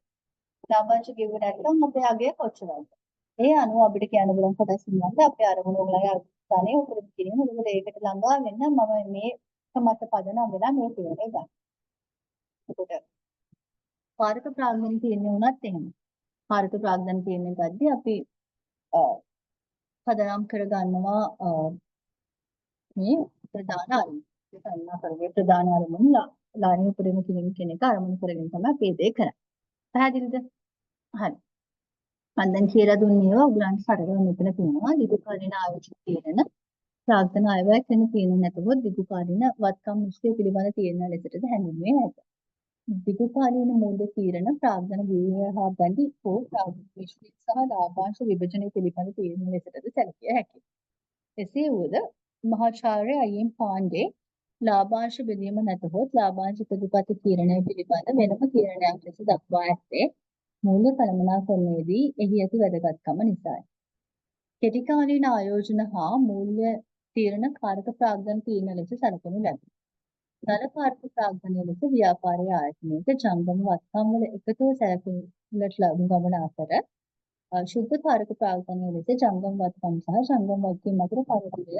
ලාභාංශ ගෙවුව නැත්නම් අපේ අගය කොච්චරද? ඒ අනුව අපිට කියන්න පුළුවන් කොටස් ඉන්නත් අපේ අරමුණ ඔයගලගේ අර්ථානේ උපරිම කිරීම. මොකද ඒකට ළඟා වෙන්න මම මේ මත පදනම් වෙලා මේ තීරණය ගන්න. එතකොට කාරක ප්‍රාග්ධන තීරණය වුණත් එහෙම. කාරක ප්‍රාග්ධන තීරණය ගද්දී අපි පදනම් කරගන්නවා මේ ප්‍රධාන අරමුණ. ප්‍රධාන අරමුණ ලාභ උපරිම කිරීම කියන එක අරමුණු කරගෙන තමයි අපි මේ කරන්නේ. පැහැදිලිද? හරි. මම දැන් කියලා දුන්නේ ඔයගලන්ට සරලව මෙතන තියෙනවා දීර්ඝකාලීන ආයෝජන තීරණ ප්‍රාග්ධන අයවැය කියන තීරණ නැතහොත් දීර්ඝකාලීන වත්කම් නිශ්චය පිළිබඳ තීරණ ලෙසටද හැඳින්වෙන්නේ නැත. දීර්ඝකාලීන මූල්‍ය තීරණ ප්‍රාග්ධන ව්‍යුහය හා බැඳි හෝ ප්‍රාග්ධන විශ්ලේෂණ සහ ලාභාංශ විභජනය පිළිබඳ තීරණ ලෙසටද සැලකිය හැකියි. එසේ වුවද මහාචාර්ය අයිඑම් පාණ්ඩේ ලාභාංශ බෙදීම නැතහොත් ලාභාංශ ප්‍රතිපත්ති තීරණය පිළිබඳ වෙනම තීරණයක් ලෙස දක්වා ඇත්තේ මූල්‍ය කළමනාකරණයේදී එහි ඇති වැදගත්කම නිසායි. කෙටි කාලීන ආයෝජන හා මූල්‍ය තීරණ කාරක ප්‍රාග්ධන තීරණ ලෙස සැලකනු ලැබේ. දල කාරක ප්‍රාග්ධනය ලෙස ව්‍යාපාරයේ ආයතනයක ජංගම වත්කම් වල එකතුව සැලකුම්ලට ලබන ගමන අතර ශුද්ධ කාරක ප්‍රාග්ධනය ලෙස ජංගම වත්කම් සහ ජංගම වත්කම් අතර පරතරය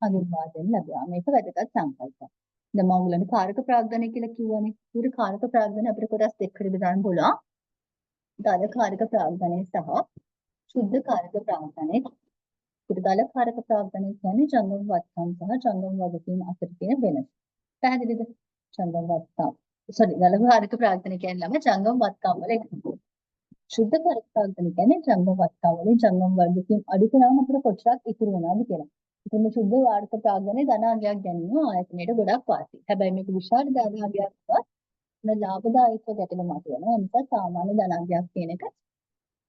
හඳුන්වා දෙන්න ලැබුවා. මේක වැදගත් සංකල්පයක්. දැන් මම ඔයගලන්ට කාරක ප්‍රාග්ධනය කියලා කිව්වනේ. ඒක කාරක ප්‍රාග්ධනය අපිට කොටස් දෙකකට බෙදන්න පුළුවන්. දල කාරක ප්‍රාග්ධනය සහ ශුද්ධ කාරක ප්‍රාග්ධනය. දල කාරක ප්‍රාග්ධනය කියන්නේ ජංගම වත්කම් සහ ජංගම වගකීම් අතර තියෙන වෙනස. පැහැදිලිද? ජංගම වත්කම්. දල කාරක ප්‍රාග්ධනය කියන්නේ ළම ජංගම වත්කම් වල එකතු. ශුද්ධ කාරක ප්‍රාග්ධනය කියන්නේ ජංගම වත්කම් වලින් ජංගම වගකීම් අඩු කරාම අපිට කොච්චරක් ඉතුරු වෙනවද කියලා. ඉතින් මේ සුද්ධ වාර්ෂික ප්‍රාග්ධනයේ ධනාගයක් ගැනීම ආයතනයට ගොඩක් වාසි. හැබැයි මේක විශාල ධනාගයක් වත් ලාභදායීත්ව ගැටලු මතුවෙනවා. ඒ නිසා සාමාන්‍ය ධනාගයක් කියන එක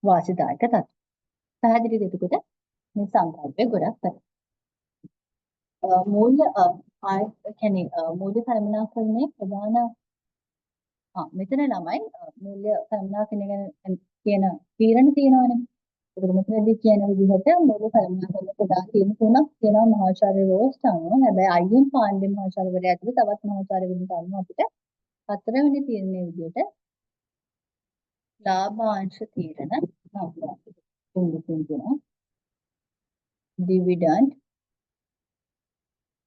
වාසිදායක තත්ත්වයක්. පැහැදිලිද එතකොට මේ සංකල්පය ගොඩක් වැදගත්. මූල්‍ය කියන්නේ මූල්‍ය කළමනාකරණයේ ප්‍රධාන මෙතන ළමයි මූල්‍ය කළමනාකරණය ගැන කියන තීරණ තියෙනවානේ. ඒකට මෙතනදී කියන විදිහට මූල්‍ය කළමනාකරණයේ ප්‍රධාන තීරණ තුනක් තියෙනවා මහාචාර්ය රෝස්ට අනුව. හැබැයි අයියන් පාණ්ඩේ මහාචාර්යවරයා ඇතුළු තවත් මහාචාර්යවරුන්ට අනුව අපිට හතරවෙනි තීරණයේ විදිහට ලාභාංශ තීරණ තුනක් තියෙනවා. dividend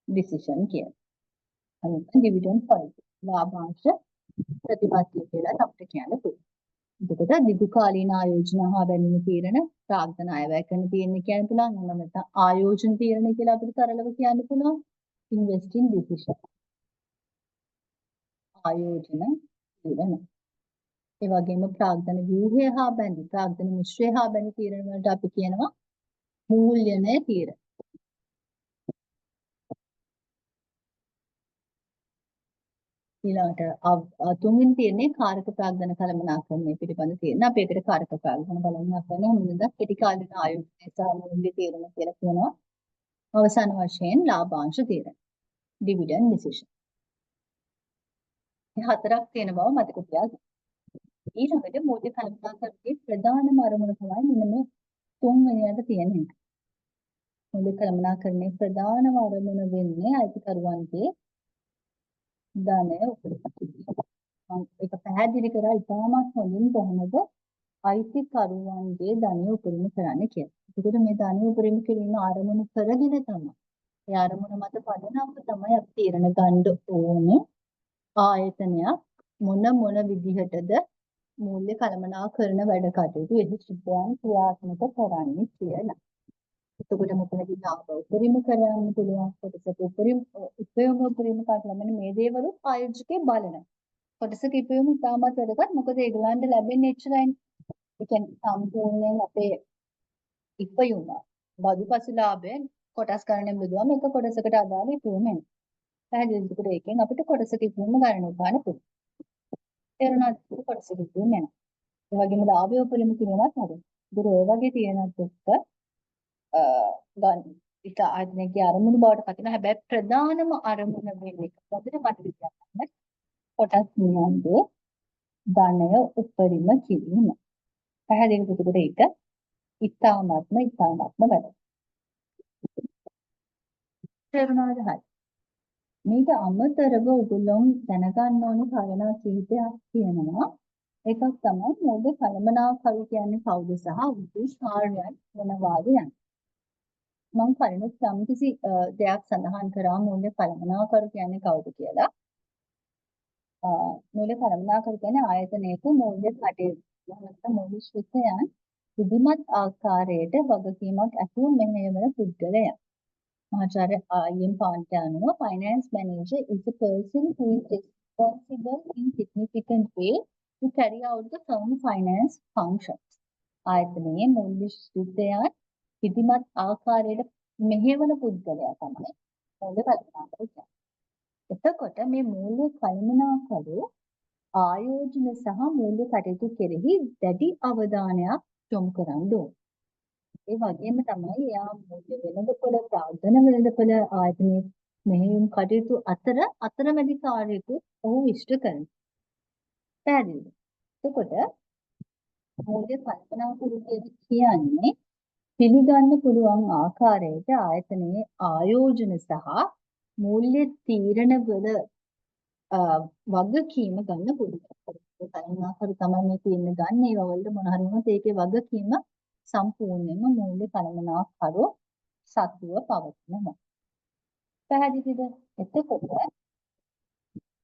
decision කියන. අනිත් dividend policy. ලාභාංශ ප්‍රතිපත්තිය කියලා අපිට කියන්න පුළුවන්. එතකොට දිගු කාලීන ආයෝජන හා බැඳීම් තීරණ ප්‍රාග්ධන අයවැය කරන තීරණ කියන්න පුළුවන්. එහෙම නැත්නම් ආයෝජන තීරණ කියලා අපිට සරලව කියන්න පුළුවන්. investing decision. ආයෝජන තීරණ. ඒ වගේම ප්‍රාග්ධන ව්‍යුහය හා බැඳී ප්‍රාග්ධන මිශ්‍රය හා බැඳී තීරණ වලට අපි කියනවා මූල්‍යණය තීරණ. ඊළඟට තුන්වෙනි තීරණේ කාරක ප්‍රාග්ධන කළමනාකරණය පිළිබඳ තීරණ. අපි ඒකට කාරක ප්‍රාග්ධන කළමනාකරණය මුලින්ම කෙටි කාලින ආයෝජනය සහ මූල්‍ය තීරණ කියලා කියනවා. අවසාන වශයෙන් ලාභාංශ තීරණ. dividend decision. මේ හතරක් තියෙන බව මතක තියාගන්න. ඊළඟට මූල්‍ය කළමනාකරණයේ ප්‍රධානම අරමුණ තමයි මෙන්න මේ තුන්වෙනියට තියෙන එක. මූල්‍ය කළමනාකරණයේ ප්‍රධානම අරමුණ වෙන්නේ අයිතිකරුවන්ගේ ධනය උපරිම. ඒක පැහැදිලි කරා ඉතාමත් හොඳින් කොහොමද අයිතිකරුවන්ගේ ධනය උපරිම කරන්න කියලා. ඒකට මේ ධනය උපරිම කිරීම ආරමුණු කරගෙන තමයි. ඒ ආරමුණ මත පදනම්ව තමයි අපි තීරණ ගන්න ඕනේ. ආයතනයක් මොන විදිහටද මූල්‍ය කළමනාකරන වැඩ කටයුතු එහි සිද්ධයන් ක්‍රියාත්මක කරන්නේ කියලා. එතකොට මෙතනදී ලාභ උපරිම කරන්න පුළුවන් කොටසක උපරිම උපරිම කාට ළමන මේ දේවල් ආයෝජකේ බලන. කොටසක ඉපයුම ඉතාමත් වැදගත්. මොකද ඒගොල්ලන්ට ලැබෙන්නේ එච්චරයි. ඒ කියන්නේ සම්පූර්ණයෙන් අපේ ඉපයුම බදුපසු ලාභයෙන් කොටස් ගණනෙන් බෙදුවම එක කොටසකට අදාළ ඉපයුම එනවා. පැහැදිලිද? ඒකට ඒකෙන් අපිට කොටසක ඉපයුම ගණනය ගන්න පුළුවන්. තේරුණාද? කොටසක ඉපයුම එනවා. ඒ වගේම ලාභය උපරිම කිරීමත් හරි. ඒක ඔය වගේ තියෙනත් එක්ක ගන්න ඊට ආයතනයේ අරමුණු බවට පත් වෙනවා. හැබැයි ප්‍රධානම අරමුණ වෙන්නේ මොකද මතක තියාගන්න. කොටස් නියම්ගේ ධනය උපරිම කිරීම. පැහැදිලිද? ඒකට ඒක ඉතාමත්ම වැදගත්. තේරුණාද? හරි. මේක අමතරව ඔයගොල්ලෝ දැනගන්න ඕන කාරණා කිහිපයක් තියෙනවා. එකක් තමයි මූල්‍ය කළමනාකරු කියන්නේ කවුද සහ උද්දේශ කාර්යයන් මොනවාද යන්නේ. මම කලිනුත් යම්කිසි දෙයක් සඳහන් කරා මූල්‍ය කළමනාකරු කියන්නේ කවුද කියලා. මූල්‍ය කළමනාකරු කියන්නේ ආයතනයක මූල්‍ය කටයුතු නැත්නම් මූල්‍ය ශ්‍රේෂ්ඨයන් විධිමත් ආකාරයට වගකීමක් ඇතුව මෙහෙයවන පුද්ගලයා. Acharya I.M. Pantano, finance manager is a person who is responsible in significant way to carry out the firm finance functions. ආයතනයේ මූල්‍ය ශ්‍රේෂ්ඨයන් විධිමත් ආකාරයට මෙහෙයවන පුද්ගලයා තමයි මූල්‍ය කළමනාකරු කියන්නේ. එතකොට මේ මූල්‍ය කළමනාකරු ආයෝජන සහ මූල්‍ය කටයුතු කෙරෙහි දැඩි අවධානයක් යොමු කරන්න ඕනේ. ඒ වගේම තමයි එයා මූල්‍ය වෙළඳපොළ ප්‍රාග්ධන වෙළඳපොළ ආයතනයේ මෙහෙයුම් කටයුතු අතරමැදි කාර්යයක ඔහු ඉෂ්ට කරනවා. පැහැදිලිද? එතකොට මූල්‍ය කල්පනාකරු කියන්නේ පිළිගන්න පුළුවන් ආකාරයට ආයතනයේ ආයෝජන සහ මූල්‍ය තීරණවල වගකීම ගන්න පුළුවන්. කල්පනාකරු තමයි මේ තීරණ ගන්න. ඒ වලට මොන හරි වුණොත් ඒකේ වගකීම සම්පූර්ණයෙන්ම මූල්‍ය කළමනාකරු සතුව පවතිනවා. පැහැදිලිද? එතකොට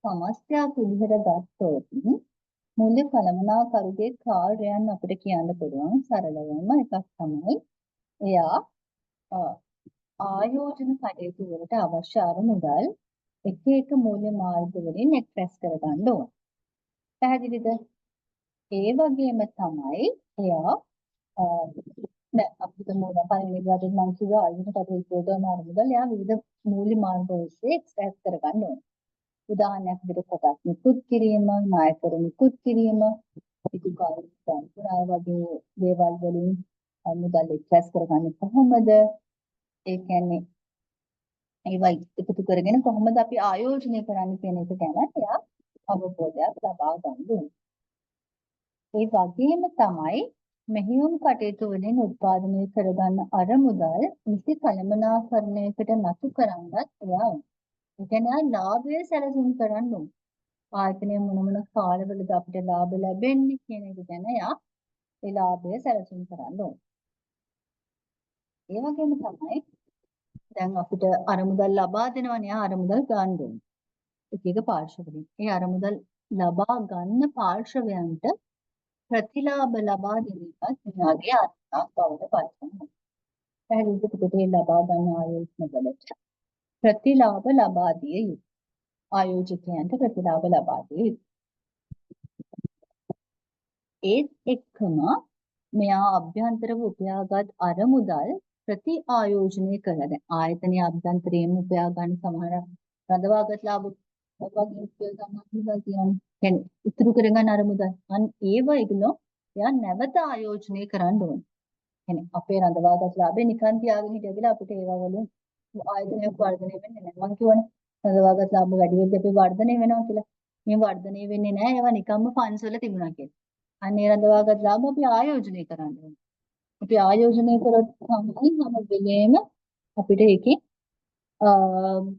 සමස්තයක් විදිහට ගත්තොත් මූල්‍ය කළමනාකරුගේ කාර්යයන් අපිට කියන්න පුළුවන් සරලවම එකක් තමයි එයා ආයෝජන කටයුතු වලට අවශ්‍ය අරමුදල් එක මූල්‍ය මාර්ග වලින් එක්ස්ප්‍රෙස් කරගන්න ඕන. පැහැදිලිද? ඒ වගේම තමයි එයා දැන් අපි හිතමු පළවෙනි විදිහට මම කිව්වා අයියට කටයුතු කරන අරමුදල් එයා විවිධ මූල්‍ය මාර්ග ඔස්සේ එක්ස්ට්‍රැක්ට් කරගන්න ඕනේ. උදාහරණයක් විදිහට කොටස් නිකුත් කිරීම, නායකරු නිකුත් කිරීම, පිටුකාරී සම්පූර්ණ වගේ දේවල් වලින් මුදල් එක්ස්ට්‍රැක්ට් කරගන්නේ කොහොමද? ඒ කියන්නේ ඒවා එකතු කරගෙන කොහොමද අපි ආයෝජනය කරන්නේ කියන එක ගැන එයා අවබෝධයක් ලබා ගන්න ඕනේ. ඒ වගේම තමයි මෙහෙයුම් කටයුතු වලින් උත්පාදනය කරගන්න අරමුදල් නිසි කළමනාකරණයකට නතු කරන්නත් එයා ඕනේ. ඒ කියන්නේ ලාභය සැලසුම් කරන්න ඕනේ. ආයතනය මොන කාලවලද අපිට ලාභ ලැබෙන්නේ කියන එක ගැන එයා ඒ ලාභය සැලසුම් කරන්න ඕනේ. ඒ වගේම තමයි දැන් අපිට අරමුදල් ලබා දෙනවනේ අරමුදල් ගන්න ඕනේ. එක එක පාර්ශවවලින්. ඒ අරමුදල් ලබා ගන්න පාර්ශවයන්ට ප්‍රතිලාභ ලබා දෙන එකත් මෙයාගේ අර්ථයක් බවට පත් වෙනවා. පැහැදිලිද? ඒ ලබා ගන්න ආයෝජන වලට ප්‍රතිලාභ ලබා දිය යුතුයි. ආයෝජකයන්ට ප්‍රතිලාභ ලබා දිය යුතුයි. ඒත් එක්කම මෙයා අභ්‍යන්තරව උපයාගත් අරමුදල් ප්‍රති ආයෝජනය කරන ආයතනයේ අභ්‍යන්තරයෙන් උපයා ගන්න සමහර රඳවාගත් ලාභ වගේ උපයෝග ගන්න කියන්නේ ඉතුරු කරගන්න අරමුදල්. අන්න ඒව ඒගොල්ලෝ එයා නැවත ආයෝජනය කරන්න ඕනේ. يعني අපේ රඳවාගත් ලාභේ නිකන් තියාගෙන හිටියදලා අපිට ඒවා වලින් ආයතනයක් වර්ධනය වෙන්නේ නැහැ. මම කියවනේ රඳවාගත් ලාභ වැඩි වෙද්දී අපි වර්ධනය වෙනවා කියලා. මේ වර්ධනය වෙන්නේ නැහැ. ඒවා නිකම්ම ෆන්ඩ්ස් වල තිබුණා කියලා. අන්නේ රඳවාගත් ලාභ අපි ආයෝජනය කරන්න ඕනේ. අපි ආයෝජනය කරොත් තමයි හැම වෙලේම අපිට ඒකේ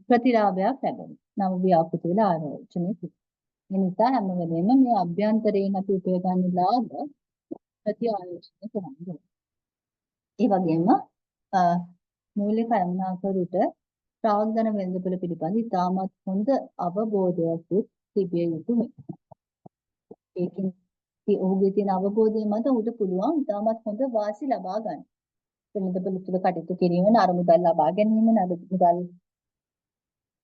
ප්‍රතිලාභයක් ලැබෙනවා. නව ව්‍යාපෘති වල ආයෝජනය කිරීම. ඒ නිසා හැම වෙලේම මේ අභ්‍යන්තරයෙන් අපි උපය ගන්න ලාභ ප්‍රති ආයෝජනය කරන්න ඕනේ. ඒ වගේම මූල්‍ය කළමනාකරුට ප්‍රාග්ධන වෙළඳපොළ පිළිබඳ ඉතාමත් හොඳ අවබෝධයක් තිබිය යුතුයි. ඒකින් ඔහුගේ තියෙන අවබෝධය මත ඔහුට පුළුවන් ඉතාමත් හොඳ වාසි ලබා ගන්න. වෙළඳපොළ තුළ කටයුතු කිරීම නරමුදල් ලබා ගැනීම නරමුදල්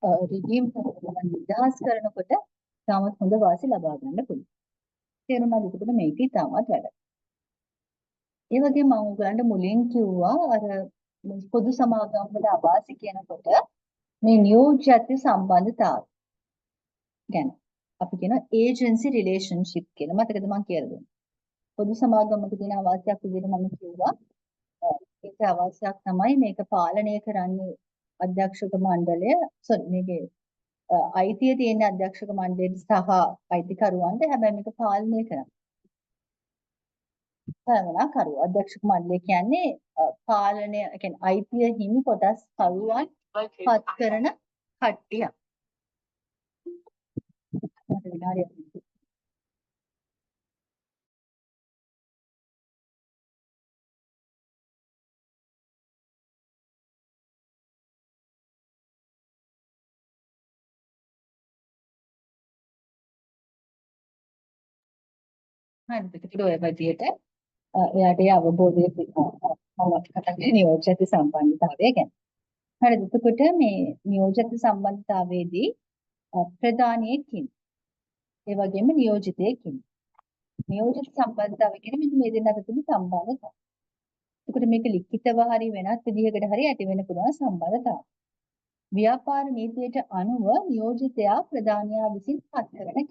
රිඩීම් කරන නිදහස් කරනකොට ඉතාමත් හොඳ වාසි ලබා ගන්න පුළුවන්. තේරුණාද? එතකොට මේක ඉතාමත් වැදගත්. ඒ වගේම මම ඔයගලන්ට මුලින් කිව්වා අර පොදු සමාගම් වල අවාසි කියනකොට මේ නියෝජ්‍යත්ව සම්බන්ධතාවය ගැන අපි කියන ඒජන්සි රිලේෂන්ෂිප් කියලා. මතකද මම කියලා දුන්නා. පොදු සමාගමක තියෙන අවාසියක් විදිහට මම කිව්වා. ඒක අවාසියක් තමයි මේක පාලනය කරන්නේ අධ්‍යක්ෂක මණ්ඩලය. මේකේ අයිතිය තියෙන අධ්‍යක්ෂක මණ්ඩලයට සහ අයිතිකරුවන්ට. හැබැයි මේක පාලනය කරන්නේ කරු අධ්‍යක්ෂක මණ්ඩලය කියන්නේ පාලනය කියන්නේ අයිතිය හිමි කොටස් කරුවන් පත් කරන කට්ටිය. මට විනාඩියක් හරිද? ඒකට ඔය විදිහට එයාට ඒ අවබෝධය මම කතා කරන්නේ නියෝජ්‍යත්ව සම්බන්ධතාවය ගැන. හරිද? එතකොට මේ නියෝජ්‍යත්ව සම්බන්ධතාවයේදී ප්‍රධානියෙක් ඉන්නේ. ඒ වගේම නියෝජිතයෙක් ඉන්නේ. නියෝජිත සම්බන්ධතාවය කියන්නේ මෙන්න මේ දෙන්න අතර තියෙන සම්බන්ධතාවය. එතකොට මේක ලිඛිතව හරි වෙනත් විදිහකට හරි ඇති වෙන්න පුළුවන් සම්බන්ධතාවය. ව්‍යාපාර නීතියට අනුව නියෝජිතයා ප්‍රධානියා විසින් පත් කරන කෙනෙක්.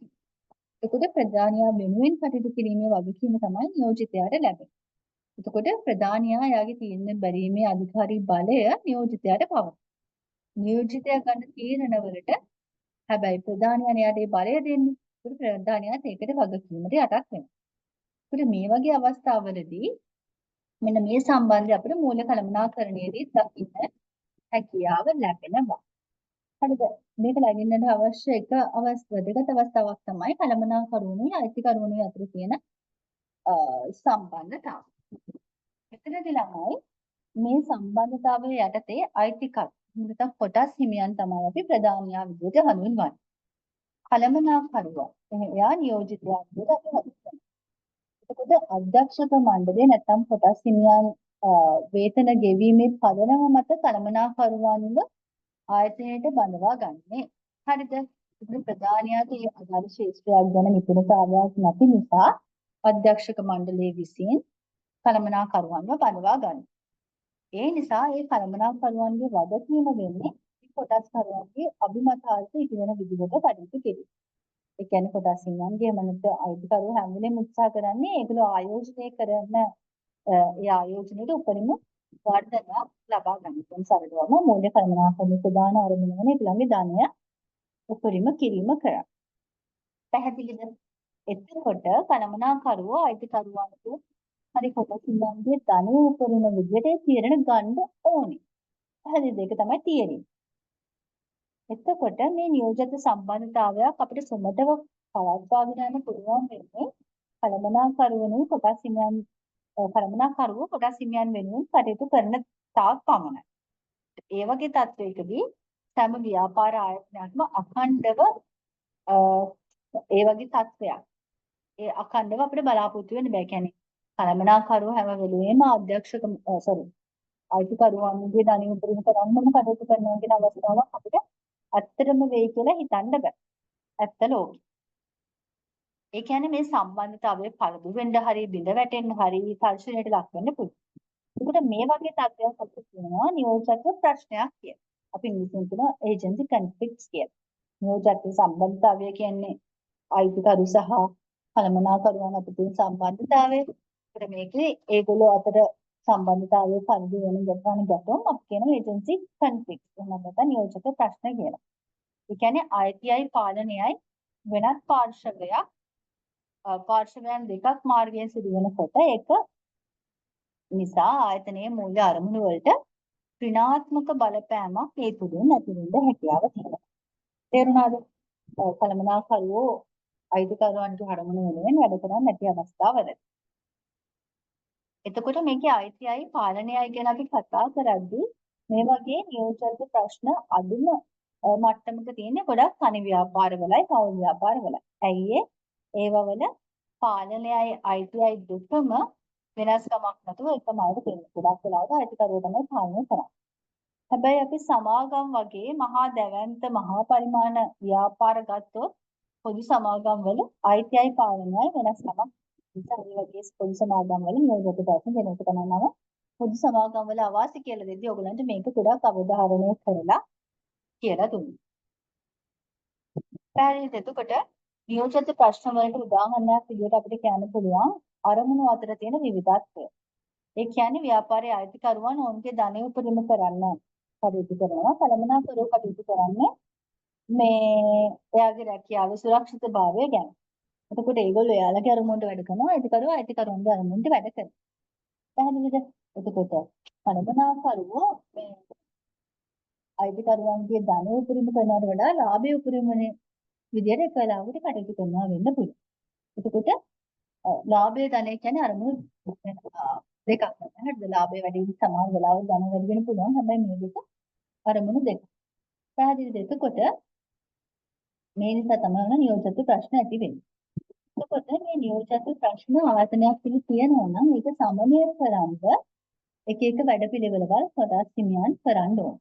එතකොට ප්‍රධානියා වෙනුවෙන් කටයුතු කිරීමේ වගකීම තමයි නියෝජිතයාට ලැබෙන්නේ. එතකොට ප්‍රධානියා යාගේ තීරණ බැලීමේ අධිකාරී බලය නියෝජිතයාට පවතී. නියෝජිතයා ගන්න තීරණවලට හැබැයි ප්‍රධානියාට යාට ඒ බලය දෙන්නේ. ඒකට ප්‍රධානියාට ඒකට වගකීමට යටත් වෙනවා. ඒකට මේ වගේ අවස්ථාවලදී මෙන්න මේ සම්බන්ධය අපිට මූල්‍ය කළමනාකරණයේදී දකින්න හැකියාව ලැබෙනවා. හරිද? මේක ලැබෙන්නට අවශ්‍ය එක වැදගත් අවස්ථාවක් තමයි කළමනාකරුණුයි අයිතිකරුණුයි අතර තියෙන සම්බන්ධතාවය. එතනදී ළමයි මේ සම්බන්ධතාවය යටතේ අයිතිකරු නැත්නම් කොටස් හිමියන් තමයි අපි ප්‍රධානියා විදිහට හඳුන්වන්නේ. කළමනාකරුවා එයා නියෝජිතයා විදිහට අපි හඳුන්වනවා. එතකොට අධ්‍යක්ෂක මණ්ඩලය නැත්නම් කොටස් හිමියන් වේතන ගෙවීමේ පදනම මත කළමනාකරුවන්ව ආයතනයට බඳවා ගන්නේ. හරිද? ඉතින් ප්‍රධානියාට මේ අදාළ ශාස්ත්‍රයක් ගැන නිපුණතාවයක් නැති නිසා අධ්‍යක්ෂක මණ්ඩලයේ විසින් කළමනාකරුවන්ව බඳවා ගන්න. ඒ නිසා ඒ කළමනාකරුවන්ගේ වගකීම වෙන්නේ කොටස්කරුවන්ගේ අභිමතාර්ථ ඉදිවෙන විදිහට කටයුතු කිරීම. ඒ කියන්නේ කොටස් හිමියන්ගේ මනස අයිතිකරුවෝ හැම වෙලේම උත්සාහ කරන්නේ ඒගොල්ලෝ ආයෝජනය කරන ඒ ආයෝජනයේ උපරිම වර්ධනයක් ලබා ගන්න. ඒ සරලවම මූල්‍ය කළමනාකරණ ප්‍රධාන අරමුණ වෙන ඒගොල්ලන්ගේ ධනය උපරිම කිරීම කරා. පැහැදිලිද? එතකොට කළමනාකරුවෝ අයිතිකරුවන්ට හරි කොටස් හිමියන්ගේ ධනය උපරිම විදිහට තීරණ ගන්න ඕනේ. පැහැදිලිද? ඒක තමයි තීරණය. එතකොට මේ නියෝජිත සම්බන්ධතාවයක් අපිට සුමතව පවත්වාගෙන යන්න පුළුවන් වෙන්නේ කළමනාකරුවෝ කොටස් හිමියන් වෙනුවෙන් කටයුතු කරන තාක් පමණයි. ඒ වගේ තත්වයකදී සෑම ව්‍යාපාර ආයතනයක්ම අඛණ්ඩව ඒ වගේ තත්වයක් ඒ අඛණ්ඩව අපිට බලාපොරොත්තු වෙන්න බෑ. කියන්නේ කළමනාකරුවෝ හැම වෙලෙම අයිතිකරුවන්ගේ ධනය උපරිම කරන්නම කටයුතු කරනවා කියන අවස්ථාවක් අපිට ඇත්තටම වෙයි කියලා හිතන්න බෑ. ඇත්ත ලෝකෙ. ඒ කියන්නේ මේ සම්බන්ධතාවයේ පළදු වෙන්න හරි බිඳ වැටෙන්න හරි තර්ජනයට ලක් වෙන්න පුළුවන්. ඒකට මේ වගේ තත්ත්වයක් අපිට කියනවා නියෝජක ප්‍රශ්නයක් කියලා. අපි ඉංග්‍රීසියෙන් කියනවා ඒජන්සි කන්ෆ්ලික්ට්ස් කියලා. නියෝජක සම්බන්ධතාවය කියන්නේ අයිතිකරු සහ කළමනාකරුවන් අතර තියෙන සම්බන්ධතාවය. ඒකට මේකේ ඒගොල්ලෝ අතර සම්බන්ධතාවයේ පළදු වෙන ගැටුම් අපි කියනවා ඒජන්සි කන්ෆ්ලික්ට්ස්. එහෙම නැත්නම් නියෝජක ප්‍රශ්න කියලා. ඒ කියන්නේ අයිතියයි පාලනයයි වෙනත් පාර්ශවයන් දෙකක් මාර්ගයෙන් සිදුවෙනකොට ඒක නිසා ආයතනයේ මූල්‍ය අරමුණු වලට ඍණාත්මක බලපෑමක් ඒ තුලින් නැති වෙන්න හැකියාව තියෙනවා. තේරුණාද? කළමනාකරුවෝ අයිතිකරුවන්ගේ අරමුණු වෙනුවෙන් වැඩ කරන්නේ නැති අවස්ථාවල. එතකොට මේකේ අයිතියයි පාලනයයි ගැන අපි කතා කරද්දී මේ වගේ නියෝජිත ප්‍රශ්න අදුම මට්ටමක තියෙන ගොඩක් තනි ව්‍යාපාරවලයි පෞල් ව්‍යාපාරවලයි. ඇයි ඒවවල පාලනයයි අයිතියයි දෙකම වෙනස්කමක් නැතුව එකම අයට තියෙනවා. ගොඩක් වෙලාවට අයිතිකරුවෝ තමයි පාලනය කරන්නේ. හැබැයි අපි සමාගම් වගේ මහා දැවැන්ත මහා පරිමාණ ව්‍යාපාර ගත්තොත් පොදු සමාගම් වල අයිතියයි පාලනයයි වෙනස්කමක්. නිසා මේ වගේ පොදු සමාගම් වල නියෝජිත ප්‍රශ්න දෙනකොට තමයි මම පොදු සමාගම් වල අවාසි කියලා දෙද්දී ඔයගලන්ට මේක ගොඩක් අවධාරණය කරලා කියලා දුන්නා. පැහැදිලිද? එතකොට නියෝජිත ප්‍රශ්න වලට උදාහරණයක් විදිහට අපිට කියන්න පුළුවන් අරමුණු අතර තියෙන විවිධත්වය. ඒ කියන්නේ ව්‍යාපාරයේ අයිතිකරුවන් ඔවුන්ගේ ධනය උපරිම කරන්න කටයුතු කරනවා. කළමනාකරුවෝ කටයුතු කරන්නේ මේ එයාගේ රැකියාවේ සුරක්ෂිතභාවය ගැන. එතකොට ඒගොල්ලෝ එයාලගේ අරමුණට වැඩ කරනවා. අයිතිකරුවන්ගේ අරමුණට වැඩ කරනවා. පැහැදිලිද? එතකොට කළමනාකරුවෝ මේ අයිතිකරුවන්ගේ ධනය උපරිම කරනවට වඩා ලාභය උපරිම විදියට එක වෙලාවකට කටයුතු කරනවා වෙන්න පුළුවන්. එතකොට ලාභයේ ධනය කියන්නේ අරමුණු දෙකක් තමයි. හරිද? ලාභය වැඩි වෙන සමාන වෙලාවක ධනය වැඩි වෙන්න පුළුවන්. හැබැයි මේ දෙක අරමුණු දෙක. පැහැදිලිද? එතකොට මේ නිසා තමයි නියෝජිත ප්‍රශ්න ඇති වෙන්නේ. එතකොට මේ නියෝජිත ප්‍රශ්න ආයතනයක් පිළි තියෙනවා නම් ඒක සමනය කරන්න එක එක වැඩපිළිවෙළවල් කොටස් හිමියන් කරන්න ඕන.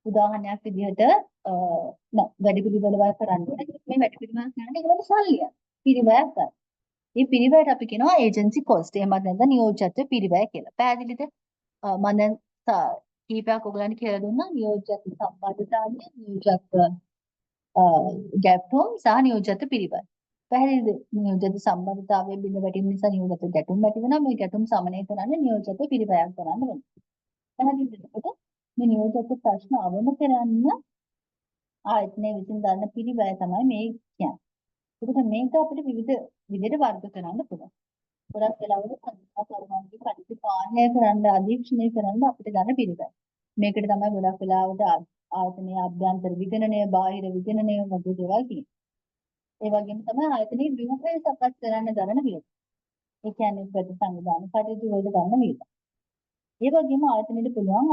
උදාහරණයක් විදිහට වැඩපිළිවෙළවල් කරන්න ඕන. මේ වැඩපිළිවෙළ කරන්නේ ඒකට සල්ලිය. පිරිවැයක් ගන්න. මේ පිරිවැයට අපි කියනවා ඒජන්සි කොස්ට්. එහෙමත් නැත්නම් නියෝජිත පිරිවැය කියලා. පැහැදිලිද? මම දැන් කීපයක් ඔයගලන්ට කියලා දුන්නා නියෝජිත සම්බන්ධතාවය, නියෝජිත ගැටුම් සහ නියෝජිත පිරිවැය. පැහැදිලිද? නියෝජිත සම්බන්ධතාවයේ බිඳ වැටීම නිසා නියෝජිත ගැටුම් ඇති වෙනවා. මේ ගැටුම් සමනය කරන්න නියෝජිත පිරිවැයක් කරන්න වෙනවා. පැහැදිලිද? එතකොට මේ නියෝජිත ප්‍රශ්න අවම කරන්න ආයතනයේ විසින් ගන්න පිරිවැය තමයි මේ කියන්නේ. ඒකට මේක අපිට විවිධ විදිහට වර්ග කරන්න පුළුවන්. ගොඩක් වෙලාවට කර්මකාරයන්ගේ කටයුතු පාලනය කරන්න අධීක්ෂණය කරන්න අපිට ගන්න පිළිවෙල. මේකට තමයි ගොඩක් වෙලාවට ආයතනයේ අභ්‍යන්තර විගණනය, බාහිර විගණනය වගේ දේවල් තියෙන්නේ. ඒ වගේම තමයි ආයතනයේ ව්‍යුහය සකස් කරන්න ගන්න විදිහ. ඒ කියන්නේ ප්‍රතිසංවිධාන කටයුතු වලට ගන්න විදිහ. ඒ වගේම ආයතනයට පුළුවන්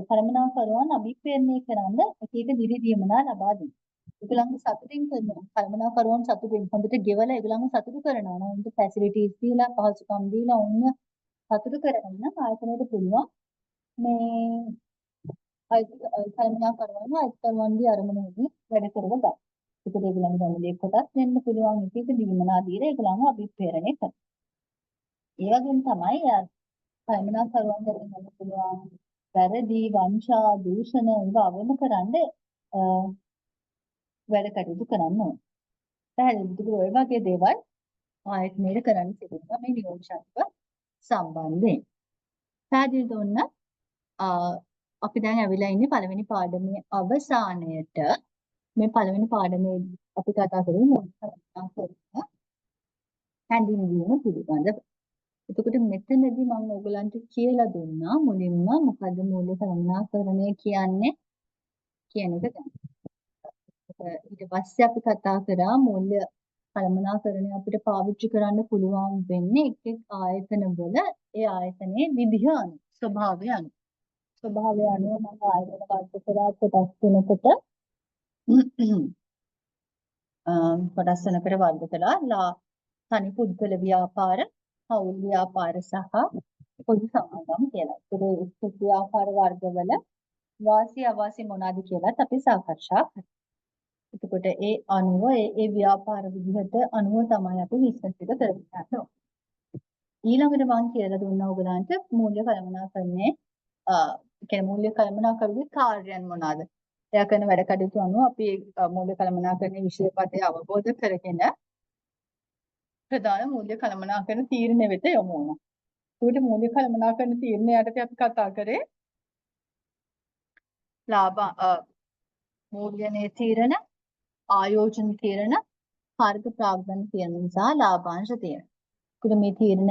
කළමනාකරුවන් අභිප්‍රේරණය කරන්න එක එක දිවිදියමනා ලබා දෙන්න. ඒගොල්ලන්ගේ සතුටින් කරනවා. කළමනාකරුවන් සතුටින් හොඳට ගෙවලා ඒගොල්ලන්ව සතුටු කරනවා. උන්ට ෆැසිලිටිස් දීලා පහසුකම් දීලා උන්ව සතුටු කරගන්න ආයතනයට පුළුවන් මේ කළමනාකරුවන්ගේ අරමුණුදී වැඩ කරලා ගන්න. ඒකද ඒගොල්ලන්ගේ දැනුමේ කොටස් වෙන්න පුළුවන් එක එක දීමනා දීලා ඒගොල්ලන්ව අභිප්‍රේරණය කරනවා. ඒ වගේම තමයි කළමනාකරුවන් ගැන ගන්න පුළුවන්. වැරදි, වංචා, දූෂණ ඒවා අවම කරන්න වැඩ කටයුතු කරන්න ඕන. පැහැදිලිද? ඔය වගේ දේවල් ආයතනයේ කරන්න තිබුණා මේ නියෝජ්‍යත්ව සම්බන්ධයෙන්. පැහැදිලිද? ඔන්න අපි දැන් ඇවිල්ලා ඉන්නේ පළවෙනි පාඩමේ අවසානයට. මේ පළවෙනි පාඩමේ අපි කතා කරමු මූලික කළමනාකරණ හැඳින්වීම පිළිබඳව. එතකොට මෙතනදී මම ඔයගලන්ට කියලා දුන්නා මුලින්ම මොකද්ද මූලික කළමනාකරණය කියන්නේ කියන එක ගැන. ඊට පස්සේ අපි කතා කරා මූල්‍ය කළමනාකරණය අපිට පාවිච්චි කරන්න පුළුවන් වෙන්නේ එක් එක් ආයතනවල ඒ ආයතනයේ විදිහ අනුව, ස්වභාවය අනුව. ස්වභාවය අනුව මම ආයතන වර්ග කරා කොටස් තුනකට කොටස් තුනකට වර්ග කළා. තනි පුද්ගල ව්‍යාපාර, පවුල් ව්‍යාපාර සහ පොදු සමාගම් කියලා. ඒක ව්‍යාපාර වර්ගවල වාසි අවාසි මොනවාද කියලාත් අපි සාකච්ඡා කරා. එතකොට ඒ අනුව ඒ ව්‍යාපාර විදිහට අනුව තමයි අපි බිස්නස් එක කරගෙන යන්නේ. ඊළඟට මම කියලා දුන්නා ඔයගලන්ට මූල්‍ය කළමනාකරණයේ කියන්නේ මූල්‍ය කළමනාකරණයේ කාර්යයන් මොනවාද? එයා කරන වැඩ කටයුතු අනුව අපි මූල්‍ය කළමනාකරණයේ විෂයපතේ අවබෝධ කරගෙන ප්‍රධාන මූල්‍ය කළමනාකරණ තීරණ වෙත යොමු වුණා. ඒකට මූල්‍ය කළමනාකරණ තීරණ යටතේ අපි කතා කරේ ලාභ මූල්‍යනේ තීරණ, ආයෝජන තීරණ, කාර්ක ප්‍රාග්ධන තීරණ නිසා ලාභාංශ තීරණ. ඒකට මේ තීරණ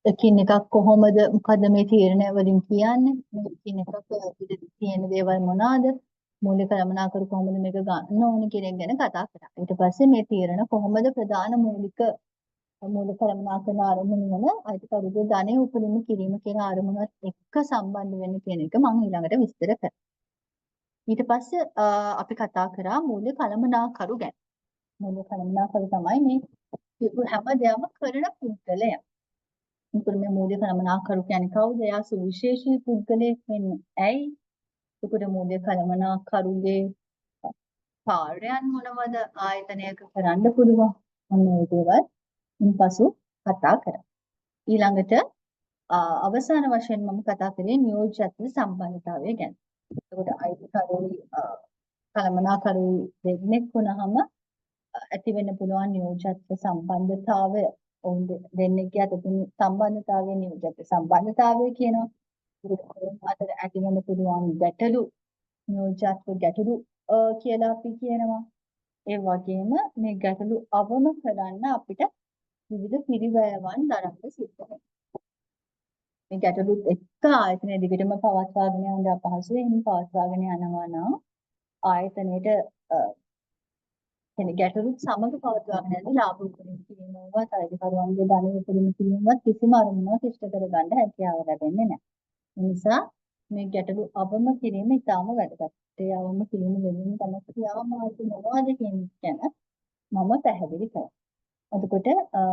එකින් එකක් කොහොමද මොකද මේ තීරණ වලින් කියන්නේ? මේ එකින් එකක් තියෙන දේවල් මොනවාද? මූල්‍ය කළමනාකරණ කොහොමද මේක ගන්න ඕනේ කියන එක ගැන කතා කරා. ඊට පස්සේ මේ තීරණ කොහොමද ප්‍රධාන මූල්‍ය කළමනාකරණ ආරම්භන වන අයිතිකරුගේ ධනෙ උපරිම කිරීම කියන ආරමුණත් එක්ක සම්බන්ධ වෙන්න කියන එක මම ඊළඟට විස්තර කරා. ඊට පස්සේ අපි කතා කරා මූල්‍ය කළමනාකරු ගැන. මූල්‍ය කළමනාකරු තමයි මේ හැම දෙයක්ම කරන පුද්ගලයා. මොකද මේ මූල්‍ය කළමනාකරු කියන්නේ කවුද? එයා සුවිශේෂී පුද්ගලයෙක් වෙන්නේ. ඇයි? ඒකට මූල්‍ය කළමනාකරුගේ කාර්යයන් මොනවද? ආයතනයක කරන්න පුළුවන්. ඔන්න ඒ දේවල් ඉන්පසු කතා කරා. ඊළඟට අවසාන වශයෙන් මම කතා කරේ නියෝජ්‍යත්ව සම්බන්ධතාවය ගැන. එතකොට අයිතිකරුයි කළමනාකරුයි දෙන්නෙක් වුණාම ඇති වෙන්න පුළුවන් නියෝජ්‍යත්ව සම්බන්ධතාවය ඔවුන් දෙන්නෙක්ගේ අතර තියෙන සම්බන්ධතාවය නියෝජ්‍යත්ව සම්බන්ධතාවය කියනවා. ඒක අතර ඇති වෙන්න පුළුවන් ගැටලු නියෝජ්‍යත්ව ගැටලු කියලා අපි කියනවා. ඒ වගේම මේ ගැටලු අවම කරන්න අපිට විවිධ පිරිවැයවන් දරන්න සිද්ධ වෙනවා. මේ ගැටලුත් එක්ක ආයතනය දිගටම පවත්වාගෙන යන්න අපහසුයි. එහෙනම් පවත්වාගෙන යනවා නම් ආයතනයේට කියන්නේ ගැටලුත් සමග පවත්වාගෙන යන්න ලාභ උපරිම කිරීමවත් අයිතිකරුවන්ගේ ධනෙ උපරිම කිරීමවත් කිසිම අරමුණක් ඉෂ්ට කරගන්න හැකියාව ලැබෙන්නේ නැහැ. ඒ නිසා මේ ගැටලු අවම කිරීම ඉතාම වැදගත්. ඒ අවම කිරීම වෙනුවෙන් තමයි ක්‍රියාමාර්ග මොනවද කියන එක මම පැහැදිලි කරා. එතකොට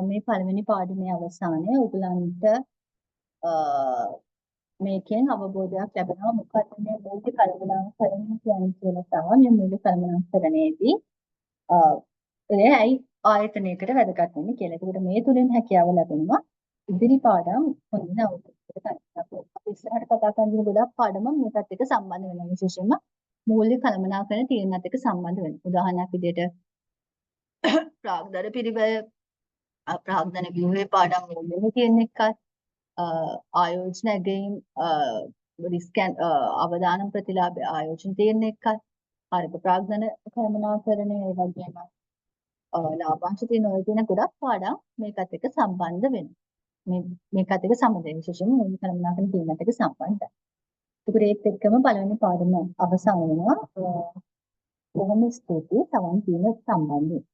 මේ පළවෙනි පාඩමේ අවසානයේ ඔයගලන්ට මේකෙන් අවබෝධයක් ලැබෙනවා මොකක්ද මේ මූල්‍ය කළමනාකරණය කියන්නේ කියලා තමයි මේ මූල්‍ය කළමනාකරණයේදී ඇයි ආයතනයකට වැදගත් වෙන්නේ කියලා. ඒකට මේ තුලින් හැකියාව ලැබෙනවා ඉදිරි පාඩම් හොඳින් අවබෝධ කරගන්න. අපි ඉස්සරහට කතා කරන ගොඩක් පාඩම මේකත් එක්ක සම්බන්ධ වෙනවා. විශේෂයෙන්ම මූල්‍ය කළමනාකරණ තීරණත් එක්ක සම්බන්ධ වෙනවා. උදාහරණයක් විදිහට ප්‍රාග්ධන පිරිවැය ප්‍රාග්ධන ව්‍යුහයේ පාඩම් මූල්‍යෙ තියෙන එකත් ආයෝජන ඇගයීම් රිස්ක් අවදානම් ප්‍රතිලාභ ආයෝජන තියෙන එකත් කාර්ක ප්‍රාග්ධන කළමනාකරණය ඒ වගේම ලාභාංශ තියෙන ඔය තියෙන ගොඩක් පාඩම් මේකත් එක්ක සම්බන්ධ වෙනවා. මේකත් එක්ක සම්බන්ධ විශේෂයෙන්ම මූල්‍ය කළමනාකරණ තීරණත් එක්ක සම්බන්ධයි. ඒකට ඒත් එක්කම පළවෙනි පාඩම අවසන් වෙනවා. බොහොම ස්තුතියි තවන් තියෙන සම්බන්ධයෙන්.